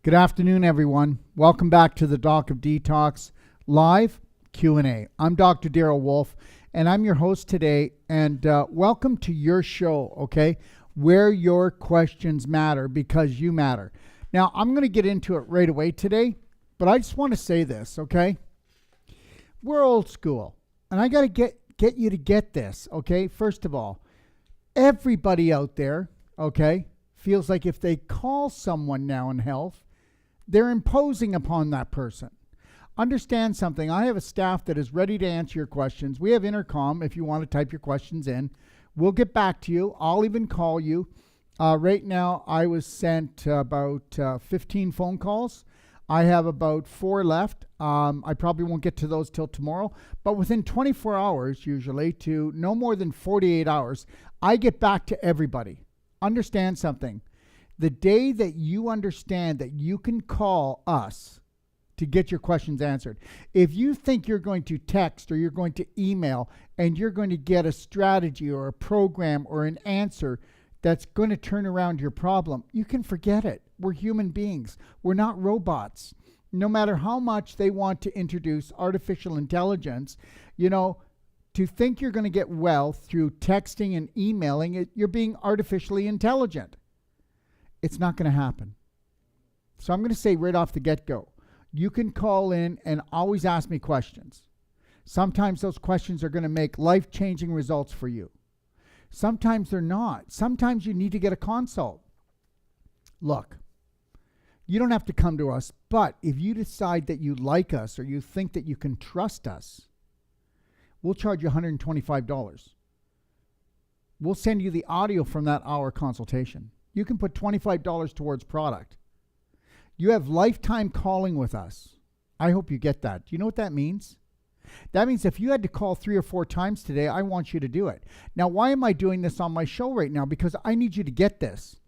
Good afternoon, everyone. Welcome back to the Doc of Detox live Q&A. I'm Dr. Darrell Wolfe, and I'm your host today. And welcome to your show, okay, where your questions matter because you matter. Now, I'm going to get into it right away today, but I just want to say this, okay? We're old school, and I got to get you to get this, okay? First of all, everybody out there, okay, feels like if they call someone now in health, they're imposing upon that person. Understand something. I have a staff that is ready to answer your questions. We have intercom if you want to type your questions in. We'll get back to you. I'll even call you. Right now, I was sent about 15 phone calls. I have about 4 left. I probably won't get to those till tomorrow. But within 24 hours, usually, to no more than 48 hours, I get back to everybody. Understand something. The day that you understand that you can call us to get your questions answered, if you think you're going to text or you're going to email and you're going to get a strategy or a program or an answer that's going to turn around your problem, you can forget it. We're human beings. We're not robots. No matter how much they want to introduce artificial intelligence, to think you're going to get well through texting and emailing, you're being artificially intelligent. It's not going to happen. So I'm going to say right off the get-go, you can call in and always ask me questions. Sometimes those questions are going to make life-changing results for you. Sometimes they're not. Sometimes you need to get a consult. Look, you don't have to come to us, but if you decide that you like us or you think that you can trust us, we'll charge you $125. We'll send you the audio from that hour consultation. You can put $25 towards product. You have lifetime calling with us. I hope you get that. Do you know what that means? That means if you had to call 3 or 4 times today, I want you to do it. Now, why am I doing this on my show right now? Because I need you to get this.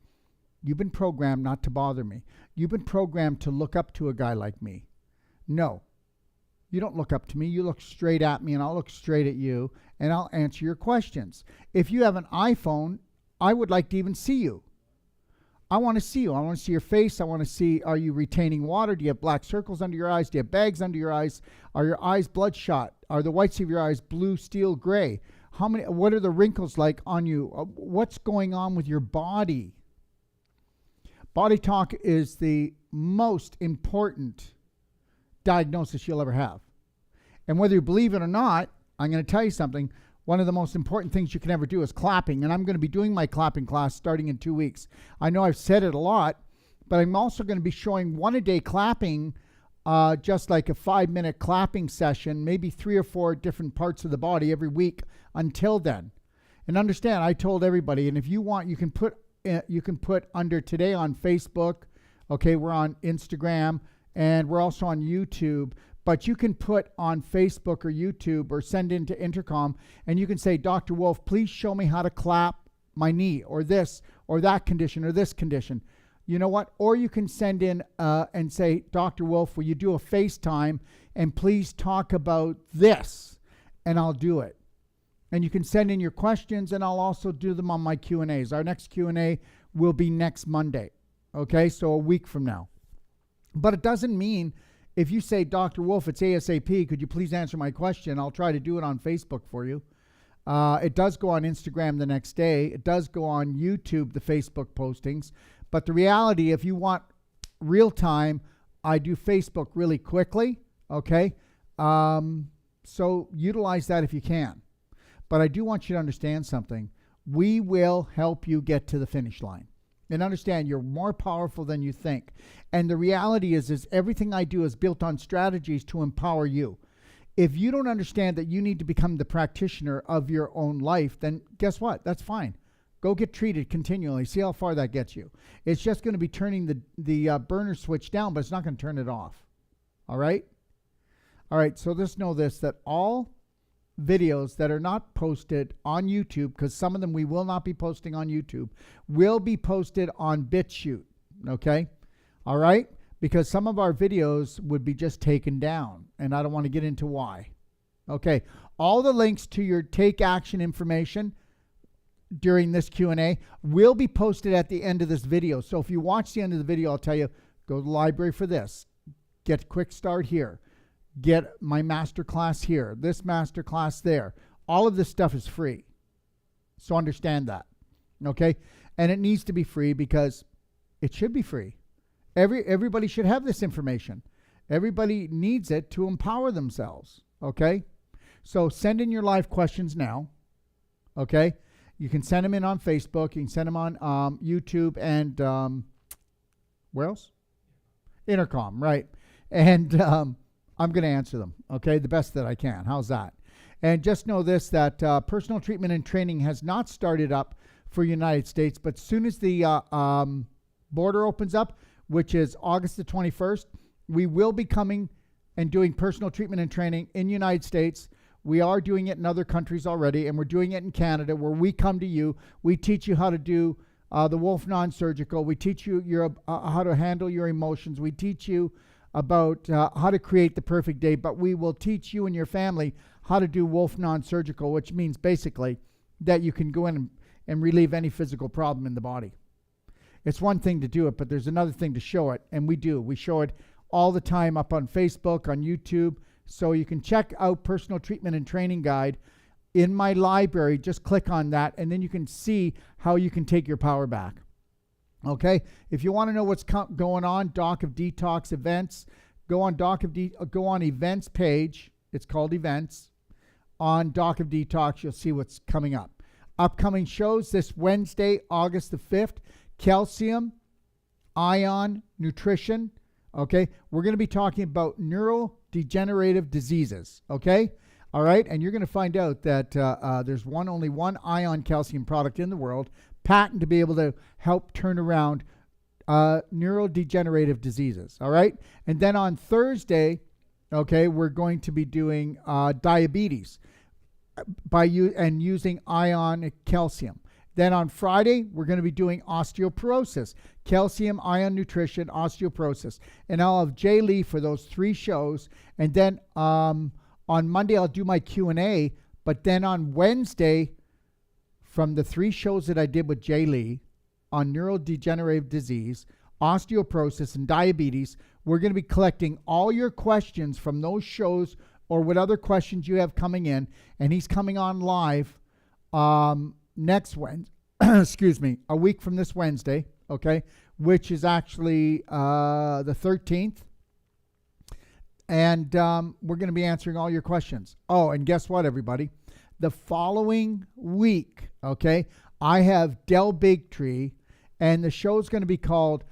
You've been programmed not to bother me. You've been programmed to look up to a guy like me. No, you don't look up to me. You look straight at me, and I'll look straight at you, and I'll answer your questions. If you have an iPhone, I would like to even see you. I want to see you. I want to see your face. I want to see, are you retaining water? Do you have black circles under your eyes? Do you have bags under your eyes? Are your eyes bloodshot? Are the whites of your eyes blue, steel, gray? What are the wrinkles like on you? What's going on with your body? Body talk is the most important diagnosis you'll ever have. And whether you believe it or not, I'm going to tell you something. One of the most important things you can ever do is clapping, and I'm going to be doing my clapping class starting in 2 weeks. I know I've said it a lot, but I'm also going to be showing 1-a-day clapping, just like a 5-minute clapping session, maybe 3 or 4 different parts of the body every week until then. And understand, I told everybody, and if you want, you can put under today on Facebook. Okay, we're on Instagram, and we're also on YouTube. But you can put on Facebook or YouTube or send into Intercom, and you can say, Dr. Wolfe, please show me how to clap my knee or this or that condition or this condition. You know what? Or you can send in and say, Dr. Wolfe, will you do a FaceTime and please talk about this? And I'll do it. And you can send in your questions, and I'll also do them on my Q&As. Our next Q&A will be next Monday. Okay, so a week from now. But it doesn't mean... If you say, Dr. Wolfe, it's ASAP, could you please answer my question? I'll try to do it on Facebook for you. It does go on Instagram the next day. It does go on YouTube, the Facebook postings. But the reality, if you want real time, I do Facebook really quickly, okay? So utilize that if you can. But I do want you to understand something. We will help you get to the finish line. And understand, you're more powerful than you think. And the reality is everything I do is built on strategies to empower you. If you don't understand that you need to become the practitioner of your own life, then guess what? That's fine. Go get treated continually. See how far that gets you. It's just going to be turning the burner switch down, but it's not going to turn it off. All right? All right, so just know this, that all videos that are not posted on YouTube, because some of them we will not be posting on YouTube, will be posted on BitChute, okay? All right? Because some of our videos would be just taken down, and I don't want to get into why. Okay, all the links to your take action information during this Q&A will be posted at the end of this video. So if you watch the end of the video, I'll tell you, Go to the library for this. Get a quick start here. Get my master class here. This master class there. All of this stuff is free. So understand that. Okay? And it needs to be free because it should be free. Everybody should have this information. Everybody needs it to empower themselves. Okay? So send in your live questions now. Okay? You can send them in on Facebook. You can send them on YouTube and where else? Intercom, right? And I'm going to answer them, okay, the best that I can. How's that? And just know this, that personal treatment and training has not started up for United States, but as soon as the border opens up, which is August the 21st, we will be coming and doing personal treatment and training in United States. We are doing it in other countries already, and we're doing it in Canada, where we come to you. We teach you how to do the Wolfe non-surgical. We teach you how to handle your emotions. We teach you about how to create the perfect day, but we will teach you and your family how to do Wolfe non-surgical, which means basically that you can go in and relieve any physical problem in the body. It's one thing to do it, but there's another thing to show it, and we do. We show it all the time up on Facebook, on YouTube, so you can check out Personal Treatment and Training Guide in my library. Just click on that, and then you can see how you can take your power back. Okay, if you want to know what's going on, Doc of Detox events, go on go on events page. It's called events on Doc of Detox. You'll see what's coming up. Upcoming shows this Wednesday, August the 5th, calcium, ion, nutrition. Okay, we're going to be talking about neurodegenerative diseases. Okay, all right, and you're going to find out that there's only one ion calcium product in the world, patent to be able to help turn around neurodegenerative diseases. All right, and then on Thursday, okay, we're going to be doing diabetes using ion calcium. Then on Friday, we're going to be doing osteoporosis, calcium, ion nutrition, osteoporosis. And I'll have Jay Lee for those 3 shows. And then on Monday, I'll do my Q&A. But then on Wednesday, from the 3 shows that I did with Jay Lee on neurodegenerative disease, osteoporosis, and diabetes, we're going to be collecting all your questions from those shows or what other questions you have coming in. And he's coming on live next Wednesday, excuse me, a week from this Wednesday, okay, which is actually the 13th. And we're going to be answering all your questions. Oh, and guess what, everybody? The following week, okay, I have Del Bigtree, and the show's going to be called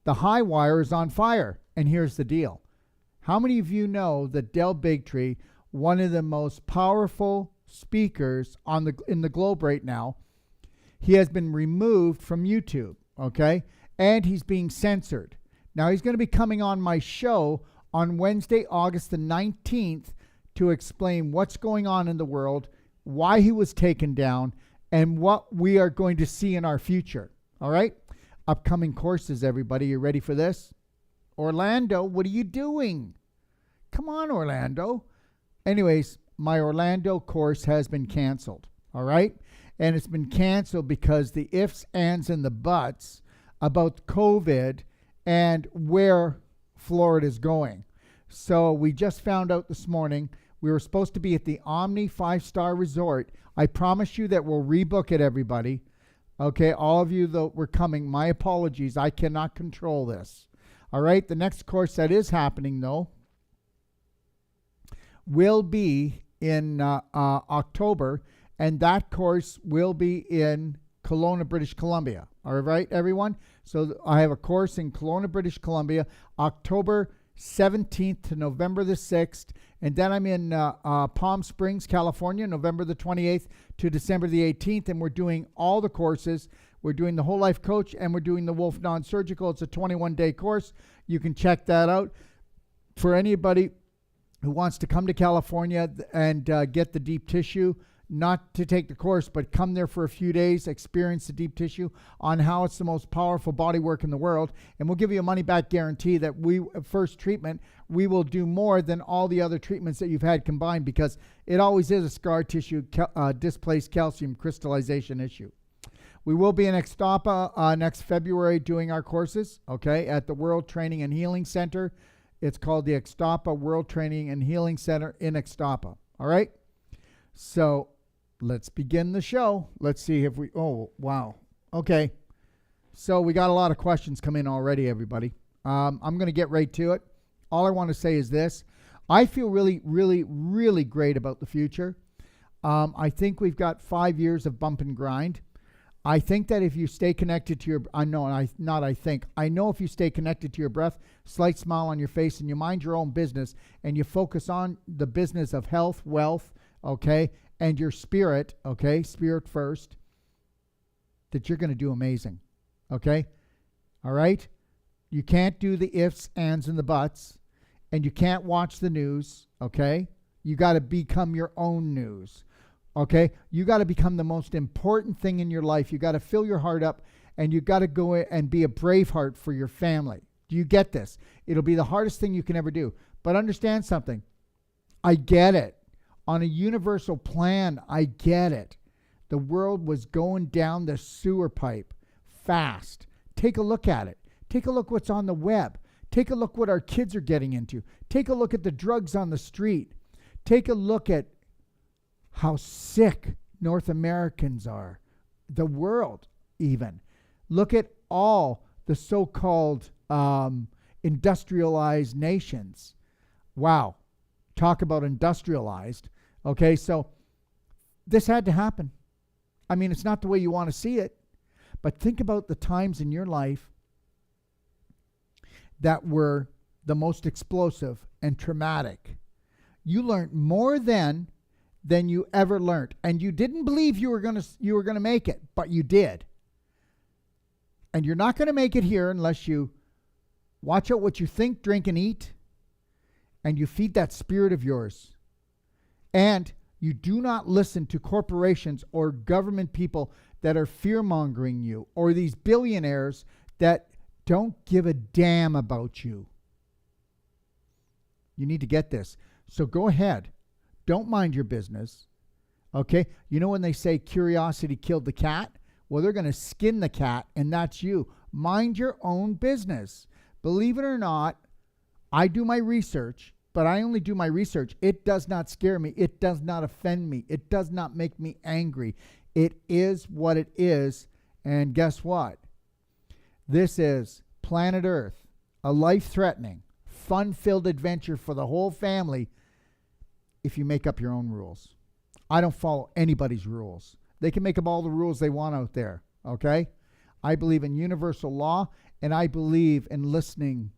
The High Wire is on Fire. And here's the deal. How many of you know that Del Bigtree, one of the most powerful speakers in the globe right now, he has been removed from YouTube, okay? And he's being censored. Now, he's going to be coming on my show on Wednesday, August the 19th, to explain what's going on in the world, why he was taken down, and what we are going to see in our future, all right? Upcoming courses, everybody. You ready for this? Orlando, what are you doing? Come on, Orlando. Anyways, my Orlando course has been canceled, all right? And it's been canceled because the ifs, ands, and the buts about COVID and where Florida is going. So we just found out this morning we were supposed to be at the Omni 5-star resort. I promise you that we'll rebook it, everybody. Okay, all of you that were coming, my apologies. I cannot control this. All right, the next course that is happening, though, will be in October, and that course will be in Kelowna, British Columbia. All right, everyone? So I have a course in Kelowna, British Columbia, October 17th to November the 6th, and then I'm in Palm Springs, California, November the 28th to December the 18th, and we're doing all the courses. We're doing the Whole Life Coach, and we're doing the Wolfe Non-Surgical. It's a 21-day course. You can check that out. For anybody who wants to come to California and get the deep tissue, not to take the course, but come there for a few days, experience the deep tissue on how it's the most powerful body work in the world. And we'll give you a money-back guarantee that first treatment, we will do more than all the other treatments that you've had combined, because it always is a scar tissue displaced calcium crystallization issue. We will be in Ixtapa next February doing our courses, okay, at the World Training and Healing Center. It's called the Ixtapa World Training and Healing Center in Ixtapa. All right? So let's begin the show. Let's see if we, oh, wow. Okay. So we got a lot of questions come in already, everybody. I'm going to get right to it. All I want to say is this. I feel really, really, really great about the future. I think we've got 5 years of bump and grind. I think that if you stay connected to your, I know if you stay connected to your breath, slight smile on your face, and you mind your own business, and you focus on the business of health, wealth, okay, and your spirit, okay, spirit first, that you're going to do amazing, okay? All right? You can't do the ifs, ands, and the buts, and you can't watch the news, okay? You got to become your own news. Okay, you got to become the most important thing in your life. You got to fill your heart up, and you got to go and be a brave heart for your family. Do you get this? It'll be the hardest thing you can ever do. But understand something. I get it. On a universal plan, I get it. The world was going down the sewer pipe fast. Take a look at it. Take a look what's on the web. Take a look what our kids are getting into. Take a look at the drugs on the street. Take a look at how sick North Americans are, the world even. Look at all the so-called industrialized nations. Wow, talk about industrialized. Okay, so this had to happen. I mean, it's not the way you want to see it, but think about the times in your life that were the most explosive and traumatic. You learned more then than you ever learned. And you didn't believe you were gonna make it, but you did. And you're not gonna make it here unless you watch out what you think, drink, and eat, and you feed that spirit of yours. And you do not listen to corporations or government people that are fear-mongering you, or these billionaires that don't give a damn about you. You need to get this. So go ahead. Don't mind your business, okay? You know when they say curiosity killed the cat? Well, they're going to skin the cat, and that's you. Mind your own business. Believe it or not, I do my research, but I only do my research. It does not scare me. It does not offend me. It does not make me angry. It is what it is, and guess what? This is planet Earth, a life-threatening, fun-filled adventure for the whole family. If you make up your own rules. I don't follow anybody's rules. They can make up all the rules they want out there, okay? I believe in universal law, and I believe in listening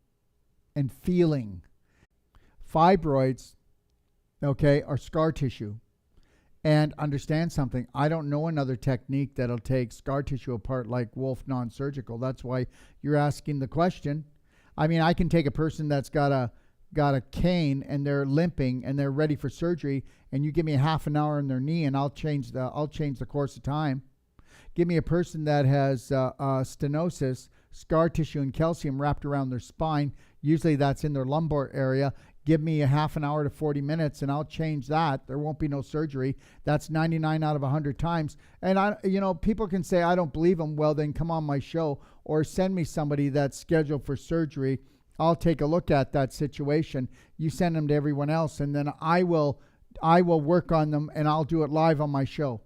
and feeling. Fibroids, okay, are scar tissue. And understand something, I don't know another technique that'll take scar tissue apart like Wolfe non-surgical. That's why you're asking the question. I mean, I can take a person that's got a cane and they're limping and they're ready for surgery, and you give me a half an hour on their knee and I'll change the course of time. Give me a person that has stenosis, scar tissue and calcium wrapped around their spine. Usually that's in their lumbar area. Give me a half an hour to 40 minutes and I'll change that. There won't be no surgery. That's 99 out of 100 times. And people can say, I don't believe them. Well, then come on my show or send me somebody that's scheduled for surgery. I'll take a look at that situation. You send them to everyone else, and then I will work on them, and I'll do it live on my show.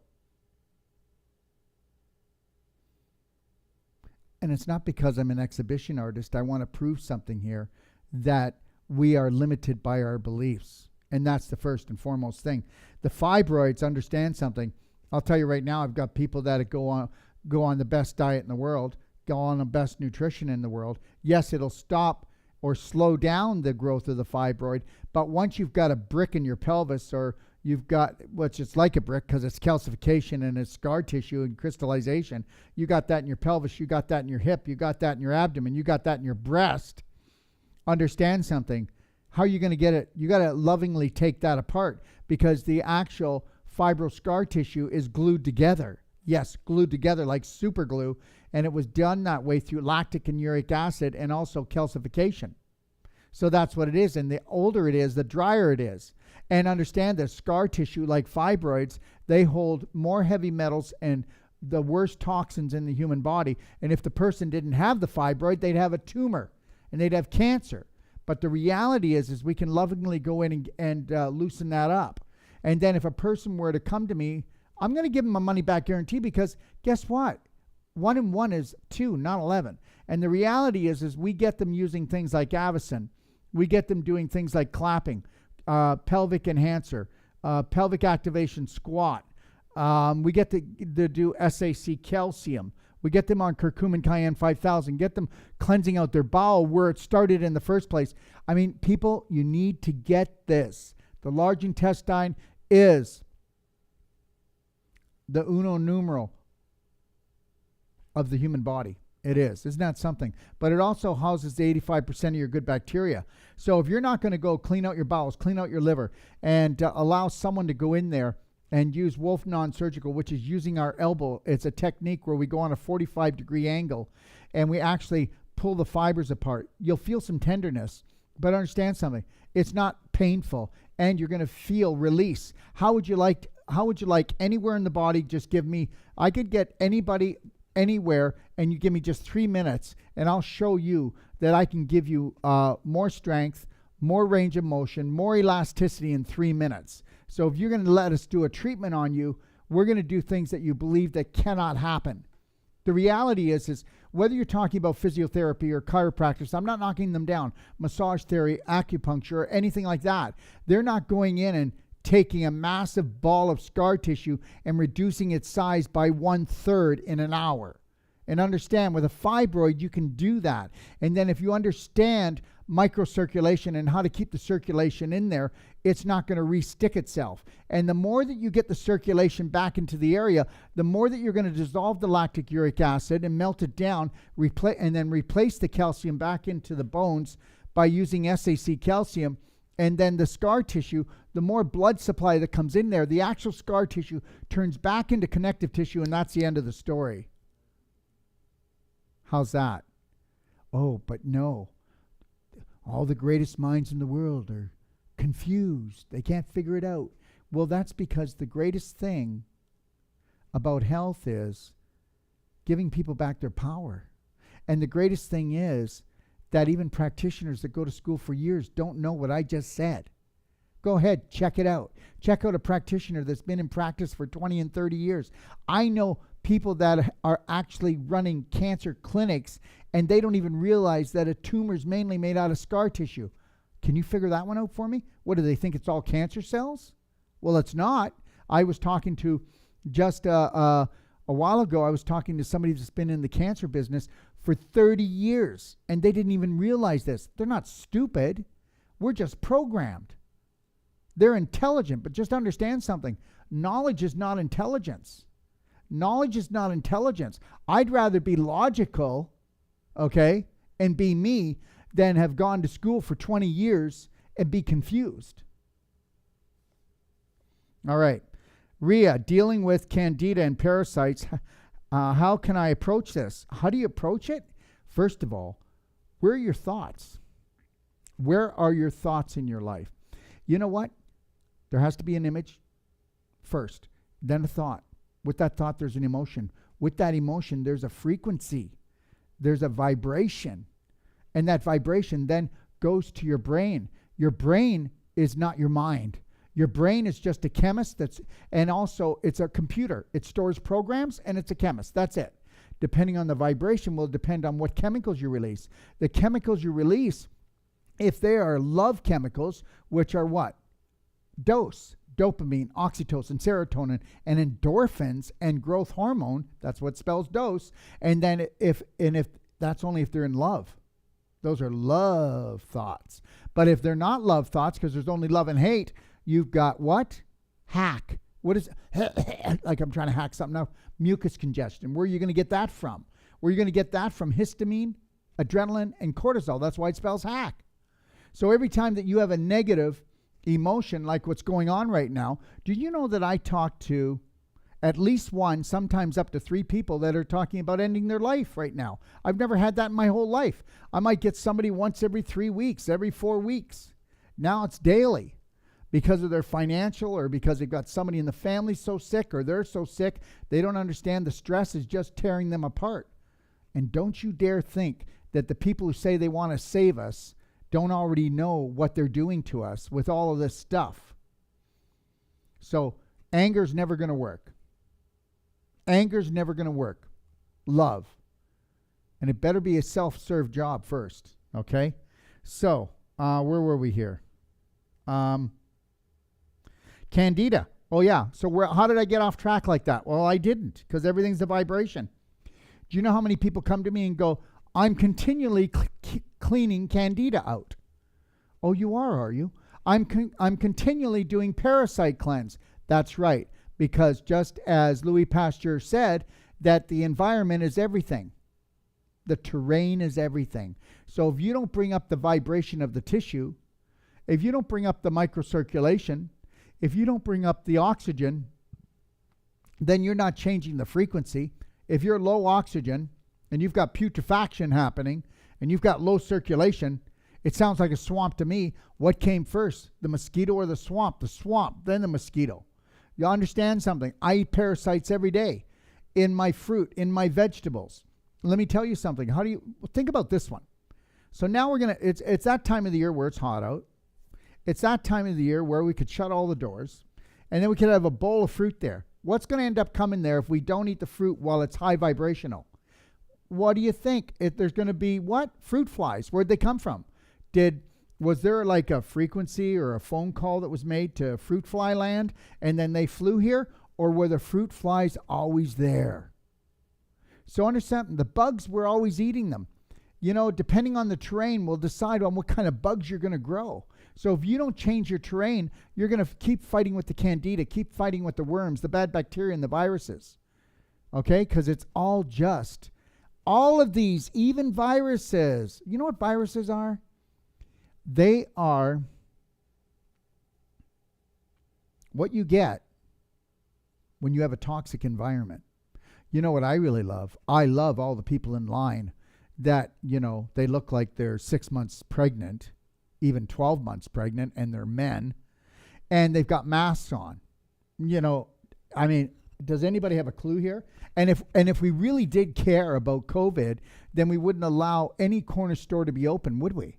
And it's not because I'm an exhibition artist. I want to prove something here, that we are limited by our beliefs. And that's the first and foremost thing. The fibroids, understand something. I'll tell you right now, I've got people that go on the best diet in the world, go on the best nutrition in the world. Yes, it'll stop or slow down the growth of the fibroid. But once you've got a brick in your pelvis, or you've got what's it's like a brick because it's calcification and it's scar tissue and crystallization, you got that in your pelvis, you got that in your hip, you got that in your abdomen, you got that in your breast. Understand something. How are you going to get it? You got to lovingly take that apart, because the actual fibro scar tissue is glued together. Yes, glued together like super glue. And it was done that way through lactic and uric acid and also calcification. So that's what it is. And the older it is, the drier it is. And understand that scar tissue like fibroids, they hold more heavy metals and the worst toxins in the human body. And if the person didn't have the fibroid, they'd have a tumor and they'd have cancer. But the reality is we can lovingly go in and loosen that up. And then if a person were to come to me, I'm going to give them a money back guarantee, because guess what? 1 and 1 is 2, not 11. And the reality is we get them using things like Avicin. We get them doing things like clapping, pelvic enhancer, pelvic activation squat. We get to do SAC calcium. We get them on curcumin cayenne 5000, get them cleansing out their bowel where it started in the first place. I mean, people, you need to get this. The large intestine is the uno numero of the human body. It is. Isn't that something? But it also houses the 85% of your good bacteria. So if you're not going to go clean out your bowels, clean out your liver, and allow someone to go in there and use Wolfe non-surgical, which is using our elbow. It's a technique where we go on a 45-degree angle and we actually pull the fibers apart. You'll feel some tenderness, but understand something. It's not painful, and you're going to feel release. How would you like anywhere in the body? Just give me, I could get anybody anywhere, and you give me just 3 minutes, and I'll show you that I can give you more strength, more range of motion, more elasticity in 3 minutes. So if you're going to let us do a treatment on you, we're going to do things that you believe that cannot happen. The reality is whether you're talking about physiotherapy or chiropractors, I'm not knocking them down, massage therapy, acupuncture, or anything like that. They're not going in and taking a massive ball of scar tissue and reducing its size by 1/3 in an hour. And understand, with a fibroid, you can do that. And then if you understand microcirculation and how to keep the circulation in there, it's not going to re-stick itself. And the more that you get the circulation back into the area, the more that you're going to dissolve the lactic uric acid and melt it down, and then replace the calcium back into the bones by using SAC calcium. And then the scar tissue, the more blood supply that comes in there, the actual scar tissue turns back into connective tissue, and that's the end of the story. How's that? Oh, but no. All the greatest minds in the world are confused. They can't figure it out. Well, that's because the greatest thing about health is giving people back their power. And the greatest thing is that even practitioners that go to school for years don't know what I just said. Go ahead, check it out. Check out a practitioner that's been in practice for 20 and 30 years. I know people that are actually running cancer clinics, and they don't even realize that a tumor is mainly made out of scar tissue. Can you figure that one out for me? What, do they think it's all cancer cells? Well, it's not. I was talking to just a while ago, I was talking to somebody that's been in the cancer business for 30 years, and they didn't even realize this. They're not stupid. We're just programmed. They're intelligent, but just understand something. Knowledge is not intelligence. Knowledge is not intelligence. I'd rather be logical, okay, and be me than have gone to school for 20 years and be confused. All right. Rhea, dealing with Candida and parasites, how can I approach this? How do you approach it? First of all, where are your thoughts? Where are your thoughts in your life? You know what? There has to be an image first, then a thought. With that thought, there's an emotion. With that emotion, there's a frequency. There's a vibration. And that vibration then goes to your brain. Your brain is not your mind. Your brain is just a chemist and also it's a computer. It stores programs and it's a chemist. That's it. Depending on the vibration will depend on what chemicals you release. The chemicals you release, if they are love chemicals, which are what? Dopamine, oxytocin, serotonin, and endorphins and growth hormone, that's what spells dose. And then if that's only if they're in love. Those are love thoughts. But if they're not love thoughts, because there's only love and hate, you've got what? Hack. What is like I'm trying to hack something up. Mucus congestion. Where are you going to get that from? Where are you going to get that from? Histamine, adrenaline, and cortisol. That's why it spells hack. So every time that you have a negative emotion like what's going on right now, do you know that I talk to at least one, sometimes up to 3 people that are talking about ending their life right now? I've never had that in my whole life. I might get somebody once every 3 weeks, every 4 weeks. Now it's daily because of their financial, or because they've got somebody in the family so sick, or they're so sick, they don't understand the stress is just tearing them apart. And don't you dare think that the people who say they want to save us don't already know what they're doing to us with all of this stuff. So anger's never going to work. Anger's never going to work. Love. And it better be a self-serve job first, okay? So, where were we here? Candida. Oh, yeah. So how did I get off track like that? Well, I didn't, because everything's a vibration. Do you know how many people come to me and go, I'm continually cleaning Candida out? Oh, you are you? I'm continually doing parasite cleanse. That's right, because just as Louis Pasteur said, that the environment is everything. The terrain is everything. So if you don't bring up the vibration of the tissue, if you don't bring up the microcirculation, if you don't bring up the oxygen, then you're not changing the frequency. If you're low oxygen and you've got putrefaction happening and you've got low circulation, it sounds like a swamp to me. What came first, the mosquito or the swamp? The swamp, then the mosquito. You understand something? I eat parasites every day in my fruit, in my vegetables. Let me tell you something. Think about this one. So now it's that time of the year where it's hot out. It's that time of the year where we could shut all the doors, and then we could have a bowl of fruit there. What's going to end up coming there if we don't eat the fruit while it's high vibrational? What do you think? There's going to be what? Fruit flies. Where'd they come from? Was there like a frequency or a phone call that was made to fruit fly land and then they flew here? Or were the fruit flies always there? So understand, the bugs, we're always eating them. You know, depending on the terrain, we'll decide on what kind of bugs you're going to grow. So if you don't change your terrain, you're going to keep fighting with the Candida, keep fighting with the worms, the bad bacteria, and the viruses. Okay? Because it's all of these, even viruses. You know what viruses are? They are what you get when you have a toxic environment. You know what I really love? I love all the people in line that, they look like they're 6 months pregnant, even 12 months pregnant, and they're men, and they've got masks on. Does anybody have a clue here? And if we really did care about COVID, then we wouldn't allow any corner store to be open, would we?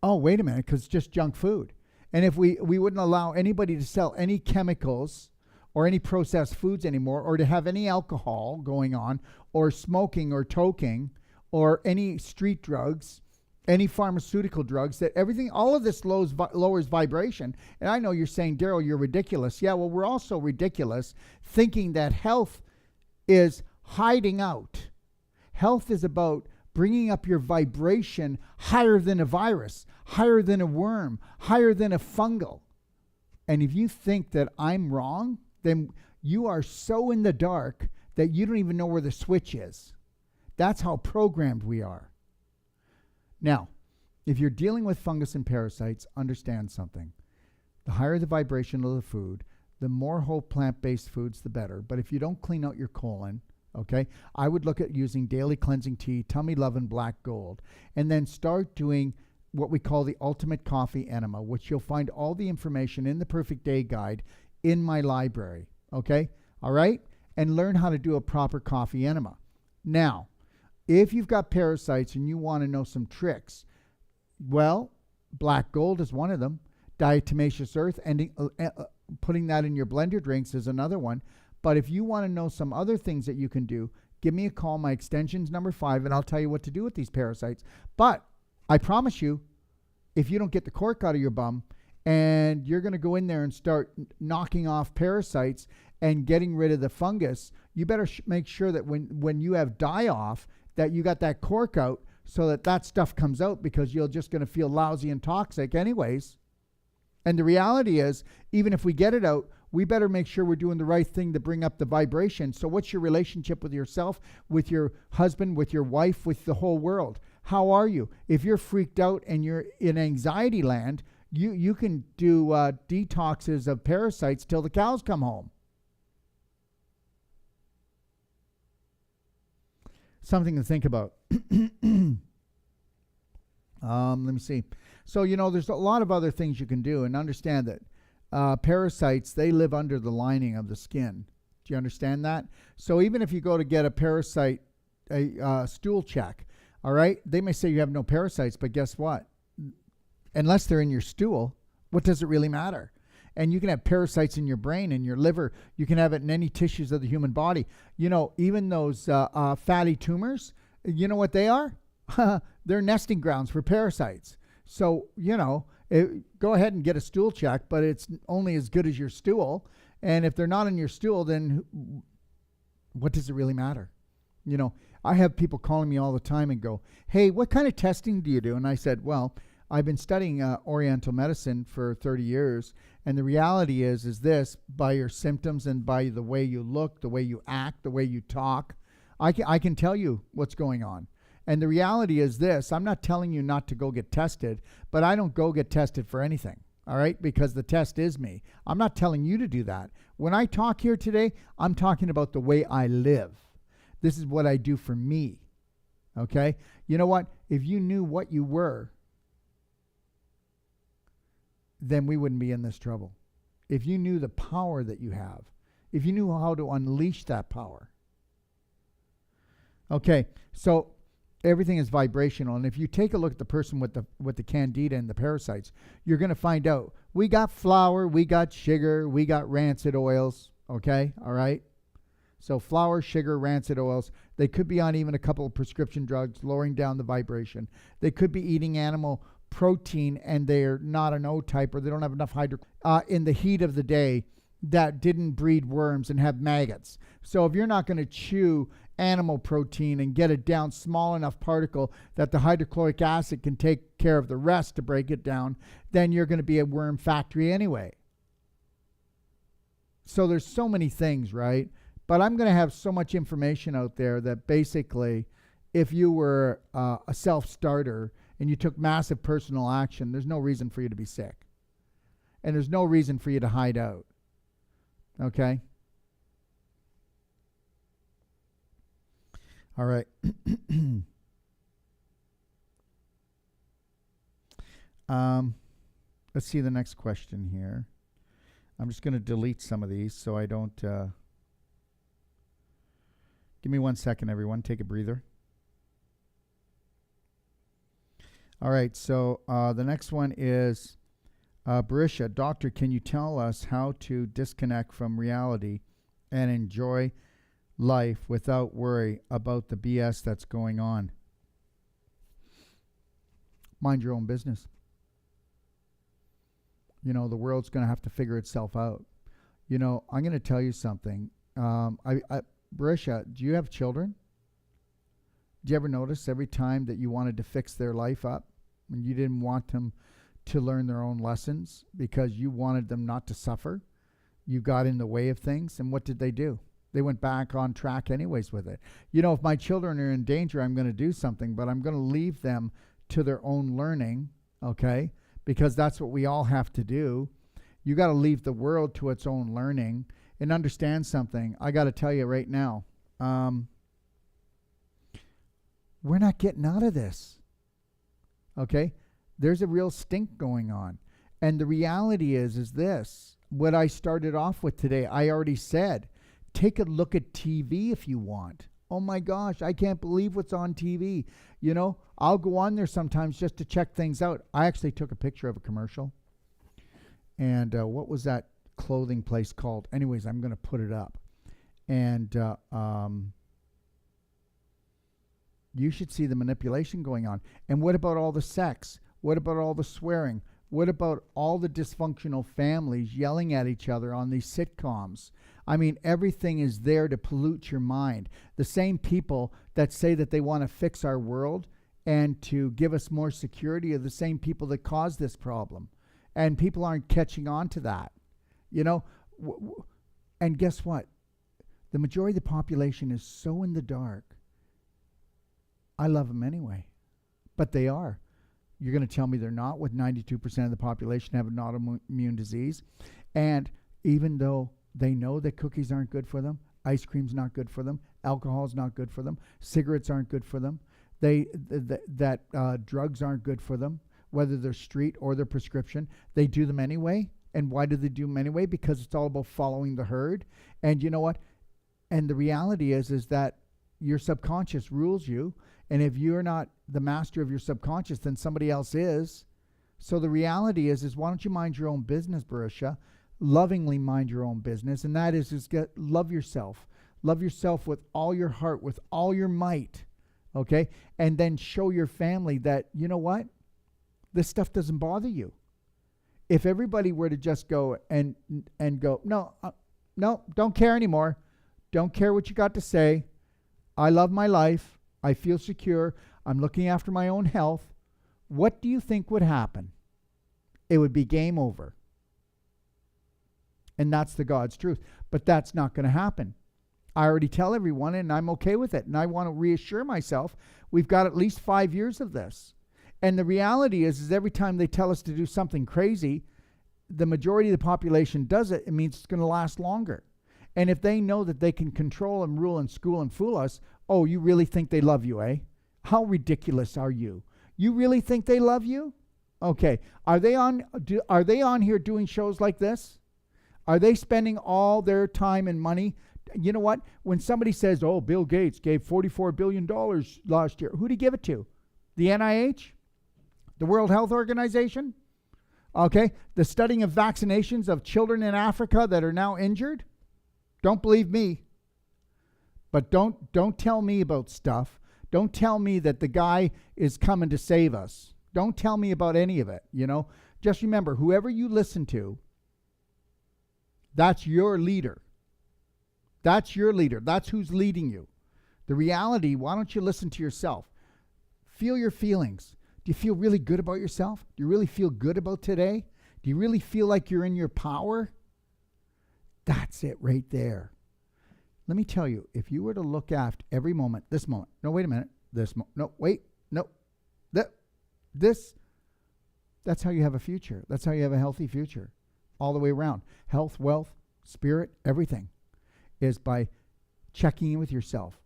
Oh, wait a minute, because it's just junk food. And if we wouldn't allow anybody to sell any chemicals or any processed foods anymore, or to have any alcohol going on, or smoking or toking, or any street drugs, any pharmaceutical drugs, that everything, all of this lowers vibration. And I know you're saying, Darrell, you're ridiculous. Yeah, well, we're also ridiculous thinking that health is hiding out. Health is about bringing up your vibration higher than a virus, higher than a worm, higher than a fungal. And if you think that I'm wrong, then you are so in the dark that you don't even know where the switch is. That's how programmed we are. Now, if you're dealing with fungus and parasites, understand something. The higher the vibration of the food, the more whole plant-based foods, the better. But if you don't clean out your colon, okay, I would look at using daily cleansing tea, tummy love, and black gold, and then start doing what we call the ultimate coffee enema, which you'll find all the information in the Perfect Day Guide in my library, okay? All right? And learn how to do a proper coffee enema. Now, if you've got parasites and you want to know some tricks, well, black gold is one of them. Diatomaceous earth, putting that in your blender drinks is another one. But if you want to know some other things that you can do, give me a call. My extension's number 5, and I'll tell you what to do with these parasites. But I promise you, if you don't get the cork out of your bum and you're going to go in there and start knocking off parasites and getting rid of the fungus, you better make sure that when you have die-off, that you got that cork out so that stuff comes out, because you're just going to feel lousy and toxic anyways. And the reality is, even if we get it out, we better make sure we're doing the right thing to bring up the vibration. So what's your relationship with yourself, with your husband, with your wife, with the whole world? How are you? If you're freaked out and you're in anxiety land, you can do detoxes of parasites till the cows come home. Something to think about. Let me see. So, there's a lot of other things you can do, and understand that parasites, they live under the lining of the skin. Do you understand that? So even if you go to get a stool check, all right, they may say you have no parasites, but guess what? Unless they're in your stool, what does it really matter? And you can have parasites in your brain, in your liver. You can have it in any tissues of the human body. Even those fatty tumors, you know what they are? They're nesting grounds for parasites. So, go ahead and get a stool check, but it's only as good as your stool. And if they're not in your stool, then what does it really matter? I have people calling me all the time and go, hey, what kind of testing do you do? And I said, well, I've been studying Oriental medicine for 30 years. And the reality is this: by your symptoms and by the way you look, the way you act, the way you talk, I can tell you what's going on. And the reality is this: I'm not telling you not to go get tested, but I don't go get tested for anything. All right? Because the test is me. I'm not telling you to do that. When I talk here today, I'm talking about the way I live. This is what I do for me. Okay? You know what? If you knew what you were, then we wouldn't be in this trouble. If you knew the power that you have, if you knew how to unleash that power. Okay, so everything is vibrational. And if you take a look at the person with the Candida and the parasites, you're going to find out we got flour, we got sugar, we got rancid oils. Okay, all right? So flour, sugar, rancid oils. They could be on even a couple of prescription drugs, lowering down the vibration. They could be eating animal protein, and they're not an O-type, or they don't have enough in the heat of the day, that didn't breed worms and have maggots. So if you're not going to chew animal protein and get it down small enough particle that the hydrochloric acid can take care of the rest to break it down, then you're going to be a worm factory anyway. So there's so many things, right? But I'm going to have so much information out there that basically, if you were a self-starter and you took massive personal action, there's no reason for you to be sick. And there's no reason for you to hide out. Okay? All right. Let's see the next question here. I'm just going to delete some of these so I don't... Give me 1 second, everyone. Take a breather. All right, so the next one is Barisha. Doctor, can you tell us how to disconnect from reality and enjoy life without worry about the BS that's going on? Mind your own business. The world's going to have to figure itself out. I'm going to tell you something. Barisha, do you have children? Do you ever notice every time that you wanted to fix their life up, when you didn't want them to learn their own lessons because you wanted them not to suffer, you got in the way of things, and what did they do? They went back on track anyways with it. If my children are in danger, I'm going to do something, but I'm going to leave them to their own learning, okay? Because that's what we all have to do. You got to leave the world to its own learning and understand something. I got to tell you right now, we're not getting out of this. Okay? There's a real stink going on. And the reality is this. What I started off with today, I already said, take a look at TV if you want. Oh my gosh, I can't believe what's on TV. I'll go on there sometimes just to check things out. I actually took a picture of a commercial. And what was that clothing place called? Anyways, I'm going to put it up. And you should see the manipulation going on. And what about all the sex? What about all the swearing? What about all the dysfunctional families yelling at each other on these sitcoms? I mean, everything is there to pollute your mind. The same people that say that they want to fix our world and to give us more security are the same people that cause this problem. And people aren't catching on to that. And guess what? The majority of the population is so in the dark. I love them anyway, but they are. You're going to tell me they're not, with 92% of the population have an autoimmune disease. And even though they know that cookies aren't good for them, ice cream's not good for them, alcohol's not good for them, cigarettes aren't good for them, that drugs aren't good for them. whether they're street or they're prescription. They do them anyway. And why do they do them anyway? Because it's all about following the herd. And you know what? And the reality is that your subconscious rules you. And if you're not the master of your subconscious, then somebody else is. So the reality is why don't you mind your own business, Barisha? Lovingly mind your own business. And that is love yourself. Love yourself with all your heart, with all your might. Okay? And then show your family that, you know what? This stuff doesn't bother you. If everybody were to just go and go, no, don't care anymore. Don't care what you got to say. I love my life. I feel secure. I'm looking after my own health. What do you think would happen? It would be game over. And that's the God's truth. But that's not going to happen. I already tell everyone, and I'm okay with it. And I want to reassure myself, we've got at least 5 years of this. And the reality is every time they tell us to do something crazy, the majority of the population does it. It means it's going to last longer. And if they know that they can control and rule and school and fool us, oh, you really think they love you, eh? How ridiculous are you? You really think they love you? Okay. Are they on here doing shows like this? Are they spending all their time and money? You know what? When somebody says, oh, Bill Gates gave $44 billion last year, who did he give it to? The NIH? The World Health Organization? Okay. The studying of vaccinations of children in Africa that are now injured? Don't believe me. But don't tell me about stuff. Don't tell me that the guy is coming to save us. Don't tell me about any of it, you know. Just remember, whoever you listen to, that's your leader. That's your leader. That's who's leading you. The reality, why don't you listen to yourself? Feel your feelings. Do you feel really good about yourself? Do you really feel good about today? Do you really feel like you're in your power? That's it right there. Let me tell you, if you were to look after every moment, this moment, no, wait a minute, that's how you have a future. That's how you have a healthy future all the way around. Health, wealth, spirit, everything is by checking in with yourself.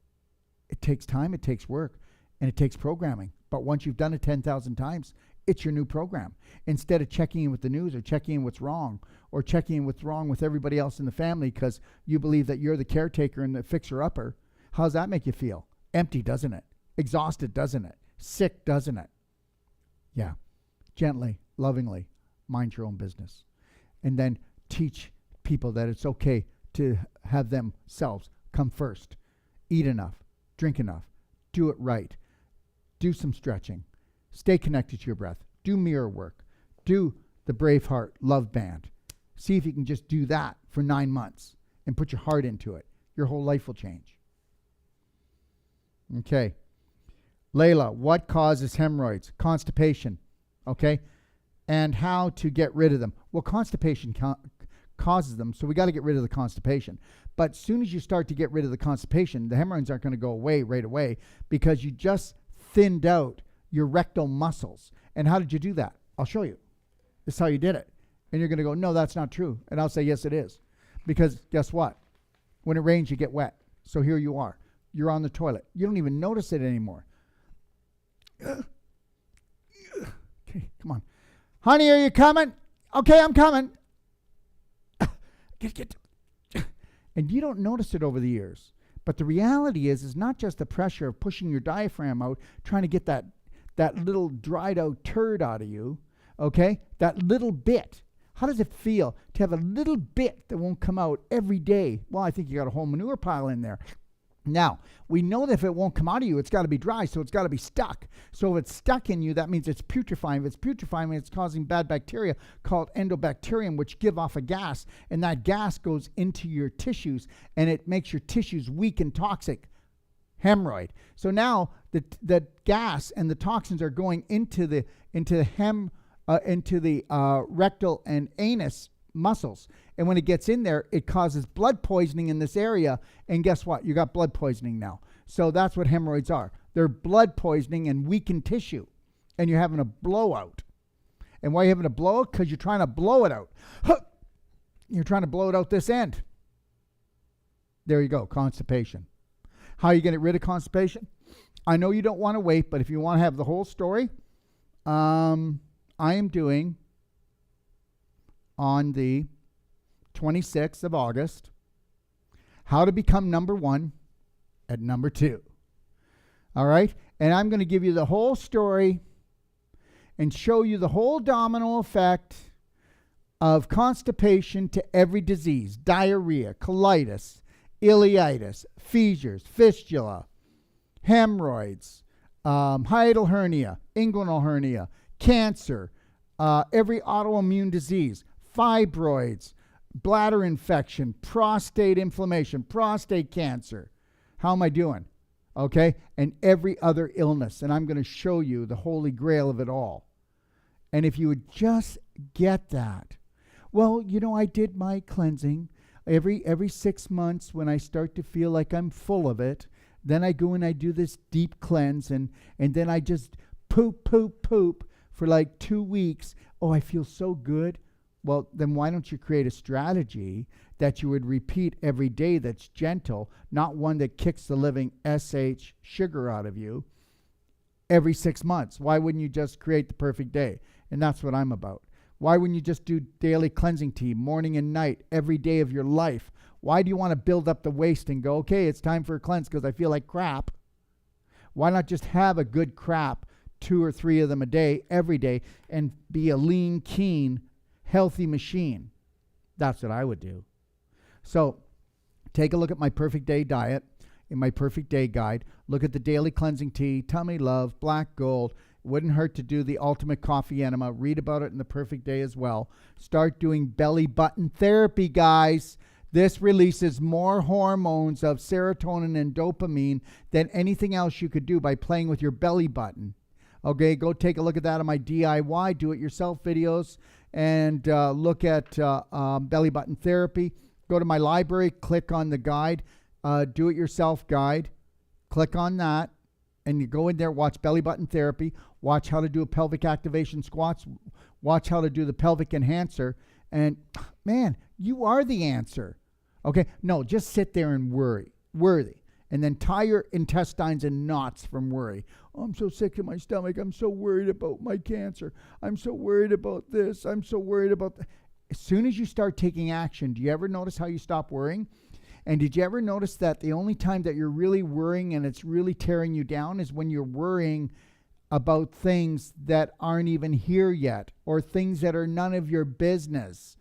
It takes time, it takes work, and it takes programming. But once you've done it 10,000 times, it's your new program. Instead of checking in with the news or checking in what's wrong or checking in what's wrong with everybody else in the family because you believe that you're the caretaker and the fixer-upper, how does that make you feel? Empty, doesn't it? Exhausted, doesn't it? Sick, doesn't it? Yeah. Gently, lovingly, mind your own business. And then teach people that it's okay to have themselves come first. Eat enough, drink enough, do it right, do some stretching. Stay connected to your breath. Do mirror work. Do the Braveheart Love Band. See if you can just do that for 9 months and put your heart into it. Your whole life will change. Okay. Layla, what causes hemorrhoids? Constipation. Okay. And how to get rid of them. Well, constipation causes them, so we got to get rid of the constipation. But as soon as you start to get rid of the constipation, the hemorrhoids aren't going to go away right away because you just thinned out your rectal muscles. And how did you do that? I'll show you. This is how you did it. And you're going to go, no, that's not true. And I'll say, yes, it is. Because guess what? When it rains, you get wet. So here you are. You're on the toilet. You don't even notice it anymore. Okay, come on. Honey, are you coming? Okay, I'm coming. And you don't notice it over the years. But the reality is not just the pressure of pushing your diaphragm out, trying to get that little dried out turd out of you, okay? That little bit. How does it feel to have a little bit that won't come out every day? Well, I think you got a whole manure pile in there. Now, we know that if it won't come out of you, it's got to be dry, so it's got to be stuck. So if it's stuck in you, that means it's putrefying. If it's putrefying, it's causing bad bacteria called endobacterium, which give off a gas, and that gas goes into your tissues, and it makes your tissues weak and toxic. Hemorrhoid. So now the gas and the toxins are going into the rectal and anus muscles. And when it gets in there, it causes blood poisoning in this area. And guess what? You got blood poisoning now. So that's what hemorrhoids are. They're blood poisoning and weakened tissue. And you're having a blowout. And why are you having a blowout? Because you're trying to blow it out. You're trying to blow it out this end. There you go. Constipation. How are you going to get rid of constipation? I know you don't want to wait, but if you want to have the whole story, I am doing on the 26th of August, how to become number one at number two. All right? And I'm going to give you the whole story and show you the whole domino effect of constipation to every disease: diarrhea, colitis, ileitis, fissures, fistula, hemorrhoids, hiatal hernia, inguinal hernia, cancer, every autoimmune disease, fibroids, bladder infection, prostate inflammation, prostate cancer. How am I doing? Okay? And every other illness. And I'm going to show you the holy grail of it all. And if you would just get that. Well, I did my cleansing. Every 6 months when I start to feel like I'm full of it, then I go and I do this deep cleanse, and then I just poop for like 2 weeks. Oh, I feel so good. Well, then why don't you create a strategy that you would repeat every day that's gentle, not one that kicks the living SH sugar out of you every 6 months? Why wouldn't you just create the perfect day? And that's what I'm about. Why wouldn't you just do daily cleansing tea, morning and night, every day of your life? Why do you want to build up the waste and go, okay, it's time for a cleanse because I feel like crap? Why not just have a good crap, 2 or 3 of them a day, every day, and be a lean, keen, healthy machine? That's what I would do. So take a look at my perfect day diet in my perfect day guide. Look at the daily cleansing tea, tummy love, black gold. Wouldn't hurt to do the ultimate coffee enema. Read about it in the perfect day as well. Start doing belly button therapy, guys. This releases more hormones of serotonin and dopamine than anything else you could do by playing with your belly button. Okay, go take a look at that on my DIY do-it-yourself videos and look at belly button therapy. Go to my library, click on the guide, do-it-yourself guide. Click on that, and you go in there, watch belly button therapy, watch how to do a pelvic activation squats, watch how to do the pelvic enhancer, and man, you are the answer. Okay? No, just sit there and worry, and then tie your intestines in knots from worry. Oh, I'm so sick to my stomach. I'm so worried about my cancer. I'm so worried about this. I'm so worried about that. As soon as you start taking action, do you ever notice how you stop worrying? And did you ever notice that the only time that you're really worrying and it's really tearing you down is when you're worrying about things that aren't even here yet, or things that are none of your business?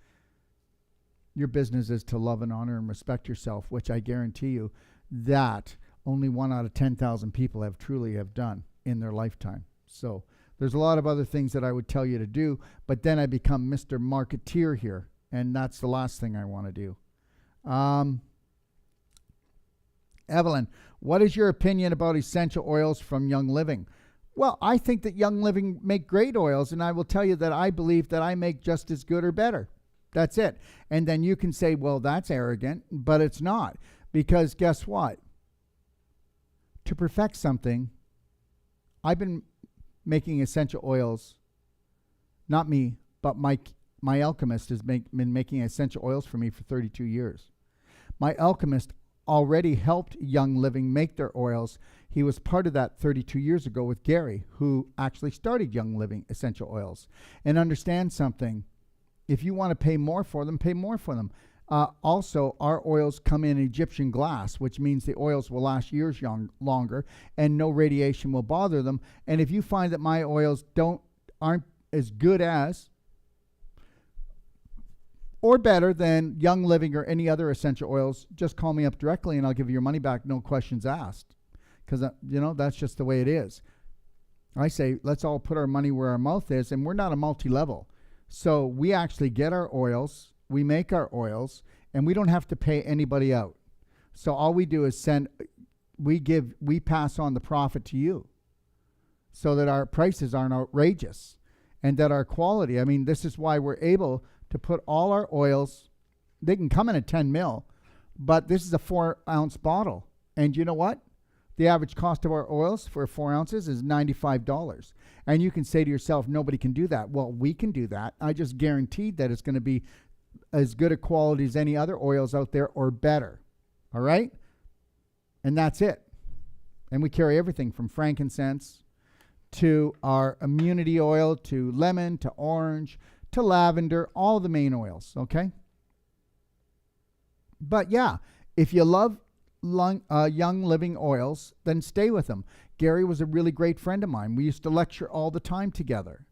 Your business is to love and honor and respect yourself, which I guarantee you that only 1 out of 10,000 people have done in their lifetime. So there's a lot of other things that I would tell you to do, but then I become Mr. Marketeer here, and that's the last thing I want to do. Evelyn, what is your opinion about essential oils from Young Living? Well, I think that Young Living make great oils, and I will tell you that I believe that I make just as good or better. That's it. And then you can say, well, that's arrogant, but it's not. Because guess what? To perfect something, I've been making essential oils, not me, but my alchemist has been making essential oils for me for 32 years. My alchemist already helped Young Living make their oils. He was part of that 32 years ago with Gary, who actually started Young Living Essential Oils. And understand something. If you want to pay more for them, pay more for them. Also, our oils come in Egyptian glass, which means the oils will last years longer and no radiation will bother them. And if you find that my oils aren't as good as or better than Young Living or any other essential oils, just call me up directly and I'll give you your money back, no questions asked. Because, that's just the way it is. I say, let's all put our money where our mouth is, and we're not a multi-level. So we actually get our oils, we make our oils, and we don't have to pay anybody out. So all we do is we pass on the profit to you so that our prices aren't outrageous and that our quality, this is why we're able to put all our oils, they can come in at 10 mil, but this is a 4-ounce bottle. And you know what? The average cost of our oils for 4 ounces is $95. And you can say to yourself, nobody can do that. Well, we can do that. I just guaranteed that it's going to be as good a quality as any other oils out there or better. All right? And that's it. And we carry everything from frankincense to our immunity oil, to lemon, to orange, to lavender, all the main oils, okay? But yeah, if you love young living oils, then stay with them. Gary was a really great friend of mine. We used to lecture all the time together.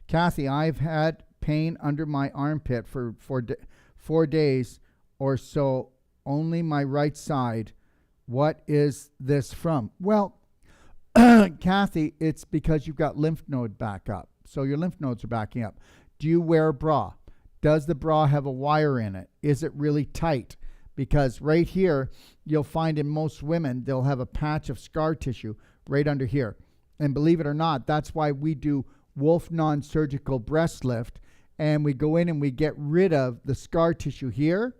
Kathy, I've had pain under my armpit for 4 days or so, only my right side. What is this from? Well, Kathy, it's because you've got lymph node back up. So your lymph nodes are backing up. Do you wear a bra? Does the bra have a wire in it? Is it really tight? Because right here, you'll find in most women, they'll have a patch of scar tissue right under here. And believe it or not, that's why we do Wolfe non-surgical breast lift. And we go in and we get rid of the scar tissue here,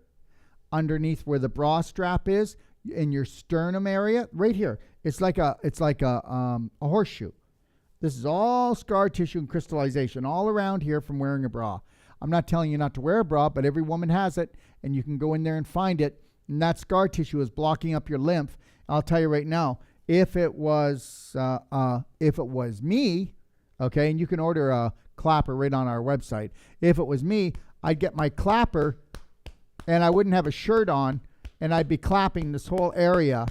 underneath where the bra strap is, in your sternum area, right here. It's like a horseshoe. This is all scar tissue and crystallization all around here from wearing a bra. I'm not telling you not to wear a bra, but every woman has it, and you can go in there and find it. And that scar tissue is blocking up your lymph. I'll tell you right now, if it was me, okay, and you can order a clapper right on our website. If it was me, I'd get my clapper, and I wouldn't have a shirt on, and I'd be clapping this whole area,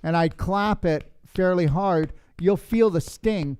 and I'd clap it fairly hard. You'll feel the sting,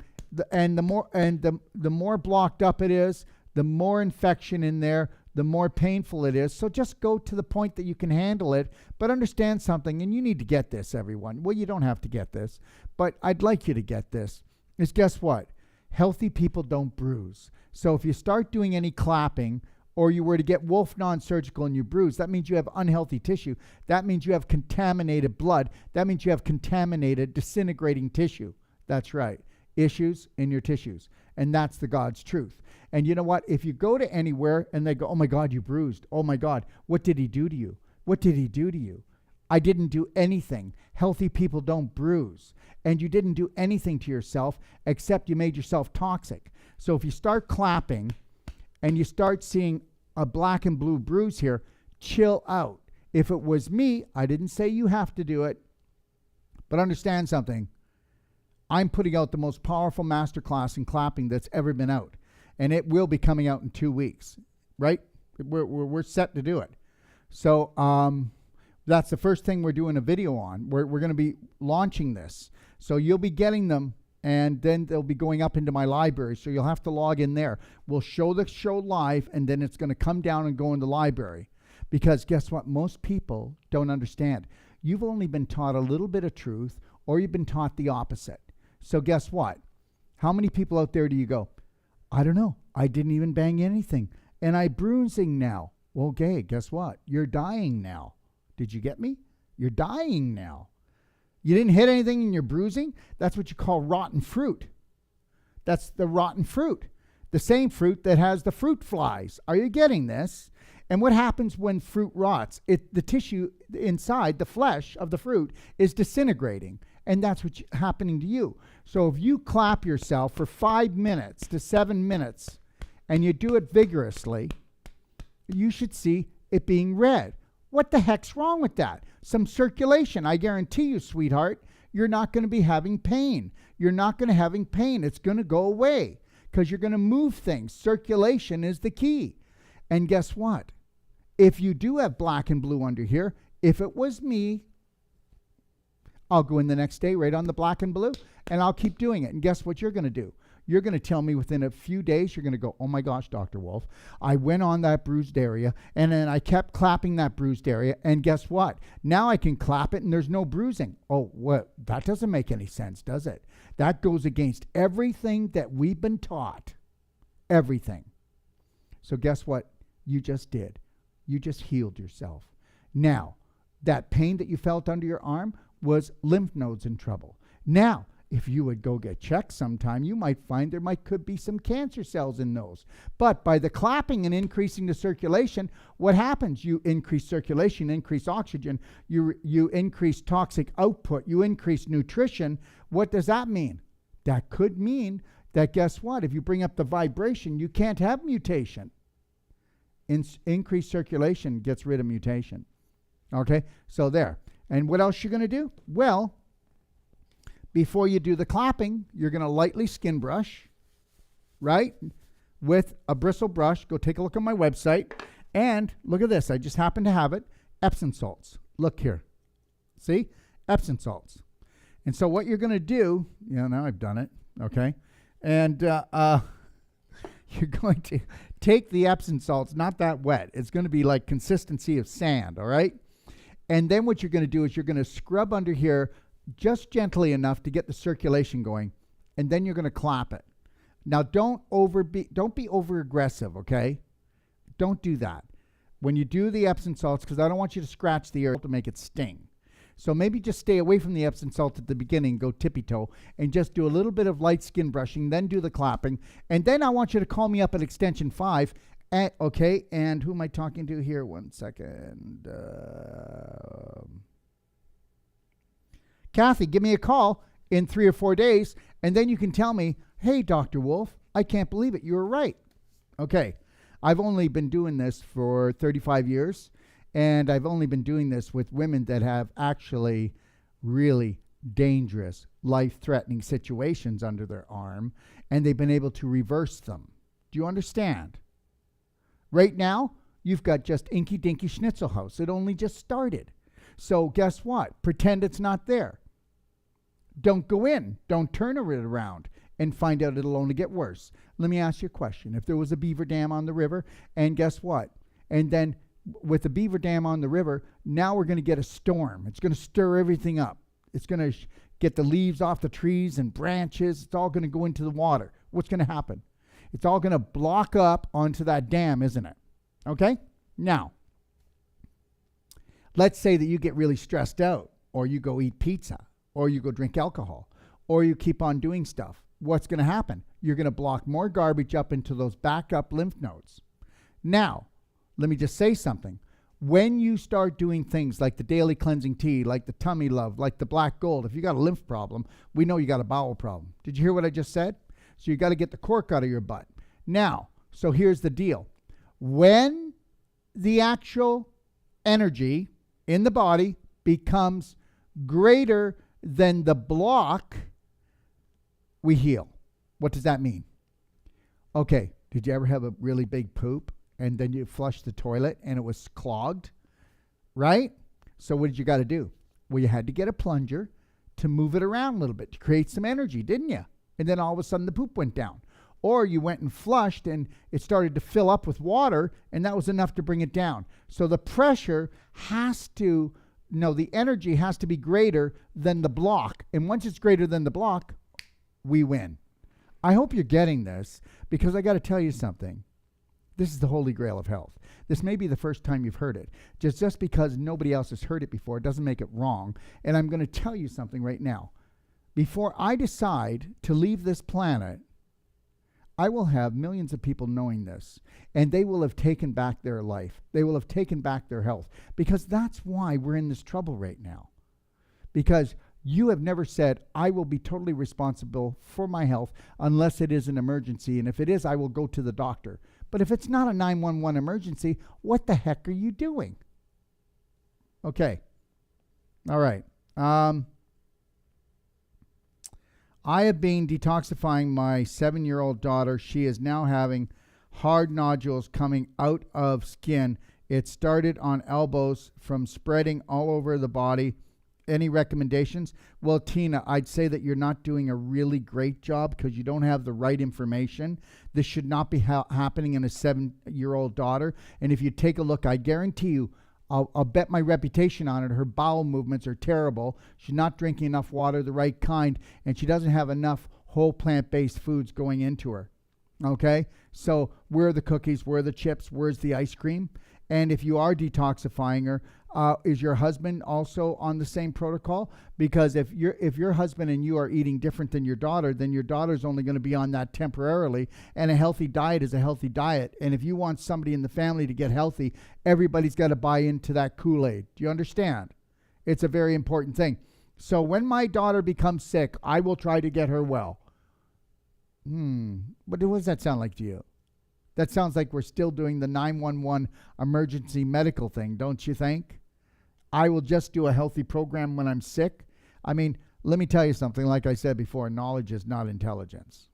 and the more blocked up it is, the more infection in there, the more painful it is. So just go to the point that you can handle it, but understand something, and you need to get this, everyone. Well, you don't have to get this, but I'd like you to get this, is guess what? Healthy people don't bruise. So if you start doing any clapping, or you were to get Wolfe non-surgical and you bruise, that means you have unhealthy tissue. That means you have contaminated blood. That means you have contaminated, disintegrating tissue. That's right. Issues in your tissues. And that's the God's truth. And you know what? If you go to anywhere and they go, oh my God, you bruised. Oh my God, what did he do to you? What did he do to you? I didn't do anything. Healthy people don't bruise. And you didn't do anything to yourself except you made yourself toxic. So if you start clapping and you start seeing a black and blue bruise here, chill out. If it was me, I didn't say you have to do it, but understand something. I'm putting out the most powerful masterclass in clapping that's ever been out. And it will be coming out in 2 weeks, right? We're set to do it. So that's the first thing we're doing a video on. We're going to be launching this. So you'll be getting them, and then they'll be going up into my library. So you'll have to log in there. We'll show the show live, and then it's going to come down and go in the library. Because guess what? Most people don't understand. You've only been taught a little bit of truth, or you've been taught the opposite. So guess what? How many people out there do you go, I don't know. I didn't even bang anything, and I'm bruising now. Well, okay, guess what? You're dying now. Did you get me? You're dying now. You didn't hit anything and you're bruising? That's what you call rotten fruit. That's the rotten fruit. The same fruit that has the fruit flies. Are you getting this? And what happens when fruit rots? The tissue inside, the flesh of the fruit, is disintegrating. And that's what's happening to you. So if you clap yourself for 5 minutes to 7 minutes and you do it vigorously, you should see it being red. What the heck's wrong with that? Some circulation. I guarantee you, sweetheart, you're not going to be having pain. You're not going to having pain. It's going to go away because you're going to move things. Circulation is the key. And guess what? If you do have black and blue under here, if it was me, I'll go in the next day right on the black and blue, and I'll keep doing it. And guess what you're going to do? You're going to tell me within a few days, you're going to go, oh my gosh, Dr. Wolfe, I went on that bruised area, and then I kept clapping that bruised area, and guess what? Now I can clap it, and there's no bruising. Oh, what? That doesn't make any sense, does it? That goes against everything that we've been taught. Everything. So guess what you just did? You just healed yourself. Now, that pain that you felt under your arm was lymph nodes in trouble. Now, if you would go get checked sometime, you might find could be some cancer cells in those. But by the clapping and increasing the circulation, what happens? You increase circulation, increase oxygen, you increase toxic output, you increase nutrition. What does that mean? That could mean that, guess what? If you bring up the vibration, you can't have mutation. Increased circulation gets rid of mutation. Okay? So there. And what else you're going to do? Well, before you do the clapping, you're going to lightly skin brush, right? With a bristle brush. Go take a look on my website. And look at this. I just happen to have it. Epsom salts. Look here. See? Epsom salts. And so what you're going to do, now I've done it, okay? And you're going to take the Epsom salts, not that wet. It's going to be like consistency of sand, all right? And then what you're going to do is you're going to scrub under here just gently enough to get the circulation going, and then you're going to clap it. Now, don't be over aggressive, okay? Don't do that. When you do the Epsom salts, because I don't want you to scratch the area to make it sting. So maybe just stay away from the Epsom salt at the beginning, go tippy-toe, and just do a little bit of light skin brushing, then do the clapping. And then I want you to call me up at extension 5. Okay, and who am I talking to here? One second. Kathy, give me a call in 3 or 4 days, and then you can tell me, hey, Dr. Wolfe, I can't believe it. You were right. Okay, I've only been doing this for 35 years. And I've only been doing this with women that have actually really dangerous, life-threatening situations under their arm, and they've been able to reverse them. Do you understand? Right now, you've got just inky-dinky schnitzel house. It only just started. So guess what? Pretend it's not there. Don't go in. Don't turn it around and find out it'll only get worse. Let me ask you a question. If there was a beaver dam on the river, and guess what? And then with the beaver dam on the river, now we're going to get a storm. It's going to stir everything up. It's going to get the leaves off the trees and branches. It's all going to go into the water. What's going to happen? It's all going to block up onto that dam, isn't it? Okay? Now, let's say that you get really stressed out, or you go eat pizza, or you go drink alcohol, or you keep on doing stuff. What's going to happen? You're going to block more garbage up into those backup lymph nodes. Now, let me just say something. When you start doing things like the daily cleansing tea, like the tummy love, like the black gold, if you got a lymph problem, we know you got a bowel problem. Did you hear what I just said? So you got to get the cork out of your butt. Now, so here's the deal. When the actual energy in the body becomes greater than the block, we heal. What does that mean? Okay, did you ever have a really big poop? And then you flushed the toilet and it was clogged, right? So what did you got to do? Well, you had to get a plunger to move it around a little bit to create some energy, didn't you? And then all of a sudden the poop went down. Or you went and flushed and it started to fill up with water and that was enough to bring it down. So the pressure has to, the energy has to be greater than the block. And once it's greater than the block, we win. I hope you're getting this, because I got to tell you something. This is the holy grail of health. This may be the first time you've heard it. Just because nobody else has heard it before doesn't make it wrong. And I'm going to tell you something right now. Before I decide to leave this planet, I will have millions of people knowing this. And they will have taken back their life. They will have taken back their health. Because that's why we're in this trouble right now. Because you have never said, I will be totally responsible for my health unless it is an emergency. And if it is, I will go to the doctor. But if it's not a 911 emergency, what the heck are you doing? Okay. All right. I have been detoxifying my 7-year-old daughter. She is now having hard nodules coming out of skin. It started on elbows from spreading all over the body. Any recommendations? Well, Tina, I'd say that you're not doing a really great job because you don't have the right information. This should not be happening in a 7-year-old daughter. And if you take a look, I guarantee you, I'll bet my reputation on it. Her bowel movements are terrible. She's not drinking enough water, the right kind, and she doesn't have enough whole plant-based foods going into her. Okay? So where are the cookies? Where are the chips? Where's the ice cream? And if you are detoxifying her, is your husband also on the same protocol? Because if your husband and you are eating different than your daughter, then your daughter's only going to be on that temporarily. And a healthy diet is a healthy diet. And if you want somebody in the family to get healthy, everybody's got to buy into that Kool-Aid. Do you understand? It's a very important thing. So when my daughter becomes sick, I will try to get her well. What does that sound like to you? That sounds like we're still doing the 911 emergency medical thing, don't you think? I will just do a healthy program when I'm sick. I mean, let me tell you something. Like I said before, knowledge is not intelligence.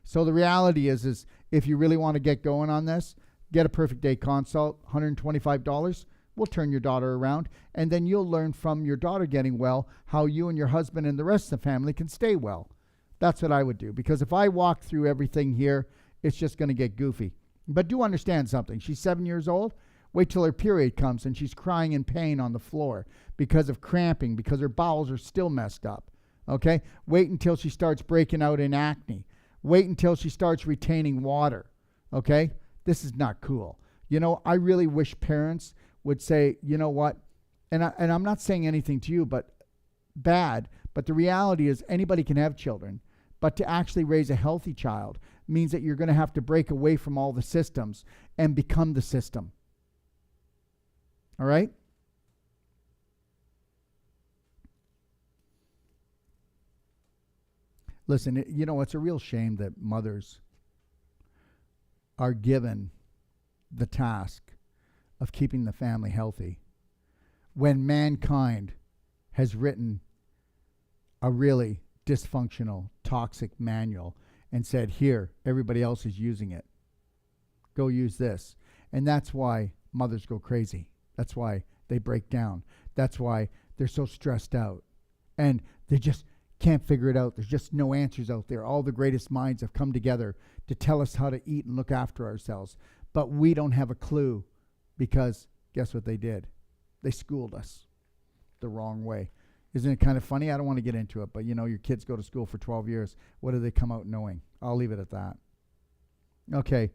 So the reality is if you really want to get going on this, get a perfect day consult, $125. We'll turn your daughter around, and then you'll learn from your daughter getting well how you and your husband and the rest of the family can stay well. That's what I would do, because if I walk through everything here, it's just going to get goofy. But do understand something. She's 7 years old. Wait till her period comes and she's crying in pain on the floor because of cramping, because her bowels are still messed up. Okay? Wait until she starts breaking out in acne. Wait until she starts retaining water. Okay? This is not cool. You know, I really wish parents would say, you know what? And I'm not saying anything to you but bad, but the reality is anybody can have children. But to actually raise a healthy child means that you're going to have to break away from all the systems and become the system. All right? Listen, you know, it's a real shame that mothers are given the task of keeping the family healthy when mankind has written a really dysfunctional, toxic manual and said, here, everybody else is using it. Go use this. And that's why mothers go crazy. That's why they break down. That's why they're so stressed out. And they just can't figure it out. There's just no answers out there. All the greatest minds have come together to tell us how to eat and look after ourselves. But we don't have a clue because guess what they did? They schooled us the wrong way. Isn't it kind of funny? I don't want to get into it, but you know, your kids go to school for 12 years. What do they come out knowing? I'll leave it at that. Okay.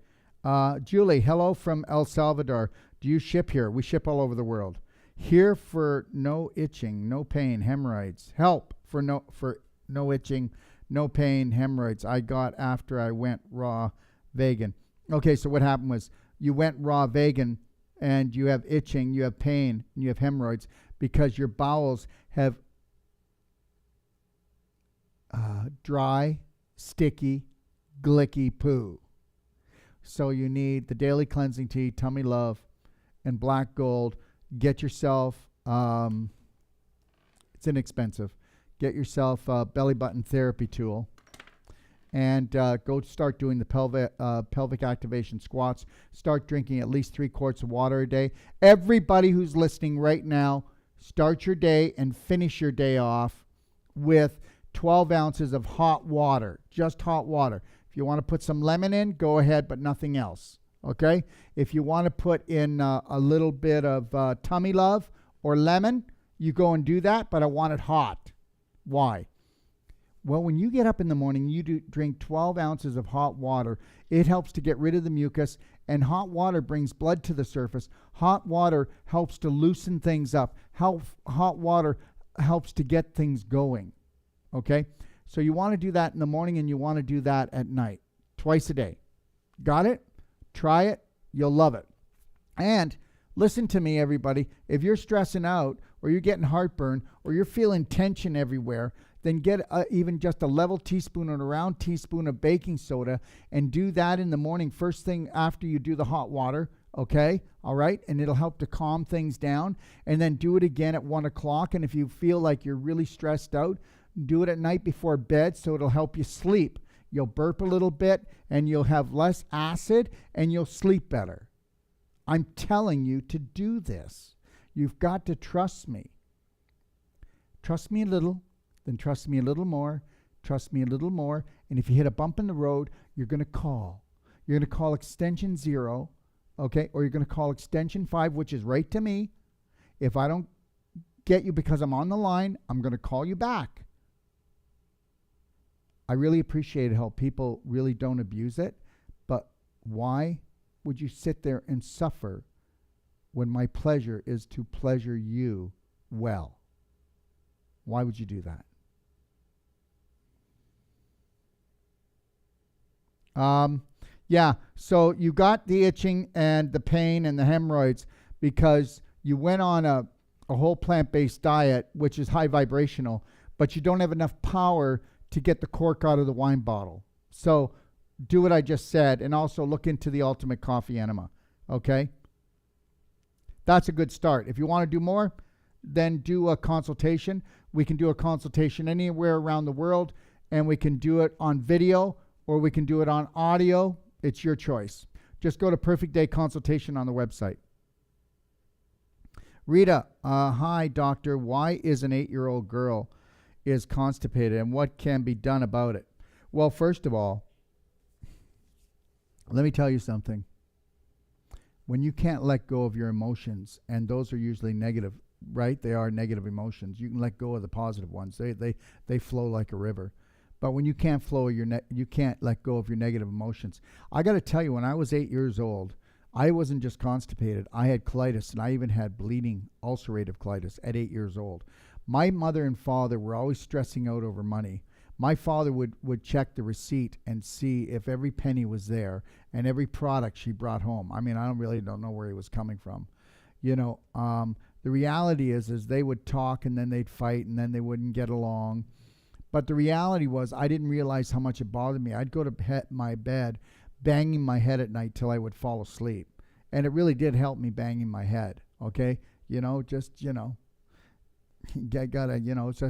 Julie, hello from El Salvador. Do you ship here? We ship all over the world. Here for no itching, no pain, hemorrhoids. Help for no itching, no pain, hemorrhoids. I got after I went raw vegan. Okay, so what happened was you went raw vegan and you have itching, you have pain, and you have hemorrhoids because your bowels have dry, sticky, glicky poo. So you need the daily cleansing tea, Tummy Love, and Black Gold. Get yourself, it's inexpensive. Get yourself a belly button therapy tool and go start doing the pelvic activation squats. Start drinking at least 3 quarts of water a day. Everybody who's listening right now, start your day and finish your day off with 12 ounces of hot water, just hot water. If you want to put some lemon in, go ahead, but nothing else. Okay? If you want to put in a little bit of Tummy Love or lemon, you go and do that, but I want it hot. Why? Well, when you get up in the morning, you drink 12 ounces of hot water. It helps to get rid of the mucus, and hot water brings blood to the surface. Hot water helps to loosen things up. Hot water helps to get things going. Okay? So you want to do that in the morning, and you want to do that at night, twice a day. Got it? Try it. You'll love it. And listen to me, everybody. If you're stressing out or you're getting heartburn or you're feeling tension everywhere, then get even just a level teaspoon or a round teaspoon of baking soda and do that in the morning, first thing after you do the hot water. Okay? All right? And it'll help to calm things down. And then do it again at 1 o'clock. And if you feel like you're really stressed out, do it at night before bed so it'll help you sleep. You'll burp a little bit and you'll have less acid and you'll sleep better. I'm telling you to do this. You've got to trust me. Trust me a little, then trust me a little more, trust me a little more. And if you hit a bump in the road, you're going to call. You're going to call extension 0, okay? Or you're going to call extension 5, which is right to me. If I don't get you because I'm on the line, I'm going to call you back. I really appreciate how people really don't abuse it, but why would you sit there and suffer when my pleasure is to pleasure you well? Why would you do that? Yeah, so you got the itching and the pain and the hemorrhoids because you went on a whole plant-based diet, which is high vibrational, but you don't have enough power to get the cork out of the wine bottle. So do what I just said, and also look into the Ultimate Coffee Enema, okay? that's a good start. If you want to do more, then do a consultation. We can do a consultation anywhere around the world, and we can do it on video or we can do it on audio. It's your choice. Just go to Perfect Day Consultation on the website. Rita, hi, doctor. Why is an 8-year-old girl is constipated, and what can be done about it? Well, first of all, let me tell you something. When you can't let go of your emotions, and those are usually negative, right? They are negative emotions. You can let go of the positive ones. They flow like a river. But when you can't you can't let go of your negative emotions. I got to tell you, when I was 8 years old, I wasn't just constipated. I had colitis, and I even had bleeding ulcerative colitis at 8 years old. My mother and father were always stressing out over money. My father would check the receipt and see if every penny was there and every product she brought home. I mean, I don't know where he was coming from. You know, the reality is they would talk and then they'd fight and then they wouldn't get along. But the reality was I didn't realize how much it bothered me. I'd go to my bed banging my head at night till I would fall asleep. And it really did help me banging my head, okay? It's just,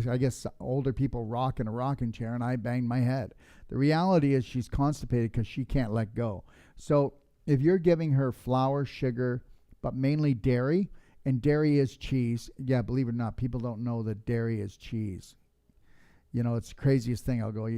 I guess older people rock in a rocking chair and I banged my head. The reality is she's constipated because she can't let go. So if you're giving her flour, sugar, but mainly dairy, and dairy is cheese. Yeah, believe it or not, people don't know that dairy is cheese. You know, it's the craziest thing. I'll go,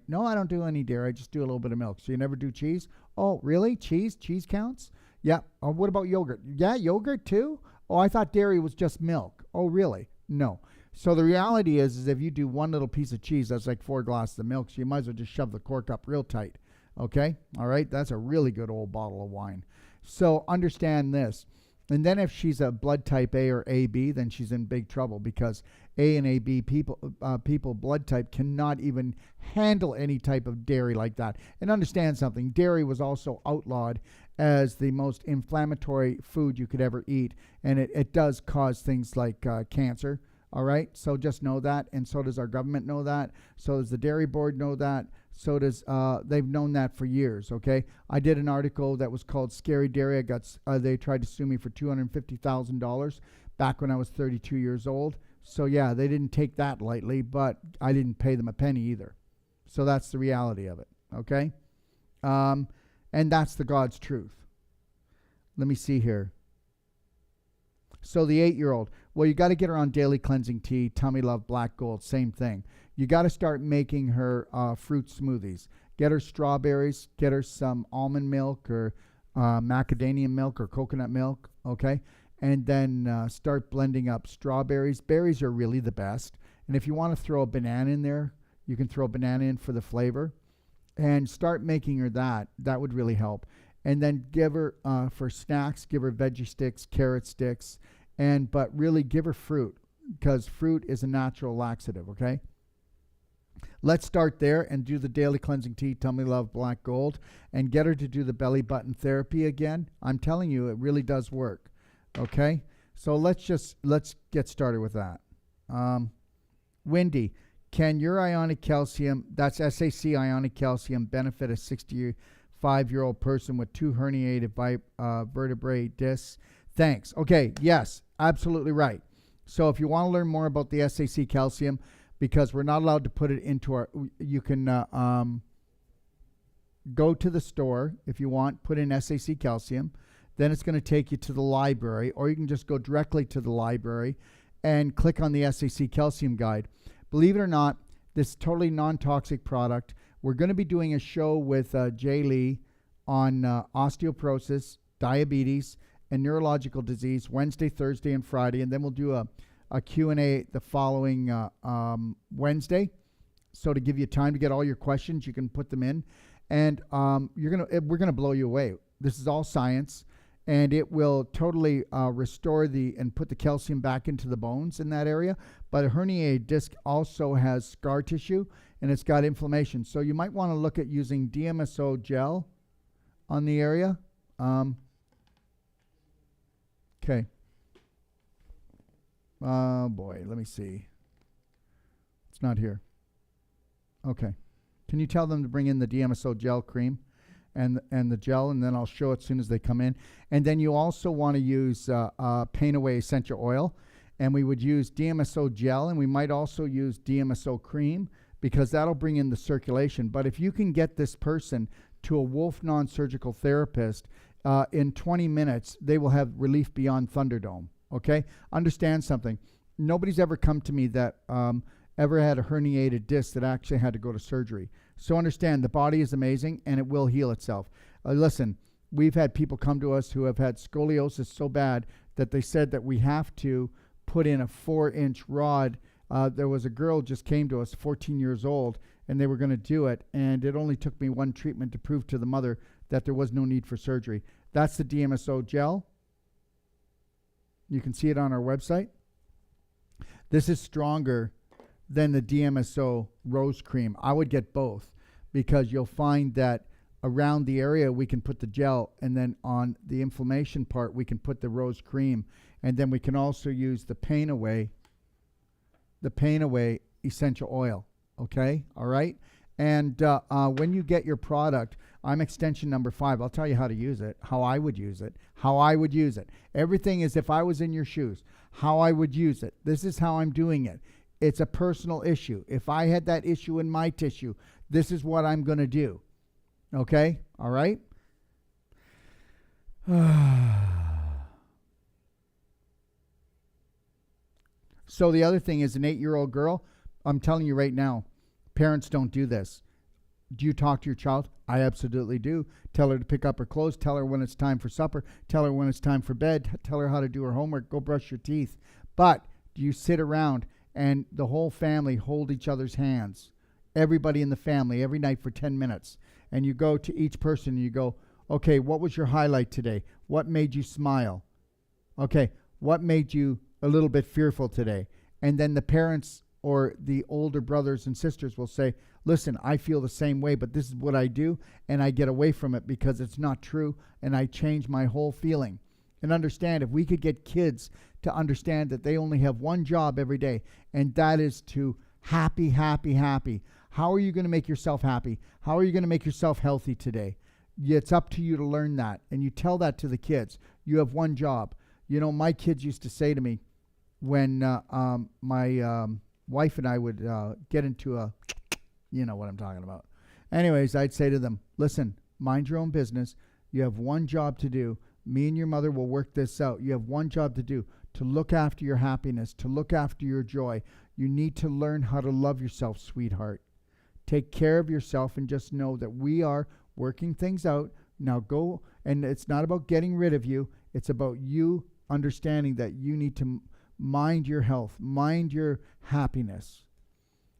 no, I don't do any dairy. I just do a little bit of milk. So you never do cheese? Oh, really? Cheese? Cheese counts? Yeah. Oh, what about yogurt? Yeah, yogurt too? Oh, I thought dairy was just milk. Oh, really? No. So the reality is if you do one little piece of cheese, that's like 4 glasses of milk. So you might as well just shove the cork up real tight. Okay? All right? That's a really good old bottle of wine. So understand this. And then if she's a blood type A or AB, then she's in big trouble because A and AB people blood type cannot even handle any type of dairy like that. And understand something, dairy was also outlawed as the most inflammatory food you could ever eat. And it does cause things like cancer. All right, so just know that, and so does our government know that. So does the Dairy Board know that. So does they've known that for years. Okay, I did an article that was called "Scary Dairy." They tried to sue me for $250,000 back when I was 32 years old. So yeah, they didn't take that lightly, but I didn't pay them a penny either. So that's the reality of it. Okay, and that's the God's truth. Let me see here. So the 8-year-old, well, you got to get her on daily cleansing tea, tummy love, black gold, same thing. You got to start making her fruit smoothies. Get her strawberries, get her some almond milk or macadamia milk or coconut milk, okay? And then start blending up strawberries. Berries are really the best. And if you want to throw a banana in there, you can throw a banana in for the flavor. And start making her that. That would really help. And then give her, for snacks, give her veggie sticks, carrot sticks, but really give her fruit because fruit is a natural laxative, okay? Let's start there and do the daily cleansing tea, tummy love, black gold, and get her to do the belly button therapy again. I'm telling you, it really does work, okay? So let's get started with that. Wendy, can your ionic calcium, that's SAC ionic calcium, benefit a 65-year-old person with 2 herniated vertebrae discs? Thanks. Okay, yes, absolutely right. So if you want to learn more about the SAC calcium, because we're not allowed to put it into you can go to the store if you want, put in SAC calcium. Then it's going to take you to the library, or you can just go directly to the library and click on the SAC calcium guide. Believe it or not, this is totally non-toxic product. We're going to be doing a show with Jay Lee on osteoporosis, diabetes, and neurological disease Wednesday, Thursday, and Friday. And then we'll do a Q&A the following Wednesday. So to give you time to get all your questions, you can put them in. And we're going to blow you away. This is all science. And it will totally restore and put the calcium back into the bones in that area. But a herniated disc also has scar tissue, and it's got inflammation. So you might want to look at using DMSO gel on the area. Okay. Oh, boy. Let me see. It's not here. Okay. Can you tell them to bring in the DMSO gel cream? and the gel, and then I'll show it as soon as they come in. And then you also want to use Pain Away essential oil, and we would use DMSO gel, and we might also use DMSO cream, because that'll bring in the circulation. But if you can get this person to a Wolfe non-surgical therapist, in 20 minutes, they will have relief beyond Thunderdome, okay? Understand something. Nobody's ever come to me that ever had a herniated disc that actually had to go to surgery. So understand, the body is amazing, and it will heal itself. Listen, we've had people come to us who have had scoliosis so bad that they said that we have to put in a 4-inch rod. There was a girl just came to us, 14 years old, and they were going to do it, and it only took me one treatment to prove to the mother that there was no need for surgery. That's the DMSO gel. You can see it on our website. This is stronger than the DMSO rose cream. I would get both, because you'll find that around the area we can put the gel, and then on the inflammation part we can put the rose cream, and then we can also use the Pain Away essential oil. Okay, all right. And when you get your product, I'm extension number 5. I'll tell you how to use it, how I would use it, Everything is, if I was in your shoes, how I would use it. This is how I'm doing it. It's a personal issue. If I had that issue in my tissue, this is what I'm going to do. Okay, all right. So the other thing is, an 8-year-old girl, I'm telling you right now, parents don't do this. Do you talk to your child? I absolutely do. Tell her to pick up her clothes. Tell her when it's time for supper. Tell her when it's time for bed. Tell her how to do her homework. Go brush your teeth. But do you sit around and the whole family hold each other's hands? Everybody in the family every night for 10 minutes. And you go to each person and you go, okay, what was your highlight today? What made you smile? Okay, what made you a little bit fearful today? And then the parents or the older brothers and sisters will say, listen, I feel the same way, but this is what I do, and I get away from it because it's not true, and I change my whole feeling. And understand, if we could get kids to understand that they only have one job every day, and that is to happy. How are you going to make yourself happy? How are you going to make yourself healthy today? It's up to you to learn that, and you tell that to the kids. You have one job. You know, my kids used to say to me when my wife and I would get into a, you know what I'm talking about. Anyways, I'd say to them, listen, mind your own business. You have one job to do. Me and your mother will work this out. You have one job to do, to look after your happiness, to look after your joy. You need to learn how to love yourself, sweetheart. Take care of yourself, and just know that we are working things out. Now go, and it's not about getting rid of you. It's about you understanding that you need to mind your health, mind your happiness.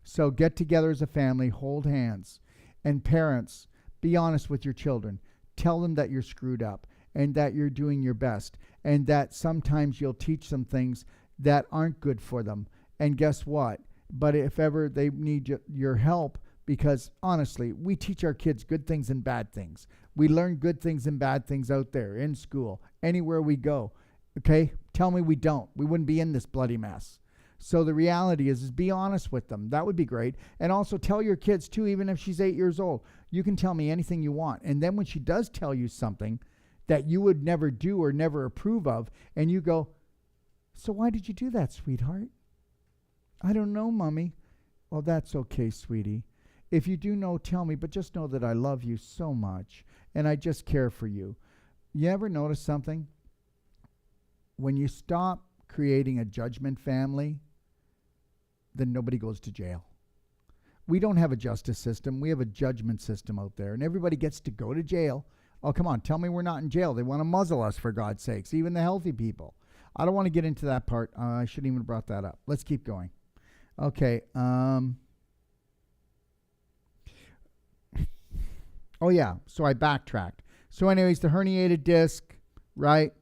So get together as a family, hold hands. And parents, be honest with your children. Tell them that you're screwed up and that you're doing your best, and that sometimes you'll teach them things that aren't good for them. And guess what? But if ever they need your help, because honestly, we teach our kids good things and bad things. We learn good things and bad things out there, in school, anywhere we go. Okay? Tell me we don't. We wouldn't be in this bloody mess. So the reality is be honest with them. That would be great. And also tell your kids too, even if she's 8 years old, you can tell me anything you want. And then when she does tell you something that you would never do or never approve of, and you go, so why did you do that, sweetheart? I don't know, Mommy. Well, that's okay, sweetie. If you do know, tell me, but just know that I love you so much and I just care for you. You ever notice something? When you stop creating a judgment family, then nobody goes to jail. We don't have a justice system. We have a judgment system out there, and everybody gets to go to jail. Oh, come on, tell me we're not in jail. They want to muzzle us, for God's sakes, even the healthy people. I don't want to get into that part. I shouldn't even have brought that up. Let's keep going. Okay. Oh, yeah. So I backtracked. So anyways, the herniated disc, right?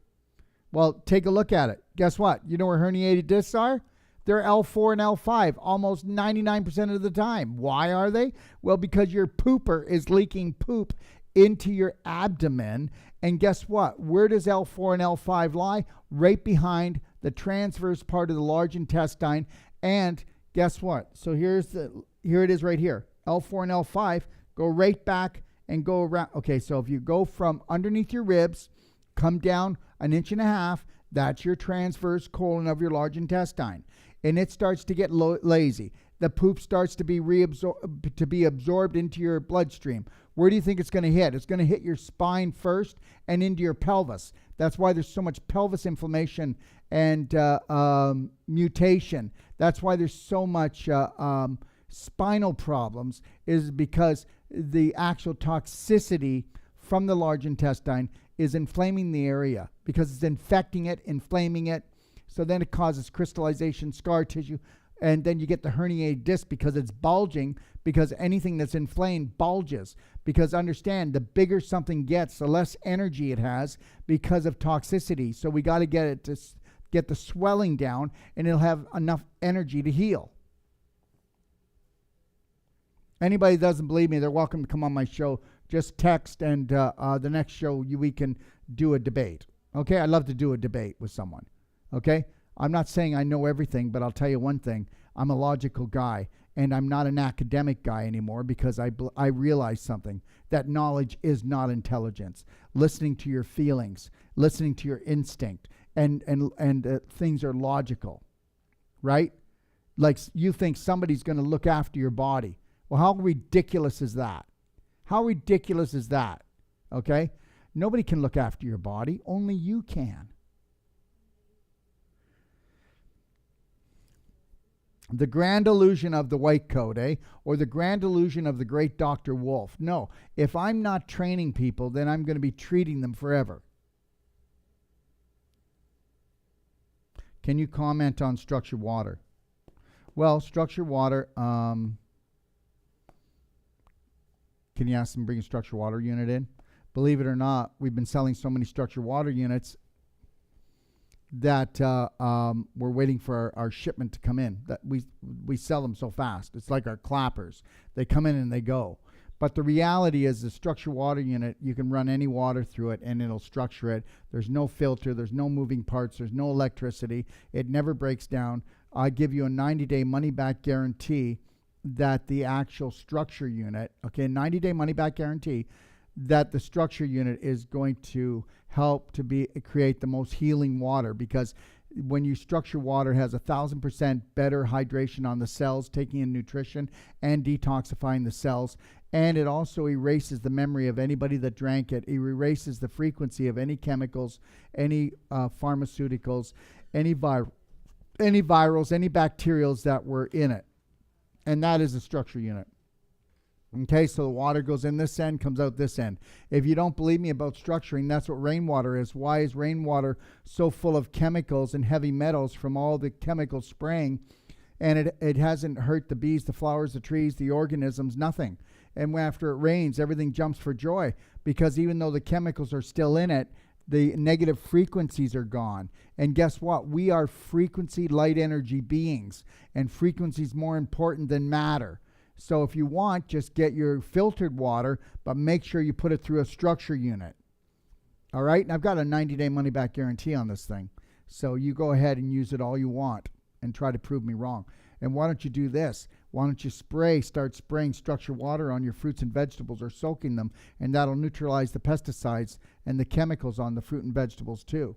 Well, take a look at it. Guess what? You know where herniated discs are? They're L4 and L5 almost 99% of the time. Why are they? Well, because your pooper is leaking poop into your abdomen. And guess what? Where does L4 and L5 lie? Right behind the transverse part of the large intestine. And guess what? So here it is right here. L4 and L5 go right back and go around. Okay, so if you go from underneath your ribs, come down 1.5 inches, that's your transverse colon of your large intestine. And it starts to get lazy. The poop starts to be absorbed into your bloodstream. Where do you think it's going to hit? It's going to hit your spine first and into your pelvis. That's why there's so much pelvis inflammation and mutation. That's why there's so much spinal problems, is because the actual toxicity from the large intestine is inflaming the area, because it's infecting it, inflaming it. So then it causes crystallization, scar tissue, and then you get the herniated disc because it's bulging, because anything that's inflamed bulges. Because understand, the bigger something gets, the less energy it has because of toxicity. So we got to get it to get the swelling down, and it'll have enough energy to heal. Anybody that doesn't believe me, they're welcome to come on my show. Just text, and the next show we can do a debate. Okay, I'd love to do a debate with someone. Okay, I'm not saying I know everything, but I'll tell you one thing. I'm a logical guy, and I'm not an academic guy anymore, because I realize something, that knowledge is not intelligence. Listening to your feelings, listening to your instinct, and things are logical, right? Like you think somebody's going to look after your body. Well, how ridiculous is that? How ridiculous is that? Okay? Nobody can look after your body. Only you can. The grand illusion of the white coat, or the grand illusion of the great Dr. Wolfe. No, if I'm not training people, then I'm going to be treating them forever. Can you comment on structured water? Well, structured water, can you ask them to bring a structured water unit in? Believe it or not, we've been selling so many structured water units that we're waiting for our shipment to come in. That we sell them so fast. It's like our clappers. They come in and they go. But the reality is, the structured water unit, you can run any water through it and it'll structure it. There's no filter. There's no moving parts. There's no electricity. It never breaks down. I give you a 90-day money-back guarantee that the actual structure unit, 90-day money-back guarantee, that the structure unit is going to help to create the most healing water, because when you structure water, it has 1,000% better hydration on the cells, taking in nutrition and detoxifying the cells. And it also erases the memory of anybody that drank it. It erases the frequency of any chemicals, any pharmaceuticals, any virals, any bacterials that were in it. And that is a structure unit. Okay, so the water goes in this end, comes out this end. If you don't believe me about structuring, that's what rainwater is. Why is rainwater so full of chemicals and heavy metals from all the chemical spraying? And it hasn't hurt the bees, the flowers, the trees, the organisms, nothing. And after it rains, everything jumps for joy, because even though the chemicals are still in it, the negative frequencies are gone. And guess what? We are frequency light energy beings, and frequency is more important than matter. So if you want, just get your filtered water, but make sure you put it through a structure unit. All right? And I've got a 90-day money-back guarantee on this thing. So you go ahead and use it all you want and try to prove me wrong. And why don't you do this? Why don't you start spraying structured water on your fruits and vegetables, or soaking them, and that'll neutralize the pesticides and the chemicals on the fruit and vegetables too.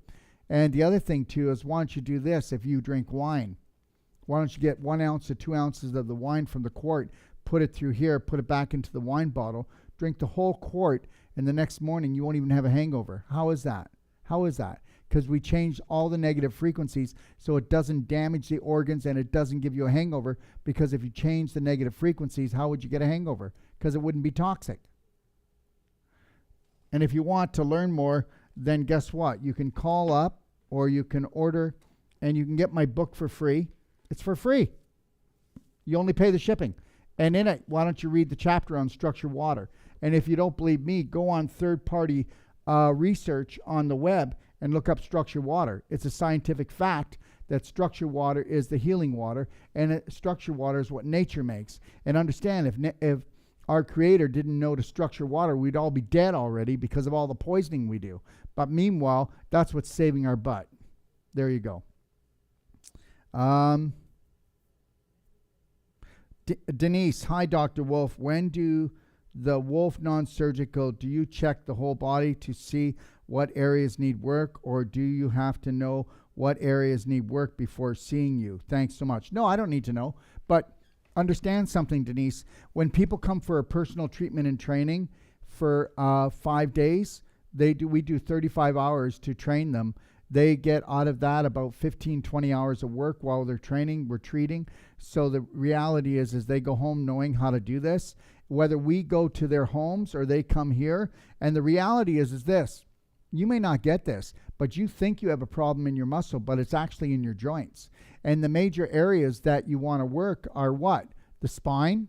And the other thing too is, why don't you do this if you drink wine? Why don't you get 1 ounce to 2 ounces of the wine from the quart, put it through here, put it back into the wine bottle, drink the whole quart, and the next morning you won't even have a hangover. How is that? How is that? Because we changed all the negative frequencies so it doesn't damage the organs and it doesn't give you a hangover. Because if you change the negative frequencies, how would you get a hangover? Because it wouldn't be toxic. And if you want to learn more, then guess what? You can call up, or you can order, and you can get my book for free. It's for free. You only pay the shipping. And in it, why don't you read the chapter on structured water? And if you don't believe me, go on third-party research on the web and look up structured water. It's a scientific fact that structured water is the healing water, and structured water is what nature makes. And understand, if our creator didn't know to structure water, we'd all be dead already because of all the poisoning we do. But meanwhile, that's what's saving our butt. There you go. Denise, hi, Dr. Wolfe. When do the Wolfe non-surgical, do you check the whole body to see what areas need work, or do you have to know what areas need work before seeing you? Thanks so much. No, I don't need to know, but understand something, Denise. When people come for a personal treatment and training for 5 days, we do 35 hours to train them. They get out of that about 15, 20 hours of work while they're training, we're treating. So the reality is they go home knowing how to do this, whether we go to their homes or they come here. And the reality is this: you may not get this, but you think you have a problem in your muscle, but it's actually in your joints. And the major areas that you want to work are what? The spine,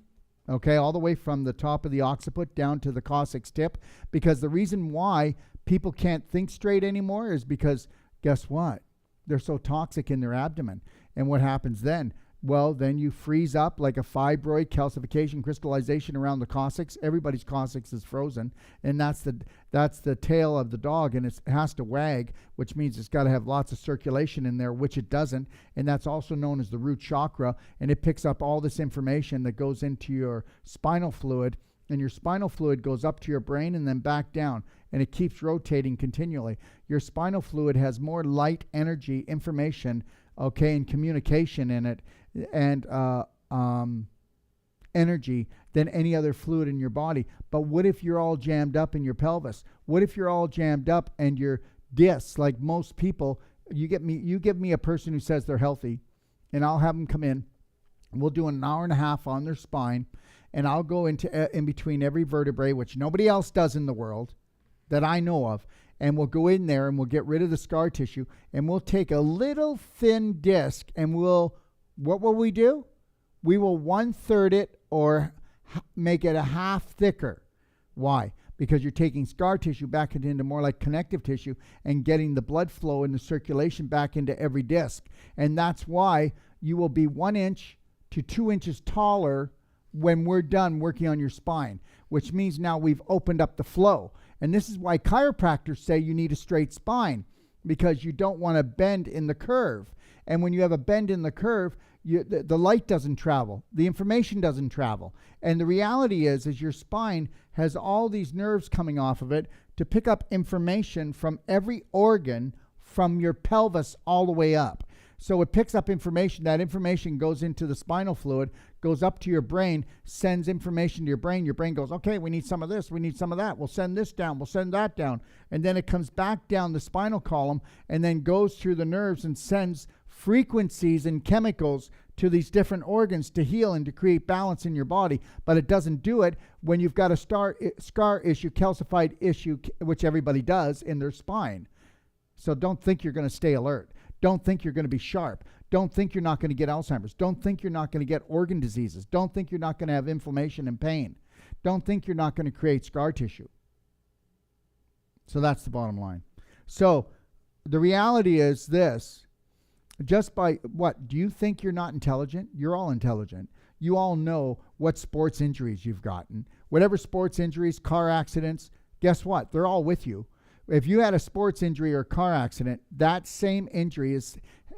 okay, all the way from the top of the occiput down to the coccyx tip. Because the reason why people can't think straight anymore is because, guess what? They're so toxic in their abdomen. And what happens then? Well, then you freeze up like a fibroid, calcification, crystallization around the coccyx. Everybody's coccyx is frozen, and that's the tail of the dog, and it has to wag, which means it's got to have lots of circulation in there, which it doesn't, and that's also known as the root chakra, and it picks up all this information that goes into your spinal fluid, and your spinal fluid goes up to your brain and then back down, and it keeps rotating continually. Your spinal fluid has more light, energy, information, okay, and communication in it, and energy than any other fluid in your body. But what if you're all jammed up in your pelvis? What if you're all jammed up and your discs, like most people, you give me a person who says they're healthy, and I'll have them come in. We'll do an hour and a half on their spine, and I'll go in between every vertebrae, which nobody else does in the world that I know of. And we'll go in there and we'll get rid of the scar tissue, and we'll take a little thin disc and what will we do? We will 1/3 it or make it a half thicker. Why? Because you're taking scar tissue back into more like connective tissue and getting the blood flow and the circulation back into every disc. And that's why you will be 1 inch to 2 inches taller when we're done working on your spine, which means now we've opened up the flow. And this is why chiropractors say you need a straight spine, because you don't want to bend in the curve. And when you have a bend in the curve, the light doesn't travel. The information doesn't travel. And the reality is your spine has all these nerves coming off of it to pick up information from every organ from your pelvis all the way up. So it picks up information. That information goes into the spinal fluid, goes up to your brain, sends information to your brain. Your brain goes, okay, we need some of this, we need some of that. We'll send this down, we'll send that down. And then it comes back down the spinal column and then goes through the nerves and sends frequencies and chemicals to these different organs to heal and to create balance in your body. But it doesn't do it when you've got a scar issue, calcified issue, which everybody does in their spine. So don't think you're going to stay alert. Don't think you're going to be sharp. Don't think you're not going to get Alzheimer's. Don't think you're not going to get organ diseases. Don't think you're not going to have inflammation and pain. Don't think you're not going to create scar tissue. So that's the bottom line. So the reality is this: just by what? Do you think you're not intelligent? You're all intelligent. You all know what sports injuries you've gotten. Whatever sports injuries, car accidents, guess what? They're all with you. If you had a sports injury or car accident, that same injury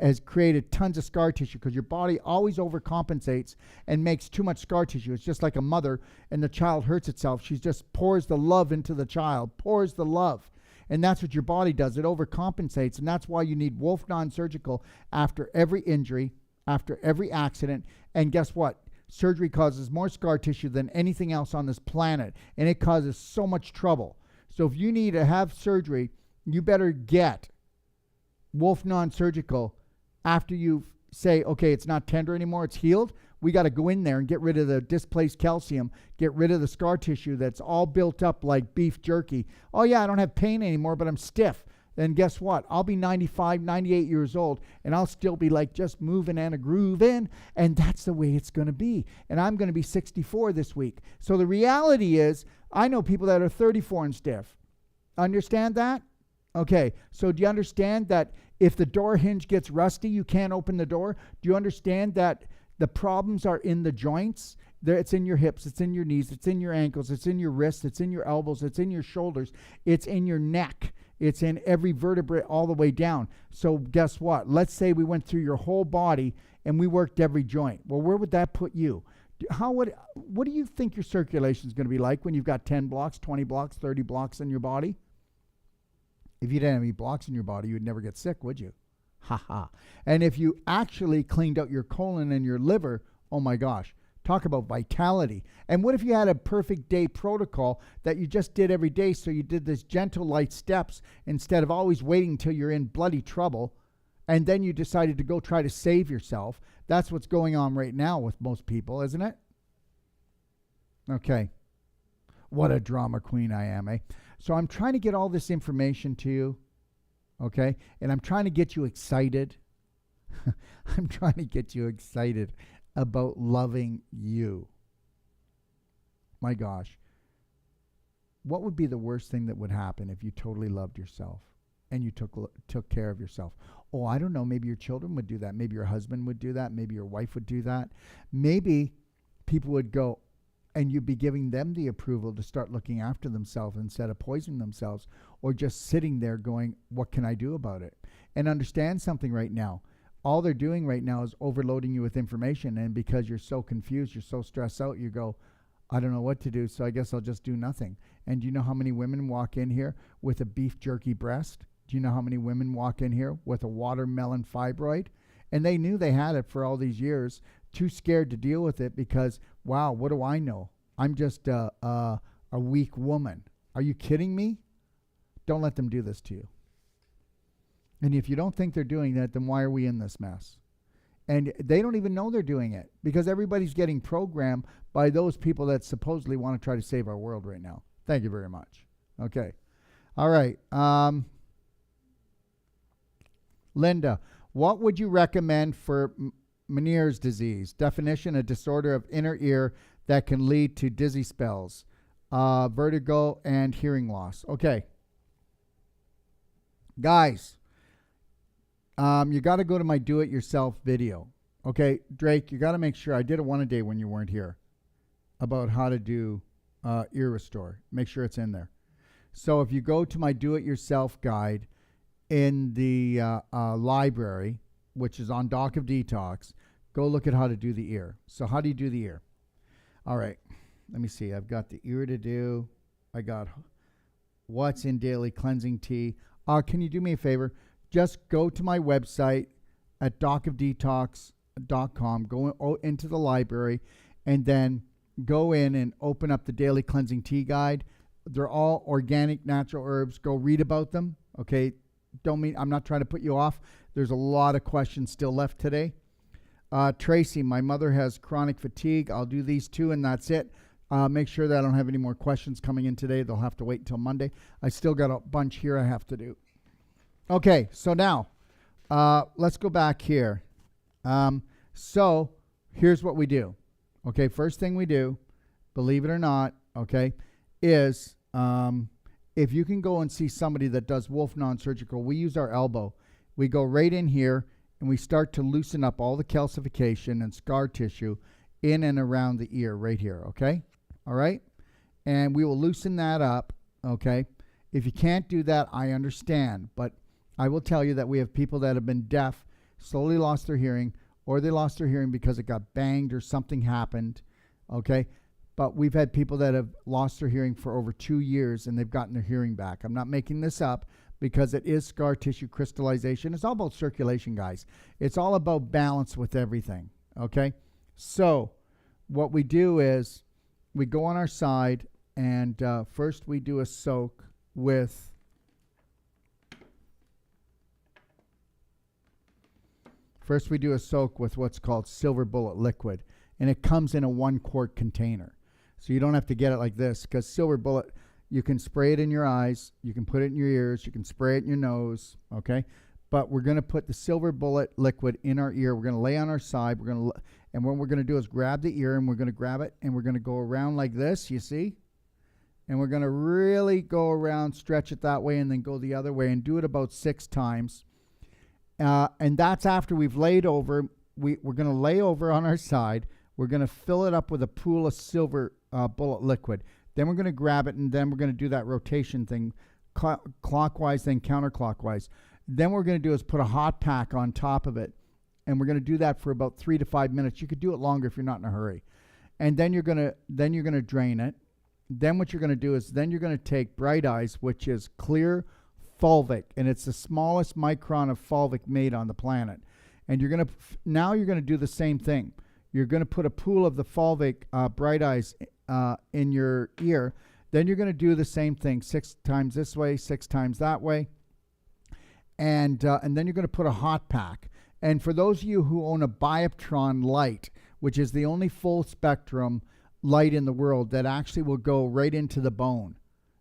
has created tons of scar tissue, because your body always overcompensates and makes too much scar tissue. It's just like a mother and the child hurts itself. She just pours the love into the child, pours the love. And that's what your body does. It overcompensates. And that's why you need Wolfe non-surgical after every injury, after every accident. And guess what? Surgery causes more scar tissue than anything else on this planet. And it causes so much trouble. So if you need to have surgery, you better get Wolfe non-surgical after you say, okay, it's not tender anymore, it's healed. We got to go in there and get rid of the displaced calcium, get rid of the scar tissue that's all built up like beef jerky. Oh yeah, I don't have pain anymore, but I'm stiff. Then guess what? I'll be 95, 98 years old, and I'll still be like just moving and a grooving, and that's the way it's going to be. And I'm going to be 64 this week. So the reality is, I know people that are 34 and stiff. Understand that? Okay, so do you understand that if the door hinge gets rusty, you can't open the door? Do you understand that the problems are in the joints? It's in your hips, it's in your knees, it's in your ankles, it's in your wrists, it's in your elbows, it's in your shoulders, it's in your neck. It's in every vertebrae all the way down. So guess what? Let's say we went through your whole body and we worked every joint. Well, where would that put you? What do you think your circulation is going to be like when you've got 10 blocks, 20 blocks, 30 blocks in your body? If you didn't have any blocks in your body, you would never get sick, would you? Ha ha. And if you actually cleaned out your colon and your liver, oh my gosh, talk about vitality. And what if you had a perfect day protocol that you just did every day, so you did this gentle, light steps instead of always waiting until you're in bloody trouble, and then you decided to go try to save yourself? That's what's going on right now with most people, isn't it? Okay. What a drama queen I am, eh? So I'm trying to get all this information to you, okay? And I'm trying to get you excited. I'm trying to get you excited about loving you. My gosh. What would be the worst thing that would happen if you totally loved yourself and you took care of yourself? Oh, I don't know. Maybe your children would do that. Maybe your husband would do that. Maybe your wife would do that. Maybe people would go, and you'd be giving them the approval to start looking after themselves instead of poisoning themselves, or just sitting there going, what can I do about it? And understand something right now. All they're doing right now is overloading you with information. And because you're so confused, you're so stressed out, you go, I don't know what to do, so I guess I'll just do nothing. And do you know how many women walk in here with a beef jerky breast? Do you know how many women walk in here with a watermelon fibroid? And they knew they had it for all these years, too scared to deal with it because, wow, what do I know? I'm just a weak woman. Are you kidding me? Don't let them do this to you. And if you don't think they're doing that, then why are we in this mess? And they don't even know they're doing it because everybody's getting programmed by those people that supposedly want to try to save our world right now. Thank you very much. Okay. All right. Linda, what would you recommend for Meniere's disease? Definition: a disorder of inner ear that can lead to dizzy spells, vertigo, and hearing loss. Okay. Guys, you got to go to my do-it-yourself video. Okay, Drake, you got to make sure. I did it one a day when you weren't here about how to do ear restore. Make sure it's in there. So if you go to my do-it-yourself guide in the library, which is on Doc of Detox, go look at how to do the ear. So how do you do the ear? All right, let me see. I've got the ear to do. I got what's in daily cleansing tea. Can you do me a favor? Just go to my website at docofdetox.com, go into the library, and then go in and open up the daily cleansing tea guide. They're all organic, natural herbs. Go read about them, okay? I'm not trying to put you off. There's a lot of questions still left today. Tracy, my mother has chronic fatigue. I'll do these two, and that's it. Make sure that I don't have any more questions coming in today. They'll have to wait until Monday. I still got a bunch here I have to do. Okay, so now let's go back here. So here's what we do. Okay, first thing we do, believe it or not, okay, is if you can go and see somebody that does Wolfe non-surgical, we use our elbow. We go right in here and we start to loosen up all the calcification and scar tissue in and around the ear right here, okay? All right? And we will loosen that up, okay? If you can't do that, I understand, but I will tell you that we have people that have been deaf, slowly lost their hearing, or they lost their hearing because it got banged or something happened, okay? But we've had people that have lost their hearing for over 2 years and they've gotten their hearing back. I'm not making this up because it is scar tissue crystallization. It's all about circulation, guys. It's all about balance with everything, okay? So what we do is we go on our side and first we do a soak with what's called silver bullet liquid, and it comes in a 1 quart container. So you don't have to get it like this, because silver bullet, you can spray it in your eyes, you can put it in your ears, you can spray it in your nose, okay? But we're going to put the silver bullet liquid in our ear. We're going to lay on our side. And what we're going to do is grab the ear, and we're going to grab it, and we're going to go around like this, you see? And we're going to really go around, stretch it that way, and then go the other way, and do it about 6 times. And that's after we've laid over. We're going to lay over on our side. We're going to fill it up with a pool of silver bullet liquid. Then we're going to grab it, and then we're going to do that rotation thing, clockwise, then counterclockwise. Then what we're going to do is put a hot pack on top of it, and we're going to do that for about 3 to 5 minutes. You could do it longer if you're not in a hurry. and then you're gonna drain it. Then what you're gonna do is then you're gonna take Bright Eyes, which is clear fulvic, and it's the smallest micron of fulvic made on the planet. And you're gonna do the same thing. You're gonna put a pool of the fulvic Bright Eyes in your ear. Then you're gonna do the same thing 6 times this way, 6 times that way, and then you're gonna put a hot pack. And for those of you who own a Bioptron light, which is the only full spectrum light in the world that actually will go right into the bone,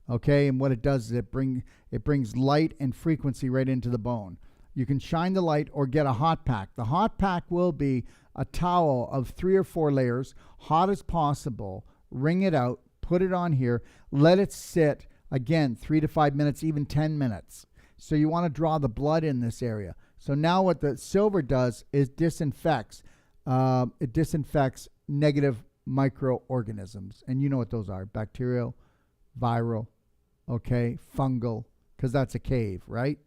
okay? And what it does is it brings light and frequency right into the bone. You can shine the light or get a hot pack. The hot pack will be a towel of 3 or 4 layers, hot as possible. Wring it out, put it on here, let it sit, again, 3 to 5 minutes, even 10 minutes. So you want to draw the blood in this area. So now what the silver does is disinfects. It disinfects negative microorganisms. And you know what those are: bacterial, viral, okay, fungal, because that's a cave, right?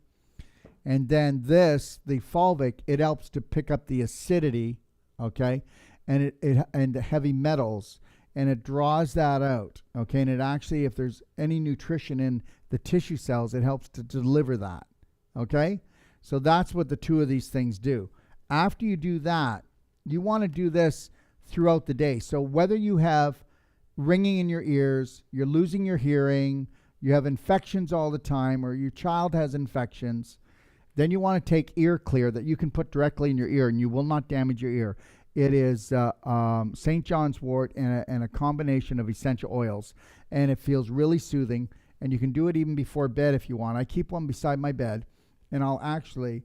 And then this, the fulvic, it helps to pick up the acidity, okay, and and the heavy metals, and it draws that out, okay. And it actually, if there's any nutrition in the tissue cells, it helps to deliver that, okay. So that's what the 2 of these things do. After you do that, you want to do this throughout the day. So whether you have ringing in your ears, you're losing your hearing, you have infections all the time, or your child has infections, then you want to take Ear Clear that you can put directly in your ear, and you will not damage your ear. It is St. John's wort and a combination of essential oils, and it feels really soothing, and you can do it even before bed if you want. I keep one beside my bed, and I'll actually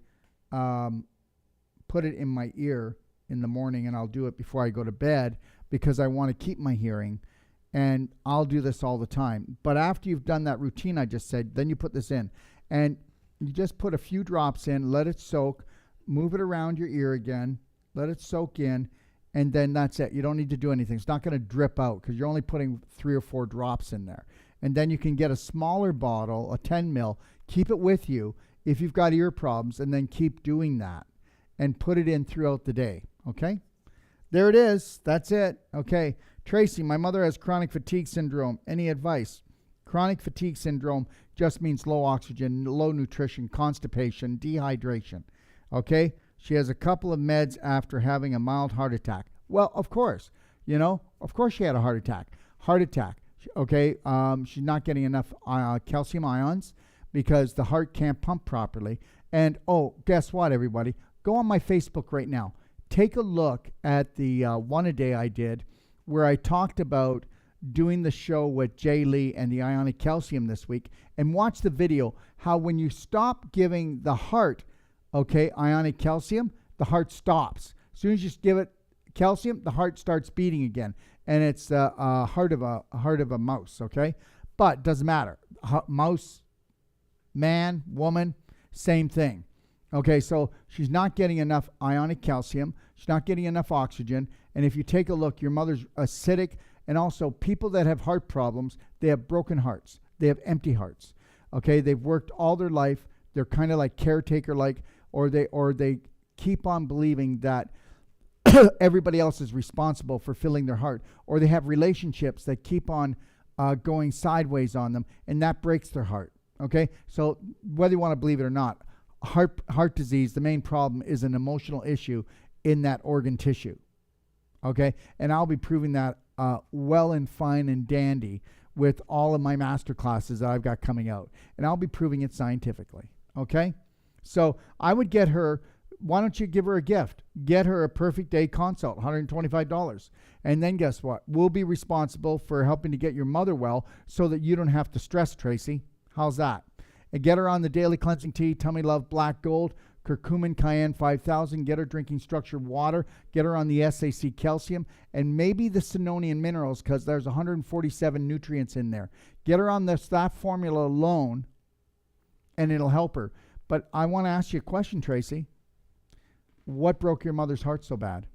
put it in my ear in the morning, and I'll do it before I go to bed because I want to keep my hearing, and I'll do this all the time. But after you've done that routine I just said, then you put this in, and you just put a few drops in, let it soak, move it around your ear again, let it soak in, and then that's it. You don't need to do anything. It's not going to drip out because you're only putting 3 or 4 drops in there. And then you can get a smaller bottle, a 10 mil, keep it with you if you've got ear problems, and then keep doing that and put it in throughout the day, okay? There it is. That's it. Okay. Tracy, my mother has chronic fatigue syndrome. Any advice? Chronic fatigue syndrome just means low oxygen, low nutrition, constipation, dehydration, okay? She has a couple of meds after having a mild heart attack. Well, of course, of course she had a heart attack. Okay? She's not getting enough calcium ions because the heart can't pump properly. And, guess what, everybody? Go on my Facebook right now. Take a look at the one a day I did where I talked about doing the show with Jay Lee and the ionic calcium this week, and watch the video how when you stop giving the heart, okay, ionic calcium, the heart stops. As soon as you give it calcium, the heart starts beating again, and it's the heart of a mouse, okay? But doesn't matter. Mouse, man, woman, same thing. Okay, so she's not getting enough ionic calcium. She's not getting enough oxygen. And if you take a look, your mother's acidic. And also, people that have heart problems, they have broken hearts. They have empty hearts. Okay, they've worked all their life. They're kind of like caretaker-like, or they keep on believing that everybody else is responsible for filling their heart. Or they have relationships that keep on going sideways on them, and that breaks their heart. Okay, so whether you want to believe it or not, heart disease, the main problem is an emotional issue in that organ tissue. Okay, and I'll be proving that well and fine and dandy with all of my master classes that I've got coming out, and I'll be proving it scientifically. Okay, so I would get her. Why don't you give her a gift? Get her a perfect day consult, $125, and then guess what? We'll be responsible for helping to get your mother well, so that you don't have to stress, Tracy. How's that? And get her on the daily cleansing tea, Tummy Love Black Gold, curcumin cayenne 5000, get her drinking structured water, get her on the SAC calcium, and maybe the Sinonian minerals, because there's 147 nutrients in there. Get her on that formula alone, and it'll help her. But I want to ask you a question, Tracy. What broke your mother's heart so bad?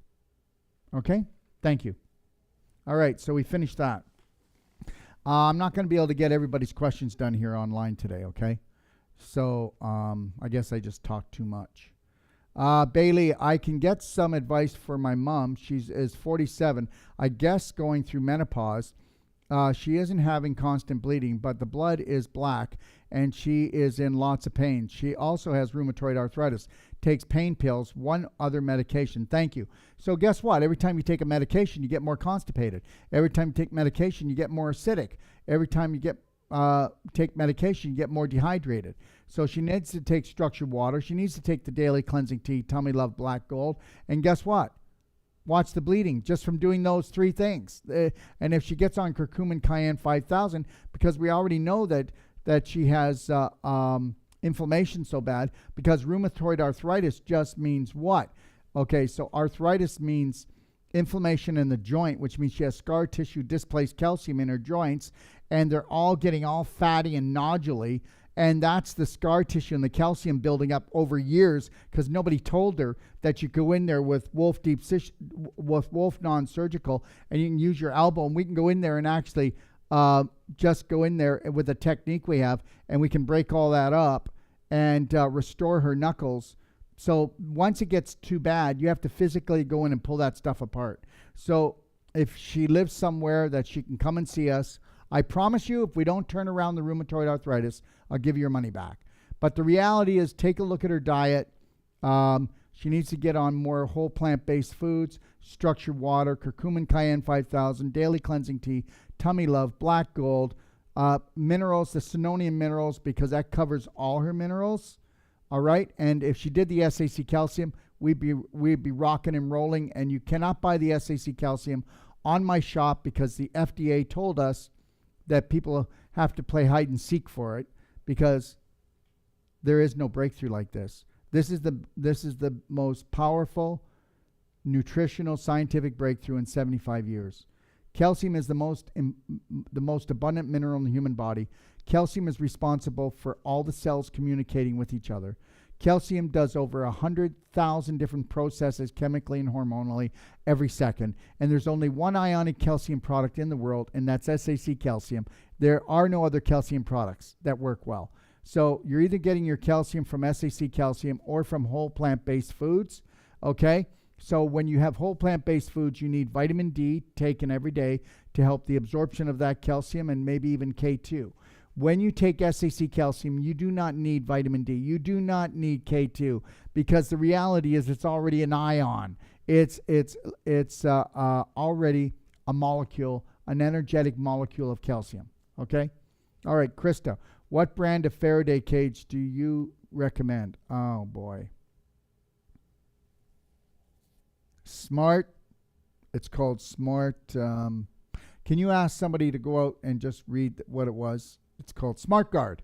Okay? Thank you. All right, so we finished that. I'm not going to be able to get everybody's questions done here online today, okay? So I guess I just talked too much. Bailey, I can get some advice for my mom. Is 47. I guess going through menopause. She isn't having constant bleeding, but the blood is black, and she is in lots of pain. She also has rheumatoid arthritis, takes pain pills, one other medication. Thank you. So guess what? Every time you take a medication, you get more constipated. Every time you take medication, you get more acidic. Every time you take medication, you get more dehydrated. So she needs to take structured water. She needs to take the daily cleansing tea, Tummy Love Black Gold. And guess what? Watch the bleeding just from doing those 3 things. And if she gets on curcumin cayenne 5000, because we already know that she has inflammation so bad, because rheumatoid arthritis just means what? Okay, so arthritis means inflammation in the joint, which means she has scar tissue, displaced calcium in her joints, and they're all getting all fatty and nodulary. And that's the scar tissue and the calcium building up over years, because nobody told her that you go in there with Wolfe Wolfe non-surgical, and you can use your elbow, and we can go in there and actually just go in there with a technique we have, and we can break all that up and restore her knuckles. So once it gets too bad, you have to physically go in and pull that stuff apart. So if she lives somewhere that she can come and see us, I promise you, if we don't turn around the rheumatoid arthritis, I'll give you your money back. But the reality is, take a look at her diet. She needs to get on more whole plant-based foods, structured water, curcumin cayenne 5000, daily cleansing tea, Tummy Love, Black Gold, minerals, the Sinonium minerals, because that covers all her minerals. All right, and if she did the SAC calcium, we'd be rocking and rolling. And you cannot buy the SAC calcium on my shop, because the FDA told us that people have to play hide and seek for it, because there is no breakthrough like this. This is the most powerful nutritional scientific breakthrough in 75 years. Calcium is the most abundant mineral in the human body. Calcium is responsible for all the cells communicating with each other. Calcium does over 100,000 different processes chemically and hormonally every second. And there's only one ionic calcium product in the world, and that's SAC calcium. There are no other calcium products that work well. So you're either getting your calcium from SAC calcium or from whole plant-based foods, okay? So when you have whole plant-based foods, you need vitamin D taken every day to help the absorption of that calcium, and maybe even K2. When you take SAC calcium, you do not need vitamin D. You do not need K2, because the reality is it's already an ion. It's already a molecule, an energetic molecule of calcium. Okay? All right, Krista, what brand of Faraday cage do you recommend? Oh, boy. Smart. It's called Smart. Can you ask somebody to go out and just read what it was? It's called Smart Guard.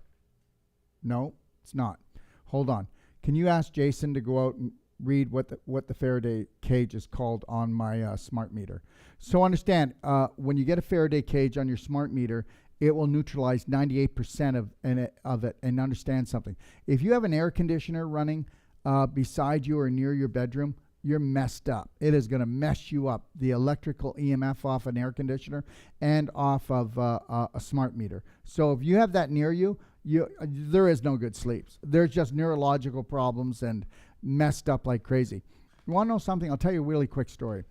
No, it's not. Hold on. Can you ask Jason to go out and read what the Faraday cage is called on my smart meter? So understand, when you get a Faraday cage on your smart meter, it will neutralize 98% of it. And understand something. If you have an air conditioner running beside you or near your bedroom, you're messed up. It is going to mess you up. The electrical EMF off an air conditioner and off of a smart meter. So if you have that near you, there is no good sleeps. There's just neurological problems and messed up like crazy. You want to know something? I'll tell you a really quick story.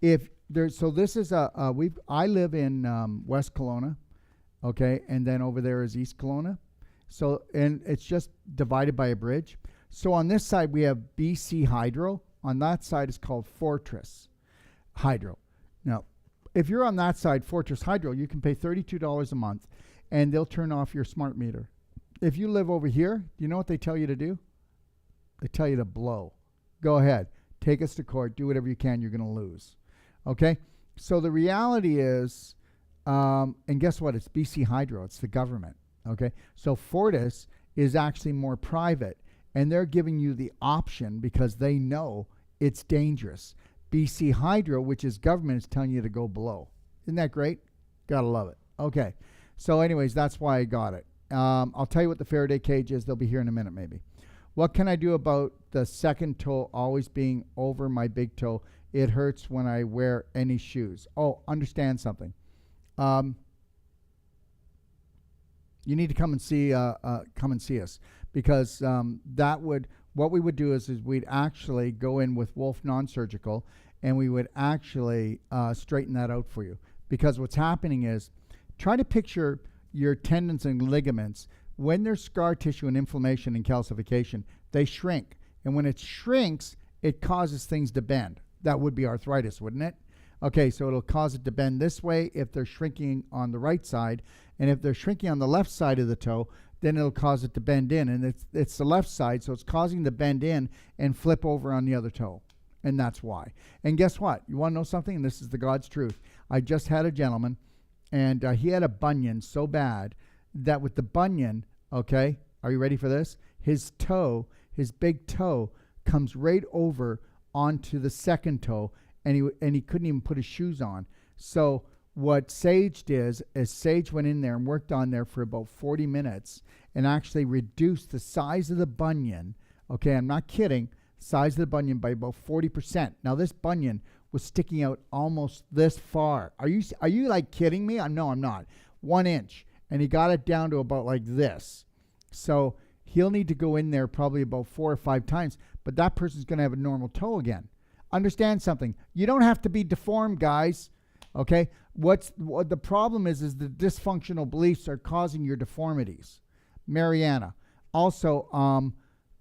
So this is I live in West Kelowna, okay, and then over there is East Kelowna. So, and it's just divided by a bridge. So on this side we have BC Hydro. On that side is called Fortress Hydro. Now, if you're on that side, Fortress Hydro, you can pay $32 a month, and they'll turn off your smart meter. If you live over here, do you know what they tell you to do? They tell you to blow. Go ahead. Take us to court. Do whatever you can. You're going to lose. Okay? So the reality is, and guess what? It's BC Hydro. It's the government. Okay? So Fortis is actually more private, and they're giving you the option because they know it's dangerous. BC Hydro, which is government, is telling you to go below. Isn't that great? Gotta love it. Okay. So anyways, that's why I got it. I'll tell you what the Faraday cage is. They'll be here in a minute maybe. What can I do about the second toe always being over my big toe? It hurts when I wear any shoes. Oh, understand something. You need to come and see us, because that would, what we would do is we'd actually go in with Wolfe non-surgical, and we would actually straighten that out for you. Because what's happening is, try to picture your tendons and ligaments. When there's scar tissue and inflammation and calcification, they shrink. And when it shrinks, it causes things to bend. That would be arthritis, wouldn't it? Okay, so it'll cause it to bend this way if they're shrinking on the right side. And if they're shrinking on the left side of the toe, then it'll cause it to bend in. And it's the left side, so it's causing the bend in and flip over on the other toe. And that's why. And guess what? You want to know something? And this is the God's truth. I just had a gentleman, and he had a bunion so bad that with the bunion, okay, are you ready for this? His toe, his big toe, comes right over onto the second toe, and he couldn't even put his shoes on. So what Sage did is Sage went in there and worked on there for about 40 minutes and actually reduced the size of the bunion. Okay, I'm not kidding. Size of the bunion by about 40%. Now this bunion was sticking out almost this far. Are you like kidding me? No, I'm not. 1 inch, and he got it down to about like this. So he'll need to go in there probably about 4 or 5 times, but that person's going to have a normal toe again. Understand something. You don't have to be deformed, guys. Okay? What the problem is the dysfunctional beliefs are causing your deformities. Mariana. Also,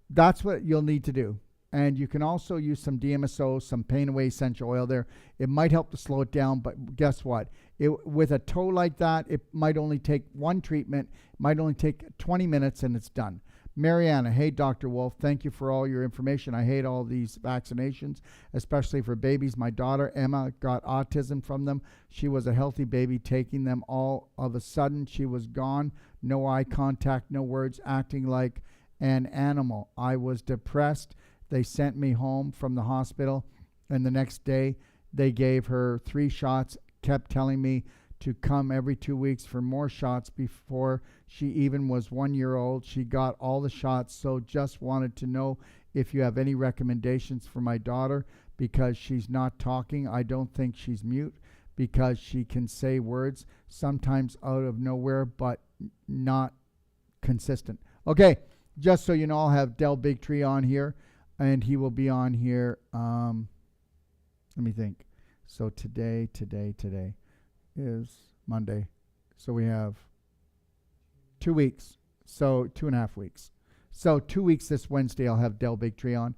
that's what you'll need to do. And you can also use some DMSO, some pain away essential oil there. It might help to slow it down, but guess what? With a toe like that, it might only take one treatment, might only take 20 minutes, and it's done. Mariana, hey, Dr. Wolfe, thank you for all your information. I hate all these vaccinations, especially for babies. My daughter, Emma, got autism from them. She was a healthy baby taking them. All of a sudden, she was gone. No eye contact, no words, acting like an animal. I was depressed. They sent me home from the hospital, and the next day they gave her 3 shots, kept telling me to come every 2 weeks for more shots before she even was 1 year old. She got all the shots, so just wanted to know if you have any recommendations for my daughter because she's not talking. I don't think she's mute because she can say words sometimes out of nowhere, but not consistent. Okay, just so you know, I'll have Del Bigtree on here. And he will be on here, let me think. So today is Monday. So we have 2 weeks. So 2.5 weeks. So 2 weeks this Wednesday, I'll have Del Bigtree on.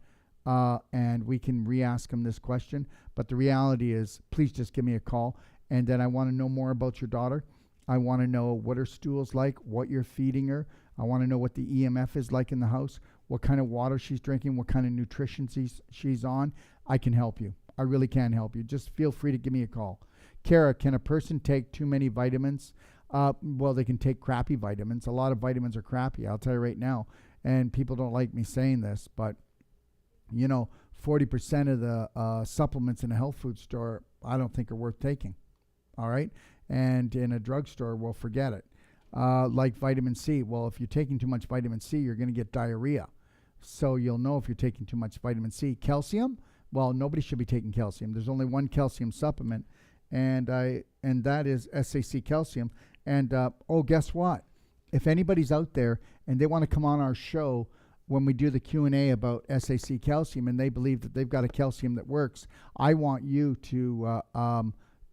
And we can re-ask him this question. But the reality is, please just give me a call. And then I want to know more about your daughter. I want to know what her stool's like, what you're feeding her. I want to know what the EMF is like in the house, what kind of water she's drinking, what kind of nutrition she's on. I can help you. I really can help you. Just feel free to give me a call. Kara, can a person take too many vitamins? Well, they can take crappy vitamins. A lot of vitamins are crappy, I'll tell you right now. And people don't like me saying this, but, 40% of the supplements in a health food store, I don't think are worth taking. All right? And in a drugstore, well, forget it. Like vitamin C. Well, if you're taking too much vitamin C, you're going to get diarrhea. So you'll know if you're taking too much vitamin C. Calcium? Well, nobody should be taking calcium. There's only one calcium supplement, and that is SAC calcium. And guess what? If anybody's out there and they want to come on our show when we do the Q&A about SAC calcium and they believe that they've got a calcium that works, I want you to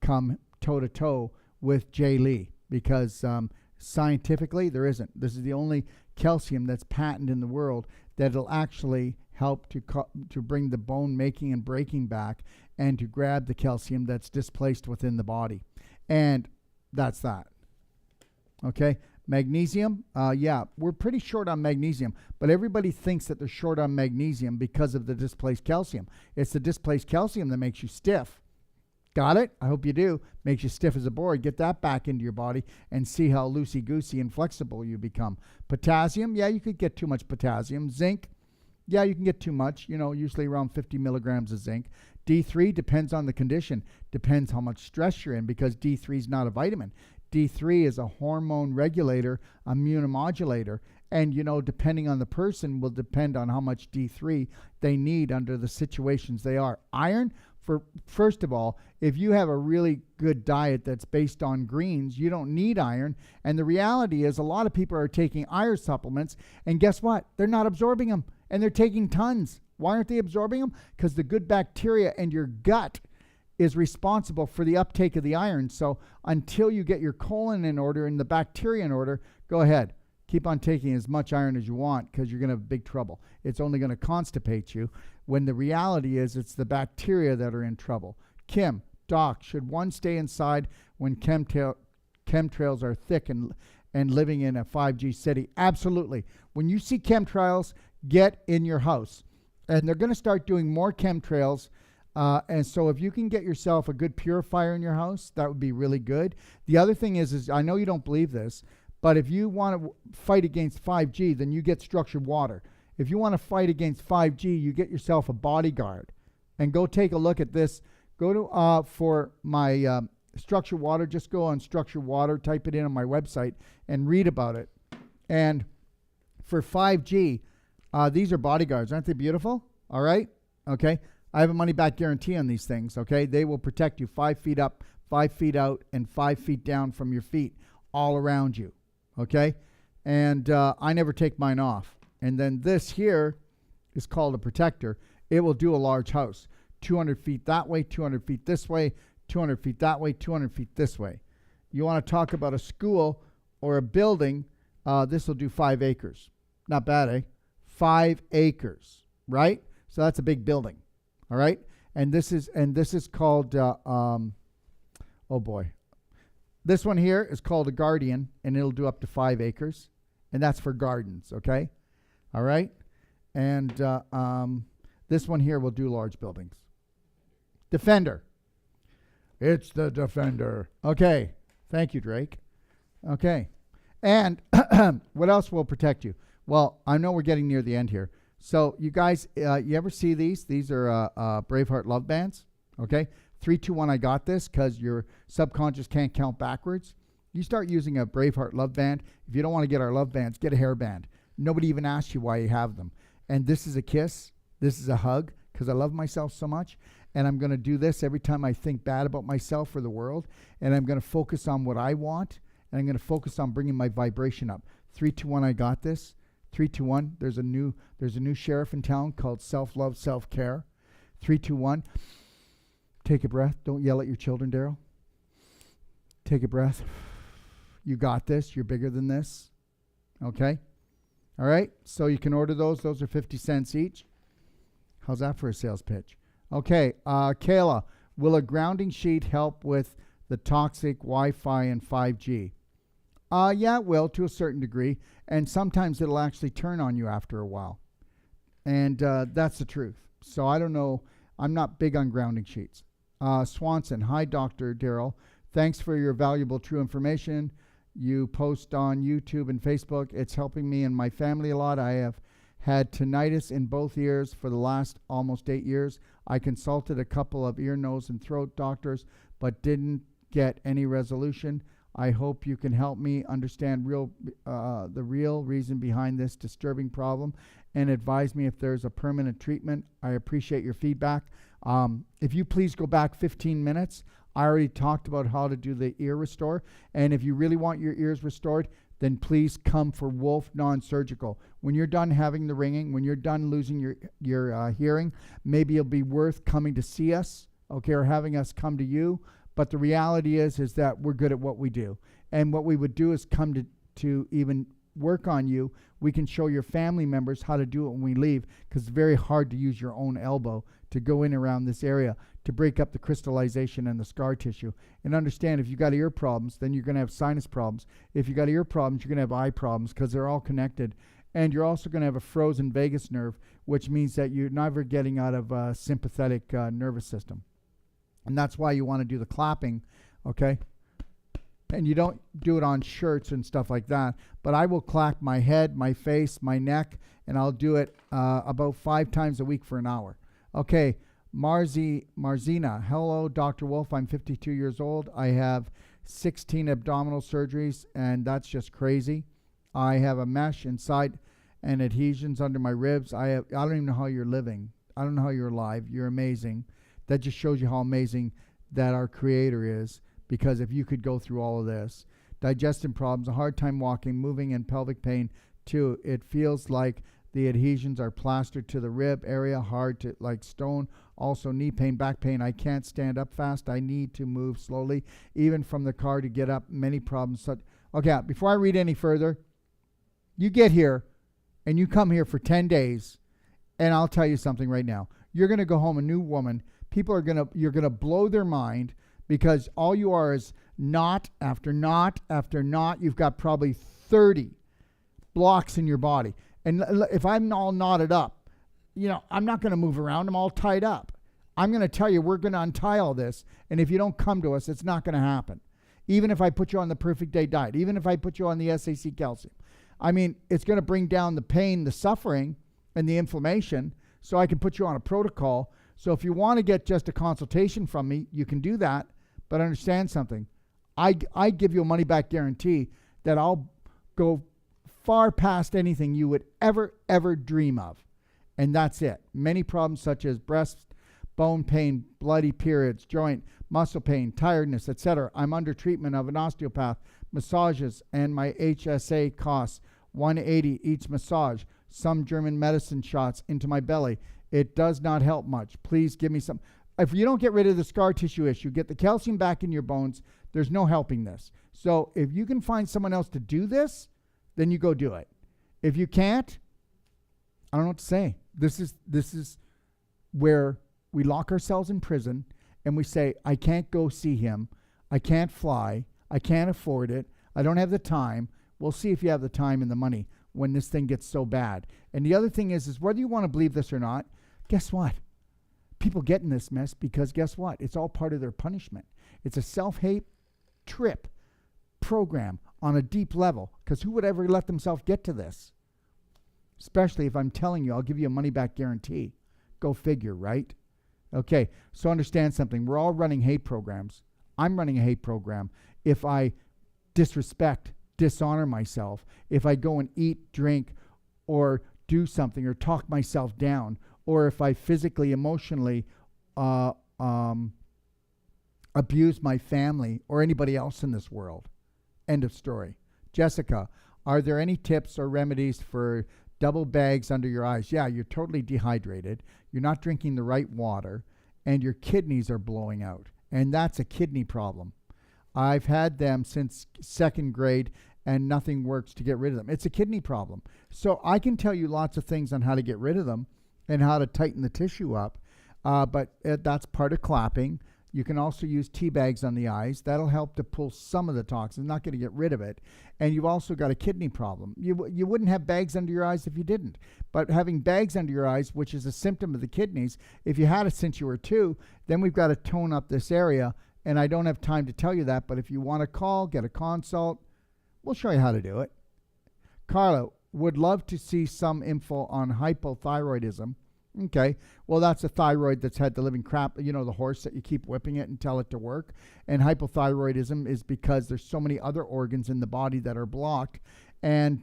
come toe-to-toe with Jay Lee because scientifically, there isn't. This is the only calcium that's patented in the world that'll actually help to bring the bone making and breaking back and to grab the calcium that's displaced within the body. And that's that. Okay? Magnesium, yeah, we're pretty short on magnesium, but everybody thinks that they're short on magnesium because of the displaced calcium. It's the displaced calcium that makes you stiff. Got it? I hope you do. Makes you stiff as a board. Get that back into your body and see how loosey-goosey and flexible you become. Potassium, yeah, you could get too much potassium. Zinc, yeah, you can get too much, usually around 50 milligrams of zinc. D3 depends on the condition. Depends how much stress you're in because D3 is not a vitamin. D3 is a hormone regulator, immunomodulator, and, depending on the person will depend on how much D3 they need under the situations they are. Iron, first of all, if you have a really good diet that's based on greens, you don't need iron. And the reality is a lot of people are taking iron supplements, and guess what? They're not absorbing them. And they're taking tons. Why aren't they absorbing them? Because the good bacteria in your gut is responsible for the uptake of the iron. So until you get your colon in order and the bacteria in order, go ahead. Keep on taking as much iron as you want because you're going to have big trouble. It's only going to constipate you when the reality is it's the bacteria that are in trouble. Kim, Doc, should one stay inside when chemtrails are thick and living in a 5G city? Absolutely. When you see chemtrails, get in your house. And they're going to start doing more chemtrails. And so if you can get yourself a good purifier in your house, that would be really good. The other thing is I know you don't believe this, but if you want to fight against 5G, then you get structured water. If you want to fight against 5G, you get yourself a bodyguard. And go take a look at this. Go to, for my structured water, just go on structured water, type it in on my website, and read about it. And for 5G, these are bodyguards. Aren't they beautiful? All right? Okay. I have a money-back guarantee on these things, okay? They will protect you 5 feet up, 5 feet out, and 5 feet down from your feet, all around you, okay? And I never take mine off. And then this here is called a protector. It will do a large house. 200 feet that way, 200 feet this way, 200 feet that way, 200 feet this way. You want to talk about a school or a building, this will do 5 acres. Not bad, eh? 5 acres, right? So that's a big building. All right, and this is called oh boy, this one here is called a Guardian, and it'll do up to 5 acres, and that's for gardens. Okay, all right, and this one here will do large buildings. Defender, it's the Defender. Okay, thank you, Drake. Okay, and what else will protect you? Well, I know we're getting near the end here. So you guys, you ever see these? These are Braveheart love bands, okay? 3, 2, 1, I got this, because your subconscious can't count backwards. You start using a Braveheart love band. If you don't want to get our love bands, get a hairband. Nobody even asks you why you have them. And this is a kiss. This is a hug, because I love myself so much. And I'm going to do this every time I think bad about myself or the world. And I'm going to focus on what I want. And I'm going to focus on bringing my vibration up. 3, 2, 1, I got this. 3, 2, 1. There's a new sheriff in town called Self-Love, Self-Care. 3, 2, 1. Take a breath. Don't yell at your children, Darrell. Take a breath. You got this. You're bigger than this. Okay? All right? So you can order those. Those are 50 cents each. How's that for a sales pitch? Okay. Kayla, will a grounding sheet help with the toxic Wi-Fi and 5G? Yeah, it will, to a certain degree. And sometimes it'll actually turn on you after a while. And that's the truth. So I don't know. I'm not big on grounding sheets. Swanson, hi, Dr. Darrell. Thanks for your valuable, true information you post on YouTube and Facebook. It's helping me and my family a lot. I have had tinnitus in both ears for the last almost 8 years. I consulted a couple of ear, nose, and throat doctors, but didn't get any resolution. I hope you can help me understand the real reason behind this disturbing problem and advise me if there's a permanent treatment. I appreciate your feedback. If you please go back 15 minutes, I already talked about how to do the ear restore. And if you really want your ears restored, then please come for Wolfe Non-Surgical. When you're done having the ringing, when you're done losing your hearing, maybe it'll be worth coming to see us, okay, or having us come to you. But the reality is that we're good at what we do. And what we would do is come to even work on you. We can show your family members how to do it when we leave, because it's very hard to use your own elbow to go in around this area to break up the crystallization and the scar tissue. And understand, if you got ear problems, then you're going to have sinus problems. If you got ear problems, you're going to have eye problems, because they're all connected. And you're also going to have a frozen vagus nerve, which means that you're never getting out of a sympathetic nervous system. And that's why you want to do the clapping, okay? And you don't do it on shirts and stuff like that. But I will clap my head, my face, my neck, and I'll do it about 5 times a week for an hour. Okay, Marzina, hello, Dr. Wolfe. I'm 52 years old. I have 16 abdominal surgeries, and that's just crazy. I have a mesh inside and adhesions under my ribs. I don't even know how you're living. I don't know how you're alive. You're amazing. That just shows you how amazing that our Creator is, because if you could go through all of this. Digestion problems, a hard time walking, moving, and pelvic pain too. It feels like The adhesions are plastered to the rib area, hard to like stone. Also knee pain, back pain. I can't stand up fast. I need to move slowly, even from the car to get up. Many problems. Okay, before I read any further, you get here and you come here for 10 days, and I'll tell you something right now. You're going to go home a new woman. You're going to blow their mind, because all you are is knot after knot after knot. You've got probably 30 blocks in your body. And if I'm all knotted up, I'm not going to move around. I'm all tied up. I'm going to tell you, we're going to untie all this. And if you don't come to us, it's not going to happen. Even if I put you on the perfect day diet, even if I put you on the SAC calcium, I mean, it's going to bring down the pain, the suffering, and the inflammation, so I can put you on a protocol. So if you want to get just a consultation from me, you can do that. But understand something. I give you a money-back guarantee that I'll go far past anything you would ever dream of. And that's it. Many problems such as breast, bone pain, bloody periods, joint, muscle pain, tiredness, etc. I'm under treatment of an osteopath, massages, and my HSA costs $180 each massage. Some German medicine shots into my belly. It does not help much. Please give me some. If you don't get rid of the scar tissue issue, get the calcium back in your bones, there's no helping this. So if you can find someone else to do this, then you go do it. If you can't, I don't know what to say. This is where we lock ourselves in prison and we say, I can't go see him. I can't fly. I can't afford it. I don't have the time. We'll see if you have the time and the money when this thing gets so bad. And the other thing is whether you want to believe this or not, guess what? People get in this mess because guess what? It's all part of their punishment. It's a self-hate trip program on a deep level, because who would ever let themselves get to this? Especially if I'm telling you, I'll give you a money-back guarantee. Go figure, right? Okay, so understand something. We're all running hate programs. I'm running a hate program. If I disrespect, dishonor myself, if I go and eat, drink, or do something, or talk myself down, or if I physically, emotionally abuse my family or anybody else in this world. End of story. Jessica, are there any tips or remedies for double bags under your eyes? Yeah, you're totally dehydrated. You're not drinking the right water, and your kidneys are blowing out. And that's a kidney problem. I've had them since second grade, and nothing works to get rid of them. It's a kidney problem. So I can tell you lots of things on how to get rid of them and how to tighten the tissue up, but that's part of clapping. You can also use tea bags on the eyes. That'll help to pull some of the toxins, not going to get rid of it. And you've also got a kidney problem. You wouldn't have bags under your eyes if you didn't. But having bags under your eyes, which is a symptom of the kidneys, if you had it since you were 2, then we've got to tone up this area. And I don't have time to tell you that, but if you want to call, get a consult, we'll show you how to do it. Carla, would love to see some info on hypothyroidism. Okay, well, that's a thyroid that's had the living crap, the horse that you keep whipping it and tell it to work. And hypothyroidism is because there's so many other organs in the body that are blocked, and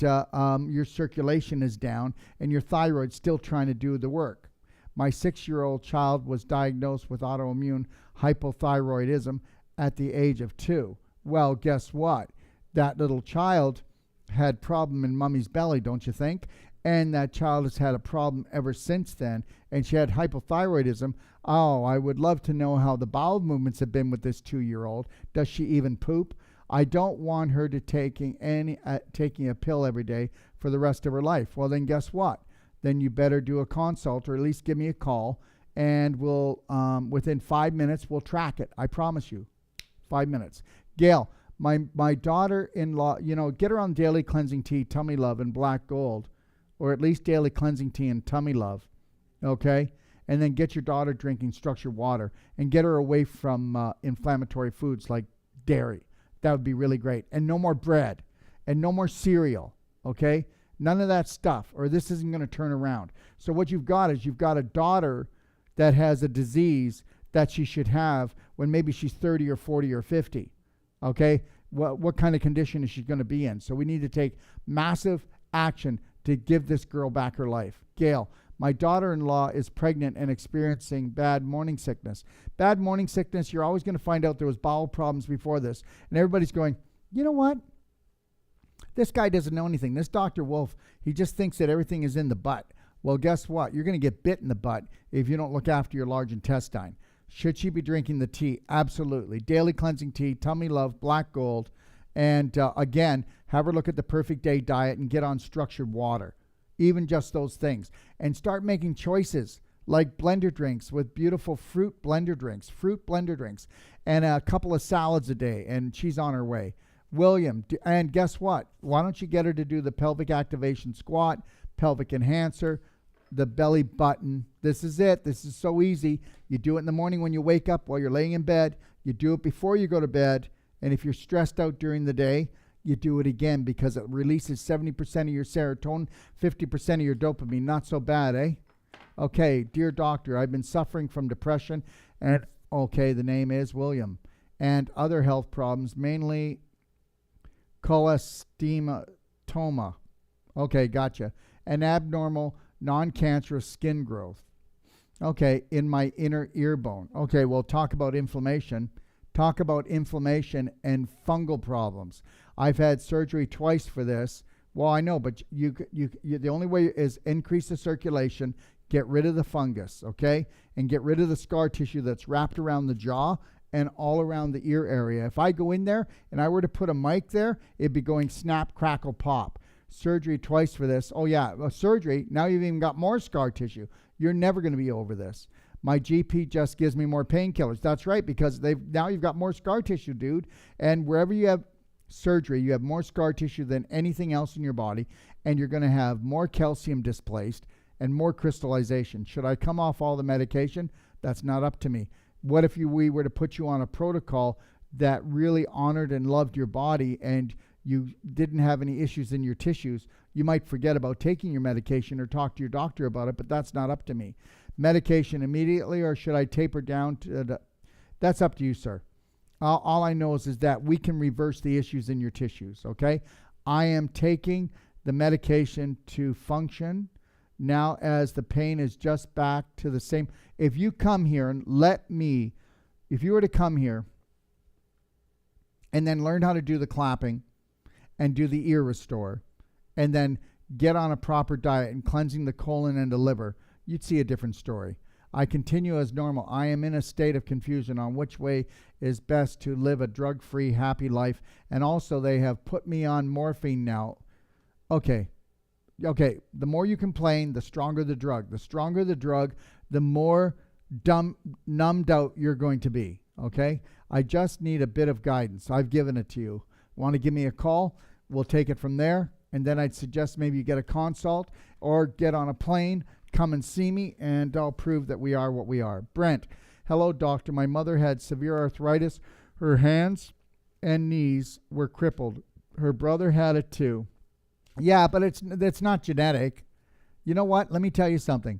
your circulation is down, and your thyroid's still trying to do the work. My 6-year-old child was diagnosed with autoimmune hypothyroidism at the age of 2. Well, guess what? That little child had problem in mommy's belly, don't you think? And that child has had a problem ever since then, and she had hypothyroidism. Oh, I would love to know how the bowel movements have been with this 2-year-old. Does she even poop? I don't want her to taking a pill every day for the rest of her life. Well, then guess what? Then you better do a consult, or at least give me a call, and we'll within 5 minutes we'll track it. I promise you, 5 minutes. Gail, my daughter-in-law, get her on daily cleansing tea, tummy love, and black gold. Or at least daily cleansing tea and tummy love, okay? And then get your daughter drinking structured water and get her away from inflammatory foods like dairy. That would be really great. And no more bread and no more cereal, okay? None of that stuff, or this isn't going to turn around. So what you've got is you've got a daughter that has a disease that she should have when maybe she's 30 or 40 or 50, okay? What kind of condition is she going to be in? So we need to take massive action to give this girl back her life. Gail, my daughter-in-law is pregnant and experiencing bad morning sickness. Bad morning sickness, you're always going to find out there was bowel problems before this. And everybody's going, you know what? This guy doesn't know anything. This Dr. Wolfe, he just thinks that everything is in the butt. Well, guess what? You're going to get bit in the butt if you don't look after your large intestine. Should she be drinking the tea? Absolutely. Daily cleansing tea, tummy love, black gold. And again, have her look at the perfect day diet and get on structured water. Even just those things. And start making choices like blender drinks with beautiful fruit blender drinks, and a couple of salads a day, and she's on her way. William, and guess what? Why don't you get her to do the pelvic activation squat, pelvic enhancer, the belly button? This is it. This is so easy. You do it in the morning when you wake up while you're laying in bed. You do it before you go to bed. And if you're stressed out during the day, you do it again because it releases 70% of your serotonin, 50% of your dopamine. Not so bad, eh? Okay, dear doctor, I've been suffering from depression and, okay, the name is William, and other health problems, mainly cholesteatoma. Okay, gotcha. An abnormal, non-cancerous skin growth. Okay, in my inner ear bone. Okay, well, talk about inflammation. Talk about inflammation and fungal problems. I've had surgery twice for this. Well, I know, but you the only way is increase the circulation, get rid of the fungus, okay? And get rid of the scar tissue that's wrapped around the jaw and all around the ear area. If I go in there and I were to put a mic there, it'd be going snap, crackle, pop. Surgery twice for this. Oh, yeah, surgery. Now you've even got more scar tissue. You're never going to be over this. My GP just gives me more painkillers. That's right, because now you've got more scar tissue, dude. And wherever you have surgery, you have more scar tissue than anything else in your body, and you're going to have more calcium displaced and more crystallization. Should I come off all the medication? That's not up to me. What if we were to put you on a protocol that really honored and loved your body and you didn't have any issues in your tissues? You might forget about taking your medication or talk to your doctor about it, but that's not up to me. Medication immediately, or should I taper down to that's up to you, sir. All I know is that we can reverse the issues in your tissues, okay? I am taking the medication to function now as the pain is just back to the same. If you come here and if you were to come here and then learn how to do the clapping and do the ear restore and then get on a proper diet and cleansing the colon and the liver, you'd see a different story. I continue as normal. I am in a state of confusion on which way is best to live a drug-free, happy life. And also they have put me on morphine now. Okay, the more you complain, the stronger the drug. The stronger the drug, the more numbed out you're going to be, okay? I just need a bit of guidance. I've given it to you. Want to give me a call? We'll take it from there. And then I'd suggest maybe you get a consult or get on a plane, come and see me, and I'll prove that we are what we are. Brent, hello, doctor. My mother had severe arthritis. Her hands and knees were crippled. Her brother had it too. Yeah, but it's not genetic. You know what? Let me tell you something.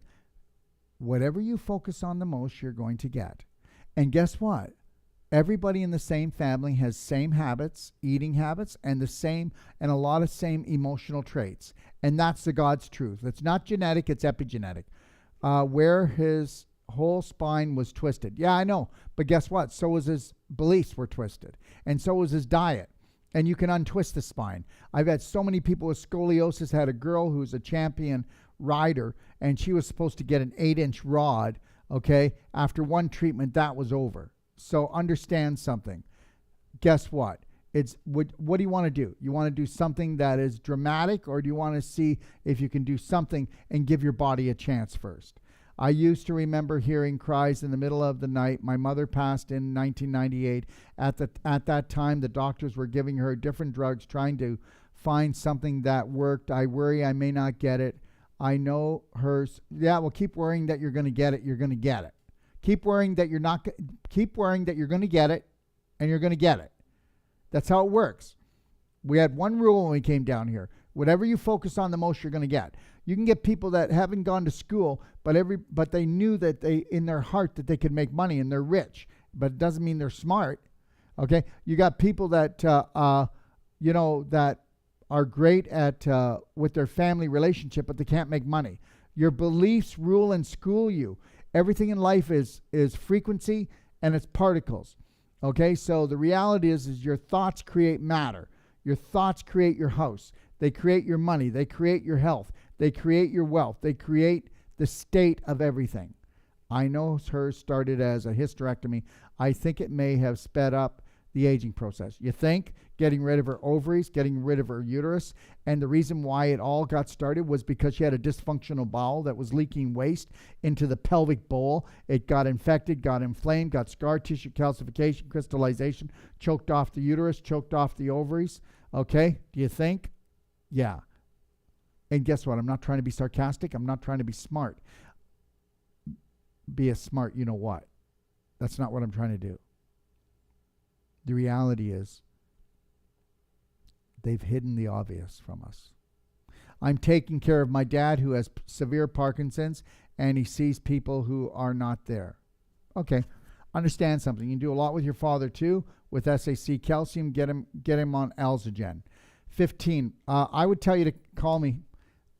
Whatever you focus on the most, you're going to get. And guess what? Everybody in the same family has same habits, eating habits, and a lot of same emotional traits. And that's the God's truth. It's not genetic, it's epigenetic. Where his whole spine was twisted. Yeah, I know. But guess what? So was his beliefs were twisted. And so was his diet. And you can untwist the spine. I've had so many people with scoliosis. Had a girl who's a champion rider, and she was supposed to get an 8-inch rod, okay? After one treatment, that was over. So understand something. Guess what? What do you want to do? You want to do something that is dramatic, or do you want to see if you can do something and give your body a chance first? I used to remember hearing cries in the middle of the night. My mother passed in 1998. At that time, the doctors were giving her different drugs, trying to find something that worked. I worry I may not get it. I know hers. Yeah, well, keep worrying that you're going to get it. You're going to get it. Keep worrying that you're not. Keep worrying that you're going to get it, and you're going to get it. That's how it works. We had one rule when we came down here. Whatever you focus on the most, you're going to get. You can get people that haven't gone to school, but they knew that they in their heart that they could make money and they're rich, but it doesn't mean they're smart. Okay, you got people that that are great at with their family relationship, but they can't make money. Your beliefs rule and school you. Everything in life is frequency and it's particles. Okay, so the reality is your thoughts create matter. Your thoughts create your house. They create your money. They create your health. They create your wealth. They create the state of everything. I know hers started as a hysterectomy. I think it may have sped up the aging process. You think? Getting rid of her ovaries, getting rid of her uterus. And the reason why it all got started was because she had a dysfunctional bowel that was leaking waste into the pelvic bowl. It got infected, got inflamed, got scar tissue calcification, crystallization, choked off the uterus, choked off the ovaries. Okay? Do you think? Yeah. And guess what? I'm not trying to be sarcastic. I'm not trying to be smart. Be a smart, you know what? That's not what I'm trying to do. The reality is, they've hidden the obvious from us. I'm taking care of my dad who has severe Parkinson's, and he sees people who are not there. Okay, understand something. You can do a lot with your father too, with SAC calcium. Get him on Alzagen. 15. I would tell you to call me.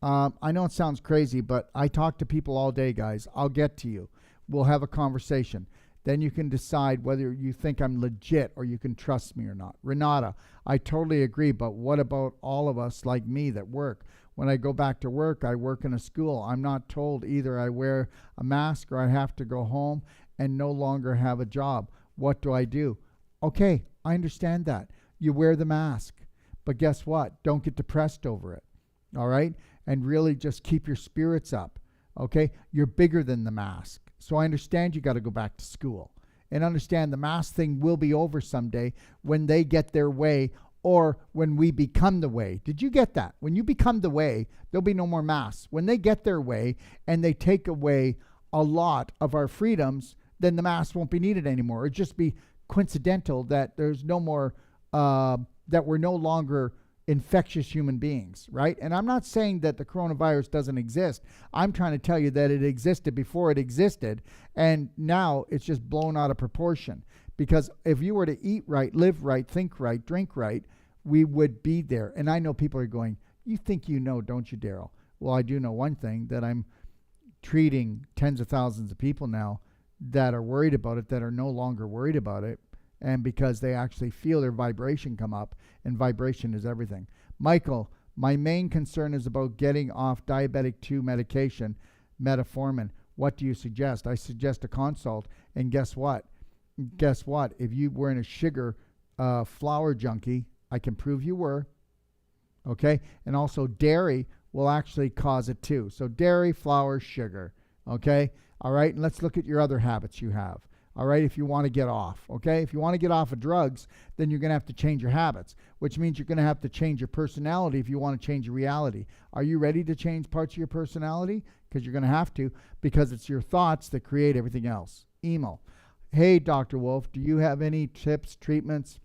I know it sounds crazy, but I talk to people all day, guys. I'll get to you. We'll have a conversation. Then you can decide whether you think I'm legit or you can trust me or not. Renata, I totally agree, but what about all of us like me that work? When I go back to work, I work in a school. I'm not told either I wear a mask or I have to go home and no longer have a job. What do I do? Okay, I understand that. You wear the mask. But guess what? Don't get depressed over it. All right? And really just keep your spirits up. Okay? You're bigger than the mask. So I understand you got to go back to school. And understand the mask thing will be over someday when they get their way or when we become the way. Did you get that? When you become the way, there'll be no more masks. When they get their way and they take away a lot of our freedoms, then the mask won't be needed anymore. It'll just be coincidental that there's no more, that we're no longer infectious human beings, right? And I'm not saying that the coronavirus doesn't exist. I'm trying to tell you that it existed before it existed, and now it's just blown out of proportion. Because if you were to eat right, live right, think right, drink right, we would be there. And I know people are going, you think you know, don't you, Darrell? Well, I do know one thing, that I'm treating tens of thousands of people now that are worried about it, that are no longer worried about it, and because they actually feel their vibration come up, and vibration is everything. Michael, my main concern is about getting off diabetic 2 medication, metformin. What do you suggest? I suggest a consult, and guess what? Guess what? If you were in a sugar flour junkie, I can prove you were, okay? And also dairy will actually cause it too. So dairy, flour, sugar, okay? All right, and let's look at your other habits you have. All right, if you want to get off, okay? If you want to get off of drugs, then you're going to have to change your habits, which means you're going to have to change your personality if you want to change your reality. Are you ready to change parts of your personality? Because you're going to have to, because it's your thoughts that create everything else. Emo. Hey, Dr. Wolfe, do you have any tips, treatments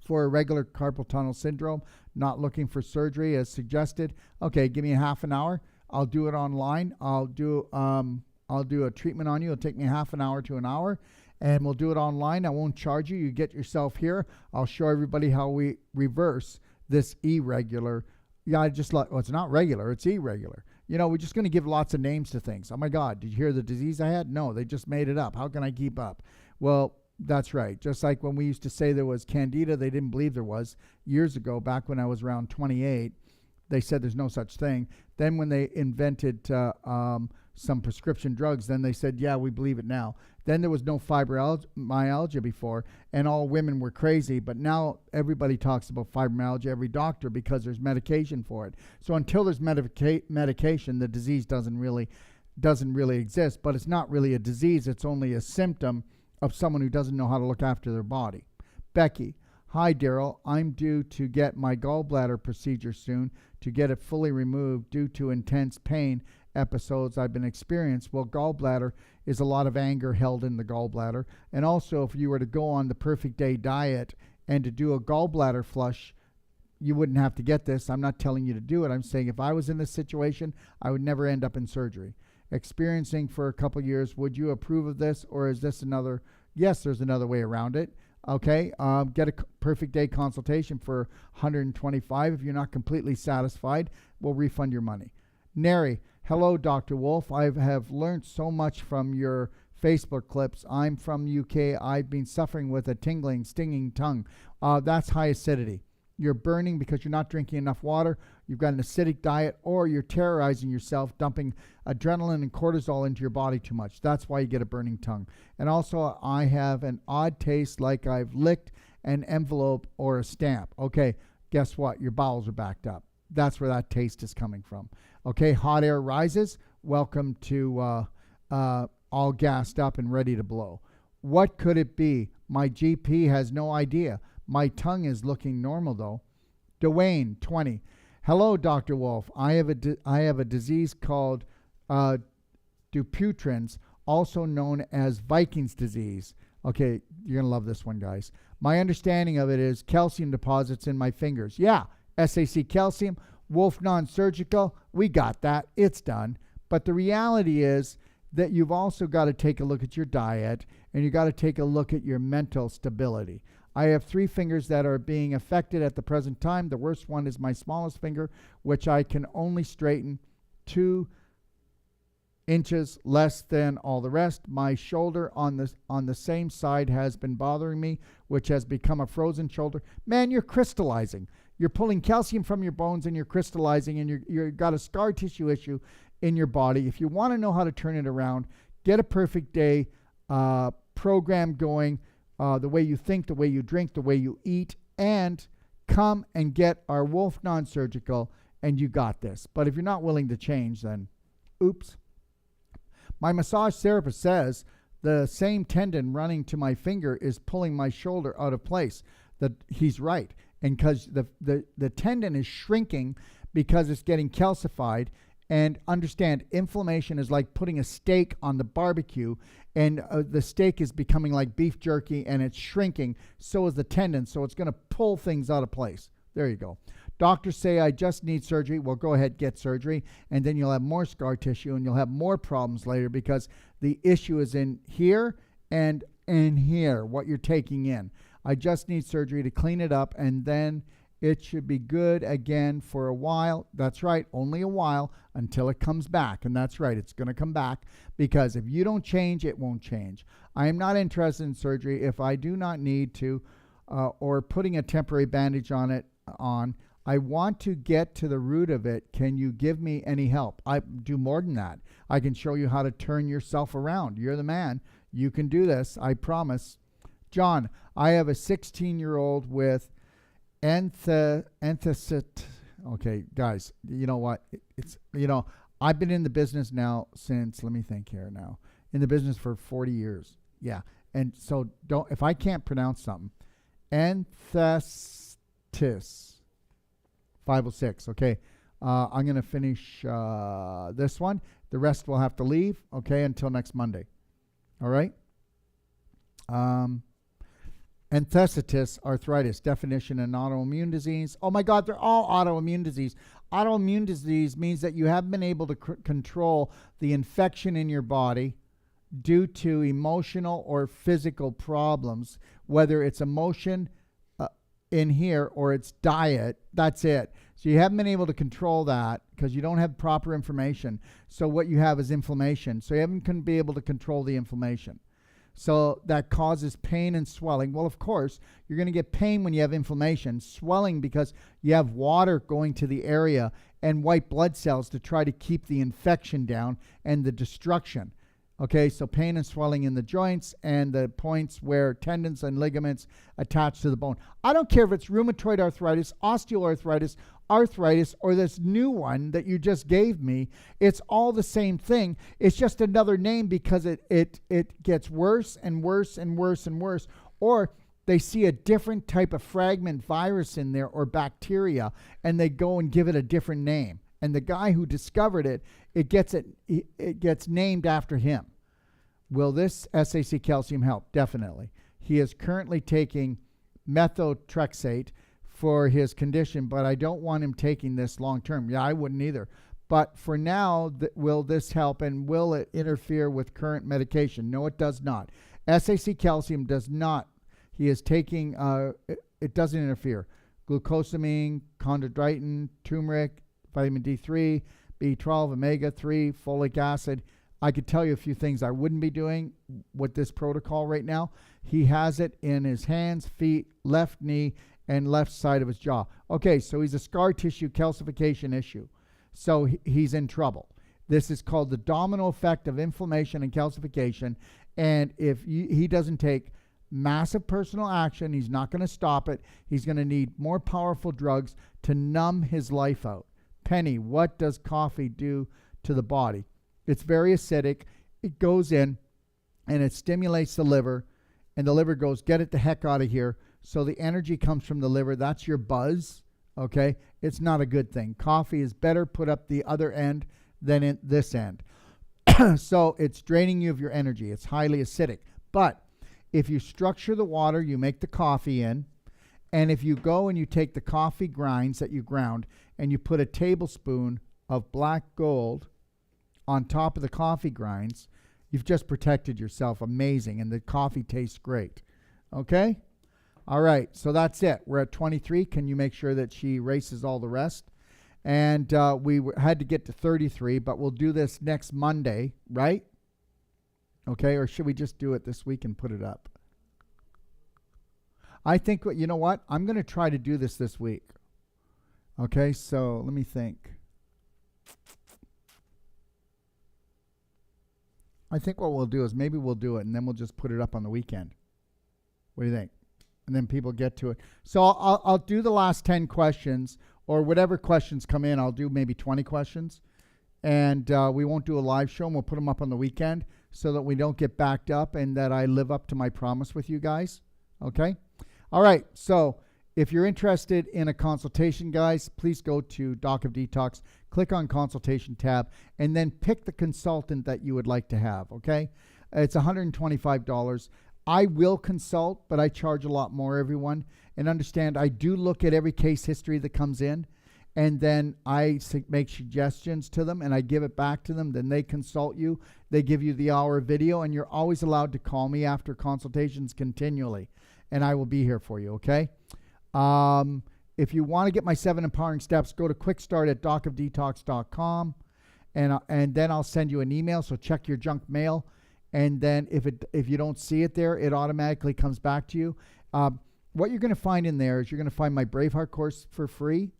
for irregular carpal tunnel syndrome, not looking for surgery as suggested? Okay, give me a half an hour. I'll do it online. I'll do a treatment on you. It'll take me half an hour to an hour, and we'll do it online. I won't charge you. You get yourself here. I'll show everybody how we reverse this irregular. Yeah, well, it's not regular. It's irregular. You know, we're just going to give lots of names to things. Oh, my God, did you hear the disease I had? No, they just made it up. How can I keep up? Well, that's right. Just like when we used to say there was Candida, they didn't believe there was. Years ago, back when I was around 28, they said there's no such thing. Then when they invented some prescription drugs, then they said, yeah, we believe it now. Then there was no fibromyalgia before, and all women were crazy. But now everybody talks about fibromyalgia, every doctor, because there's medication for it. So until there's medication, the disease doesn't really exist. But it's not really a disease. It's only a symptom of someone who doesn't know how to look after their body. Becky. Hi, Darrell. I'm due to get my gallbladder procedure soon to get it fully removed due to intense pain episodes I've been experiencing. Well, gallbladder is a lot of anger held in the gallbladder. And also, if you were to go on the perfect day diet and to do a gallbladder flush, you wouldn't have to get this. I'm not telling you to do it. I'm saying if I was in this situation, I would never end up in surgery. Experiencing for a couple years, would you approve of this, or is this another? Yes, there's another way around it. Okay, get a perfect day consultation for $125. If you're not completely satisfied, we'll refund your money. Neri, hello, Dr. Wolfe. I have learned so much from your Facebook clips. I'm from UK. I've been suffering with a tingling, stinging tongue. That's high acidity. You're burning because you're not drinking enough water, you've got an acidic diet, or you're terrorizing yourself, dumping adrenaline and cortisol into your body too much. That's why you get a burning tongue. And also, I have an odd taste like I've licked an envelope or a stamp. Okay, guess what? Your bowels are backed up. That's where that taste is coming from. Okay, hot air rises. Welcome to all gassed up and ready to blow. What could it be? My GP has no idea. My tongue is looking normal though. Dwayne, 20. Hello, Dr. Wolfe. I have a disease called Dupuytren's, also known as Viking's disease. Okay, you're going to love this one, guys. My understanding of it is calcium deposits in my fingers. Yeah, SAC calcium, Wolfe non-surgical, we got that. It's done. But the reality is that you've also got to take a look at your diet, and you got to take a look at your mental stability. I have 3 fingers that are being affected at the present time. The worst one is my smallest finger, which I can only straighten 2 inches less than all the rest. My shoulder on the same side has been bothering me, which has become a frozen shoulder. Man, you're crystallizing. You're pulling calcium from your bones and you're crystallizing, and you've got a scar tissue issue in your body. If you want to know how to turn it around, get a perfect day program going, the way you think, the way you drink, the way you eat, and come and get our Wolfe non-surgical, and you got this. But if you're not willing to change, then oops. My massage therapist says the same tendon running to my finger is pulling my shoulder out of place. That he's right. And because the tendon is shrinking because it's getting calcified. And understand, inflammation is like putting a steak on the barbecue, and the steak is becoming like beef jerky, and it's shrinking. So is the tendon. So it's going to pull things out of place. There you go. Doctors say I just need surgery. Well, go ahead, get surgery, and then you'll have more scar tissue, and you'll have more problems later because the issue is in here and in here, what you're taking in. I just need surgery to clean it up, and then it should be good again for a while. That's right, only a while until it comes back. And that's right, it's going to come back because if you don't change, it won't change. I am not interested in surgery if I do not need to or putting a temporary bandage on it. I want to get to the root of it. Can you give me any help? I do more than that. I can show you how to turn yourself around. You're the man. You can do this, I promise. John, I have a 16-year-old with anthracite. Okay, guys, you know what? I've been in the business now since, let me think here now, in the business for 40 years. Yeah. And so if I can't pronounce something, anthracitis, 506. Okay. I'm going to finish this one. The rest will have to leave. Okay. Until next Monday. All right. Anthracitis, arthritis, definition, an autoimmune disease. Oh my God, they're all autoimmune disease. Autoimmune disease means that you haven't been able to control the infection in your body due to emotional or physical problems, whether it's emotion in here or it's diet. That's it. So you haven't been able to control that because you don't have proper information. So what you have is inflammation. So you haven't been able to control the inflammation. So that causes pain and swelling. Well, of course, you're going to get pain when you have inflammation, swelling because you have water going to the area and white blood cells to try to keep the infection down and the destruction. Okay, so pain and swelling in the joints and the points where tendons and ligaments attach to the bone. I don't care if it's rheumatoid arthritis, osteoarthritis, arthritis, or this new one that you just gave me. It's all the same thing. It's just another name because it gets worse and worse and worse and worse. Or they see a different type of fragment virus in there or bacteria, and they go and give it a different name. And the guy who discovered it, it gets named after him. Will this SAC calcium help? Definitely. He is currently taking methotrexate for his condition, but I don't want him taking this long term. Yeah, I wouldn't either. But for now, will this help, and will it interfere with current medication? No, it does not. SAC calcium does not. He is taking, it doesn't interfere. Glucosamine, chondroitin, turmeric, vitamin D3, B12, omega-3, folic acid. I could tell you a few things I wouldn't be doing with this protocol right now. He has it in his hands, feet, left knee, and left side of his jaw. Okay, so he's a scar tissue calcification issue. So he's in trouble. This is called the domino effect of inflammation and calcification. And if he doesn't take massive personal action, he's not going to stop it. He's going to need more powerful drugs to numb his life out. Penny, what does coffee do to the body? It's very acidic. It goes in and it stimulates the liver, and the liver goes, get it the heck out of here. So the energy comes from the liver. That's your buzz, okay? It's not a good thing. Coffee is better put up the other end than in this end. So it's draining you of your energy. It's highly acidic. But if you structure the water you make the coffee in, and if you go and you take the coffee grinds that you ground and you put a tablespoon of black gold on top of the coffee grinds, you've just protected yourself. Amazing. And the coffee tastes great. Okay? All right. So that's it. We're at 23. Can you make sure that she erases all the rest? And we had to get to 33, but we'll do this next Monday, right? Okay, or should we just do it this week and put it up? I think, you know what? I'm going to try to do this week. Okay, so let me think. I think what we'll do is maybe we'll do it, and then we'll just put it up on the weekend. What do you think? And then people get to it. So I'll do the last 10 questions, or whatever questions come in. I'll do maybe 20 questions. And we won't do a live show, and we'll put them up on the weekend so that we don't get backed up and that I live up to my promise with you guys. Okay? All right. So if you're interested in a consultation, guys, please go to Doc of Detox, click on Consultation tab, and then pick the consultant that you would like to have. Okay? It's $125. I will consult, but I charge a lot more, everyone. And understand, I do look at every case history that comes in, and then I make suggestions to them, and I give it back to them. Then they consult you. They give you the hour video, and you're always allowed to call me after consultations continually, and I will be here for you, okay? If you want to get my 7 empowering steps, go to quickstart at docofdetox.com, and then I'll send you an email, so check your junk mail. And then if you don't see it there, it automatically comes back to you. What you're going to find in there is you're going to find my Braveheart course for free,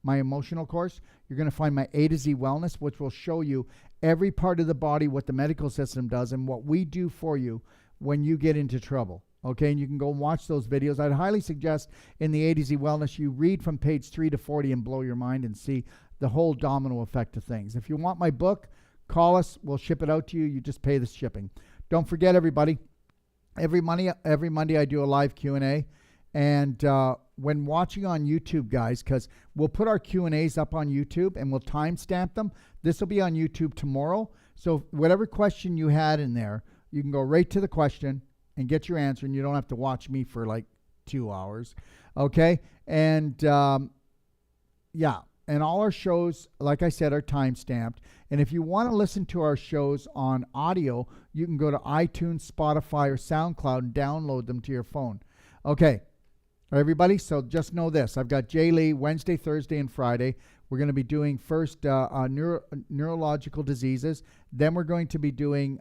my emotional course. You're going to find my A to Z wellness, which will show you every part of the body, what the medical system does, and what we do for you when you get into trouble. Okay, and you can go and watch those videos. I'd highly suggest in the A to Z wellness, you read from page 3 to 40 and blow your mind and see the whole domino effect of things. If you want my book, call us. We'll ship it out to you. You just pay the shipping. Don't forget, everybody, every Monday I do a live Q&A. And when watching on YouTube, guys, because we'll put our Q&As up on YouTube and we'll timestamp them. This will be on YouTube tomorrow. So whatever question you had in there, you can go right to the question and get your answer, and you don't have to watch me for like 2 hours. Okay? And yeah. And all our shows, like I said, are time-stamped. And if you want to listen to our shows on audio, you can go to iTunes, Spotify, or SoundCloud and download them to your phone. Okay, everybody, so just know this. I've got Jay Lee Wednesday, Thursday, and Friday. We're going to be doing first neurological diseases. Then we're going to be doing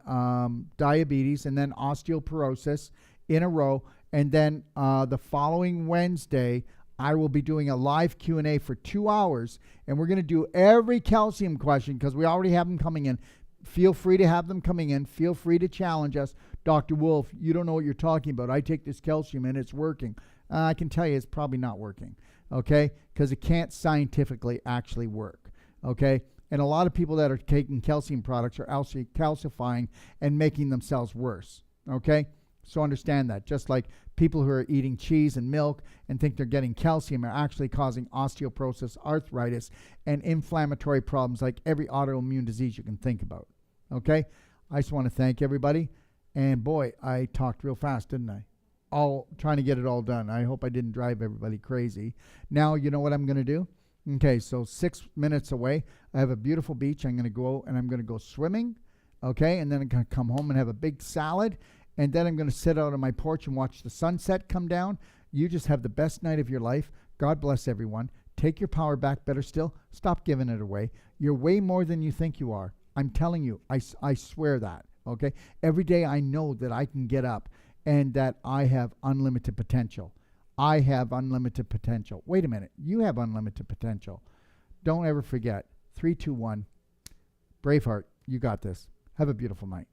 diabetes and then osteoporosis in a row. And then the following Wednesday, I will be doing a live Q&A for 2 hours, and we're going to do every calcium question because we already have them coming in. Feel free to have them coming in. Feel free to challenge us. Dr. Wolfe, you don't know what you're talking about. I take this calcium and it's working. I can tell you it's probably not working, okay, because it can't scientifically actually work, okay? And a lot of people that are taking calcium products are actually calcifying and making themselves worse, okay? So understand that. Just like people who are eating cheese and milk and think they're getting calcium are actually causing osteoporosis, arthritis, and inflammatory problems like every autoimmune disease you can think about. Okay? I just want to thank everybody. And boy, I talked real fast, didn't I? All trying to get it all done. I hope I didn't drive everybody crazy. Now, you know what I'm going to do? Okay, so 6 minutes away, I have a beautiful beach. I'm going to go and I'm going to go swimming. Okay? And then I'm going to come home and have a big salad. And then I'm going to sit out on my porch and watch the sunset come down. You just have the best night of your life. God bless everyone. Take your power back. Better still, stop giving it away. You're way more than you think you are. I'm telling you, I swear that, okay? Every day I know that I can get up and that I have unlimited potential. I have unlimited potential. Wait a minute. You have unlimited potential. Don't ever forget. 3, 2, 1. Braveheart, you got this. Have a beautiful night.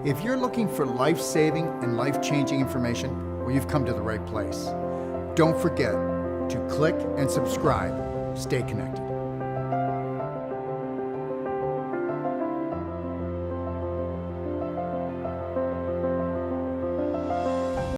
If you're looking for life-saving and life-changing information, well, you've come to the right place. Don't forget to click and subscribe. Stay connected.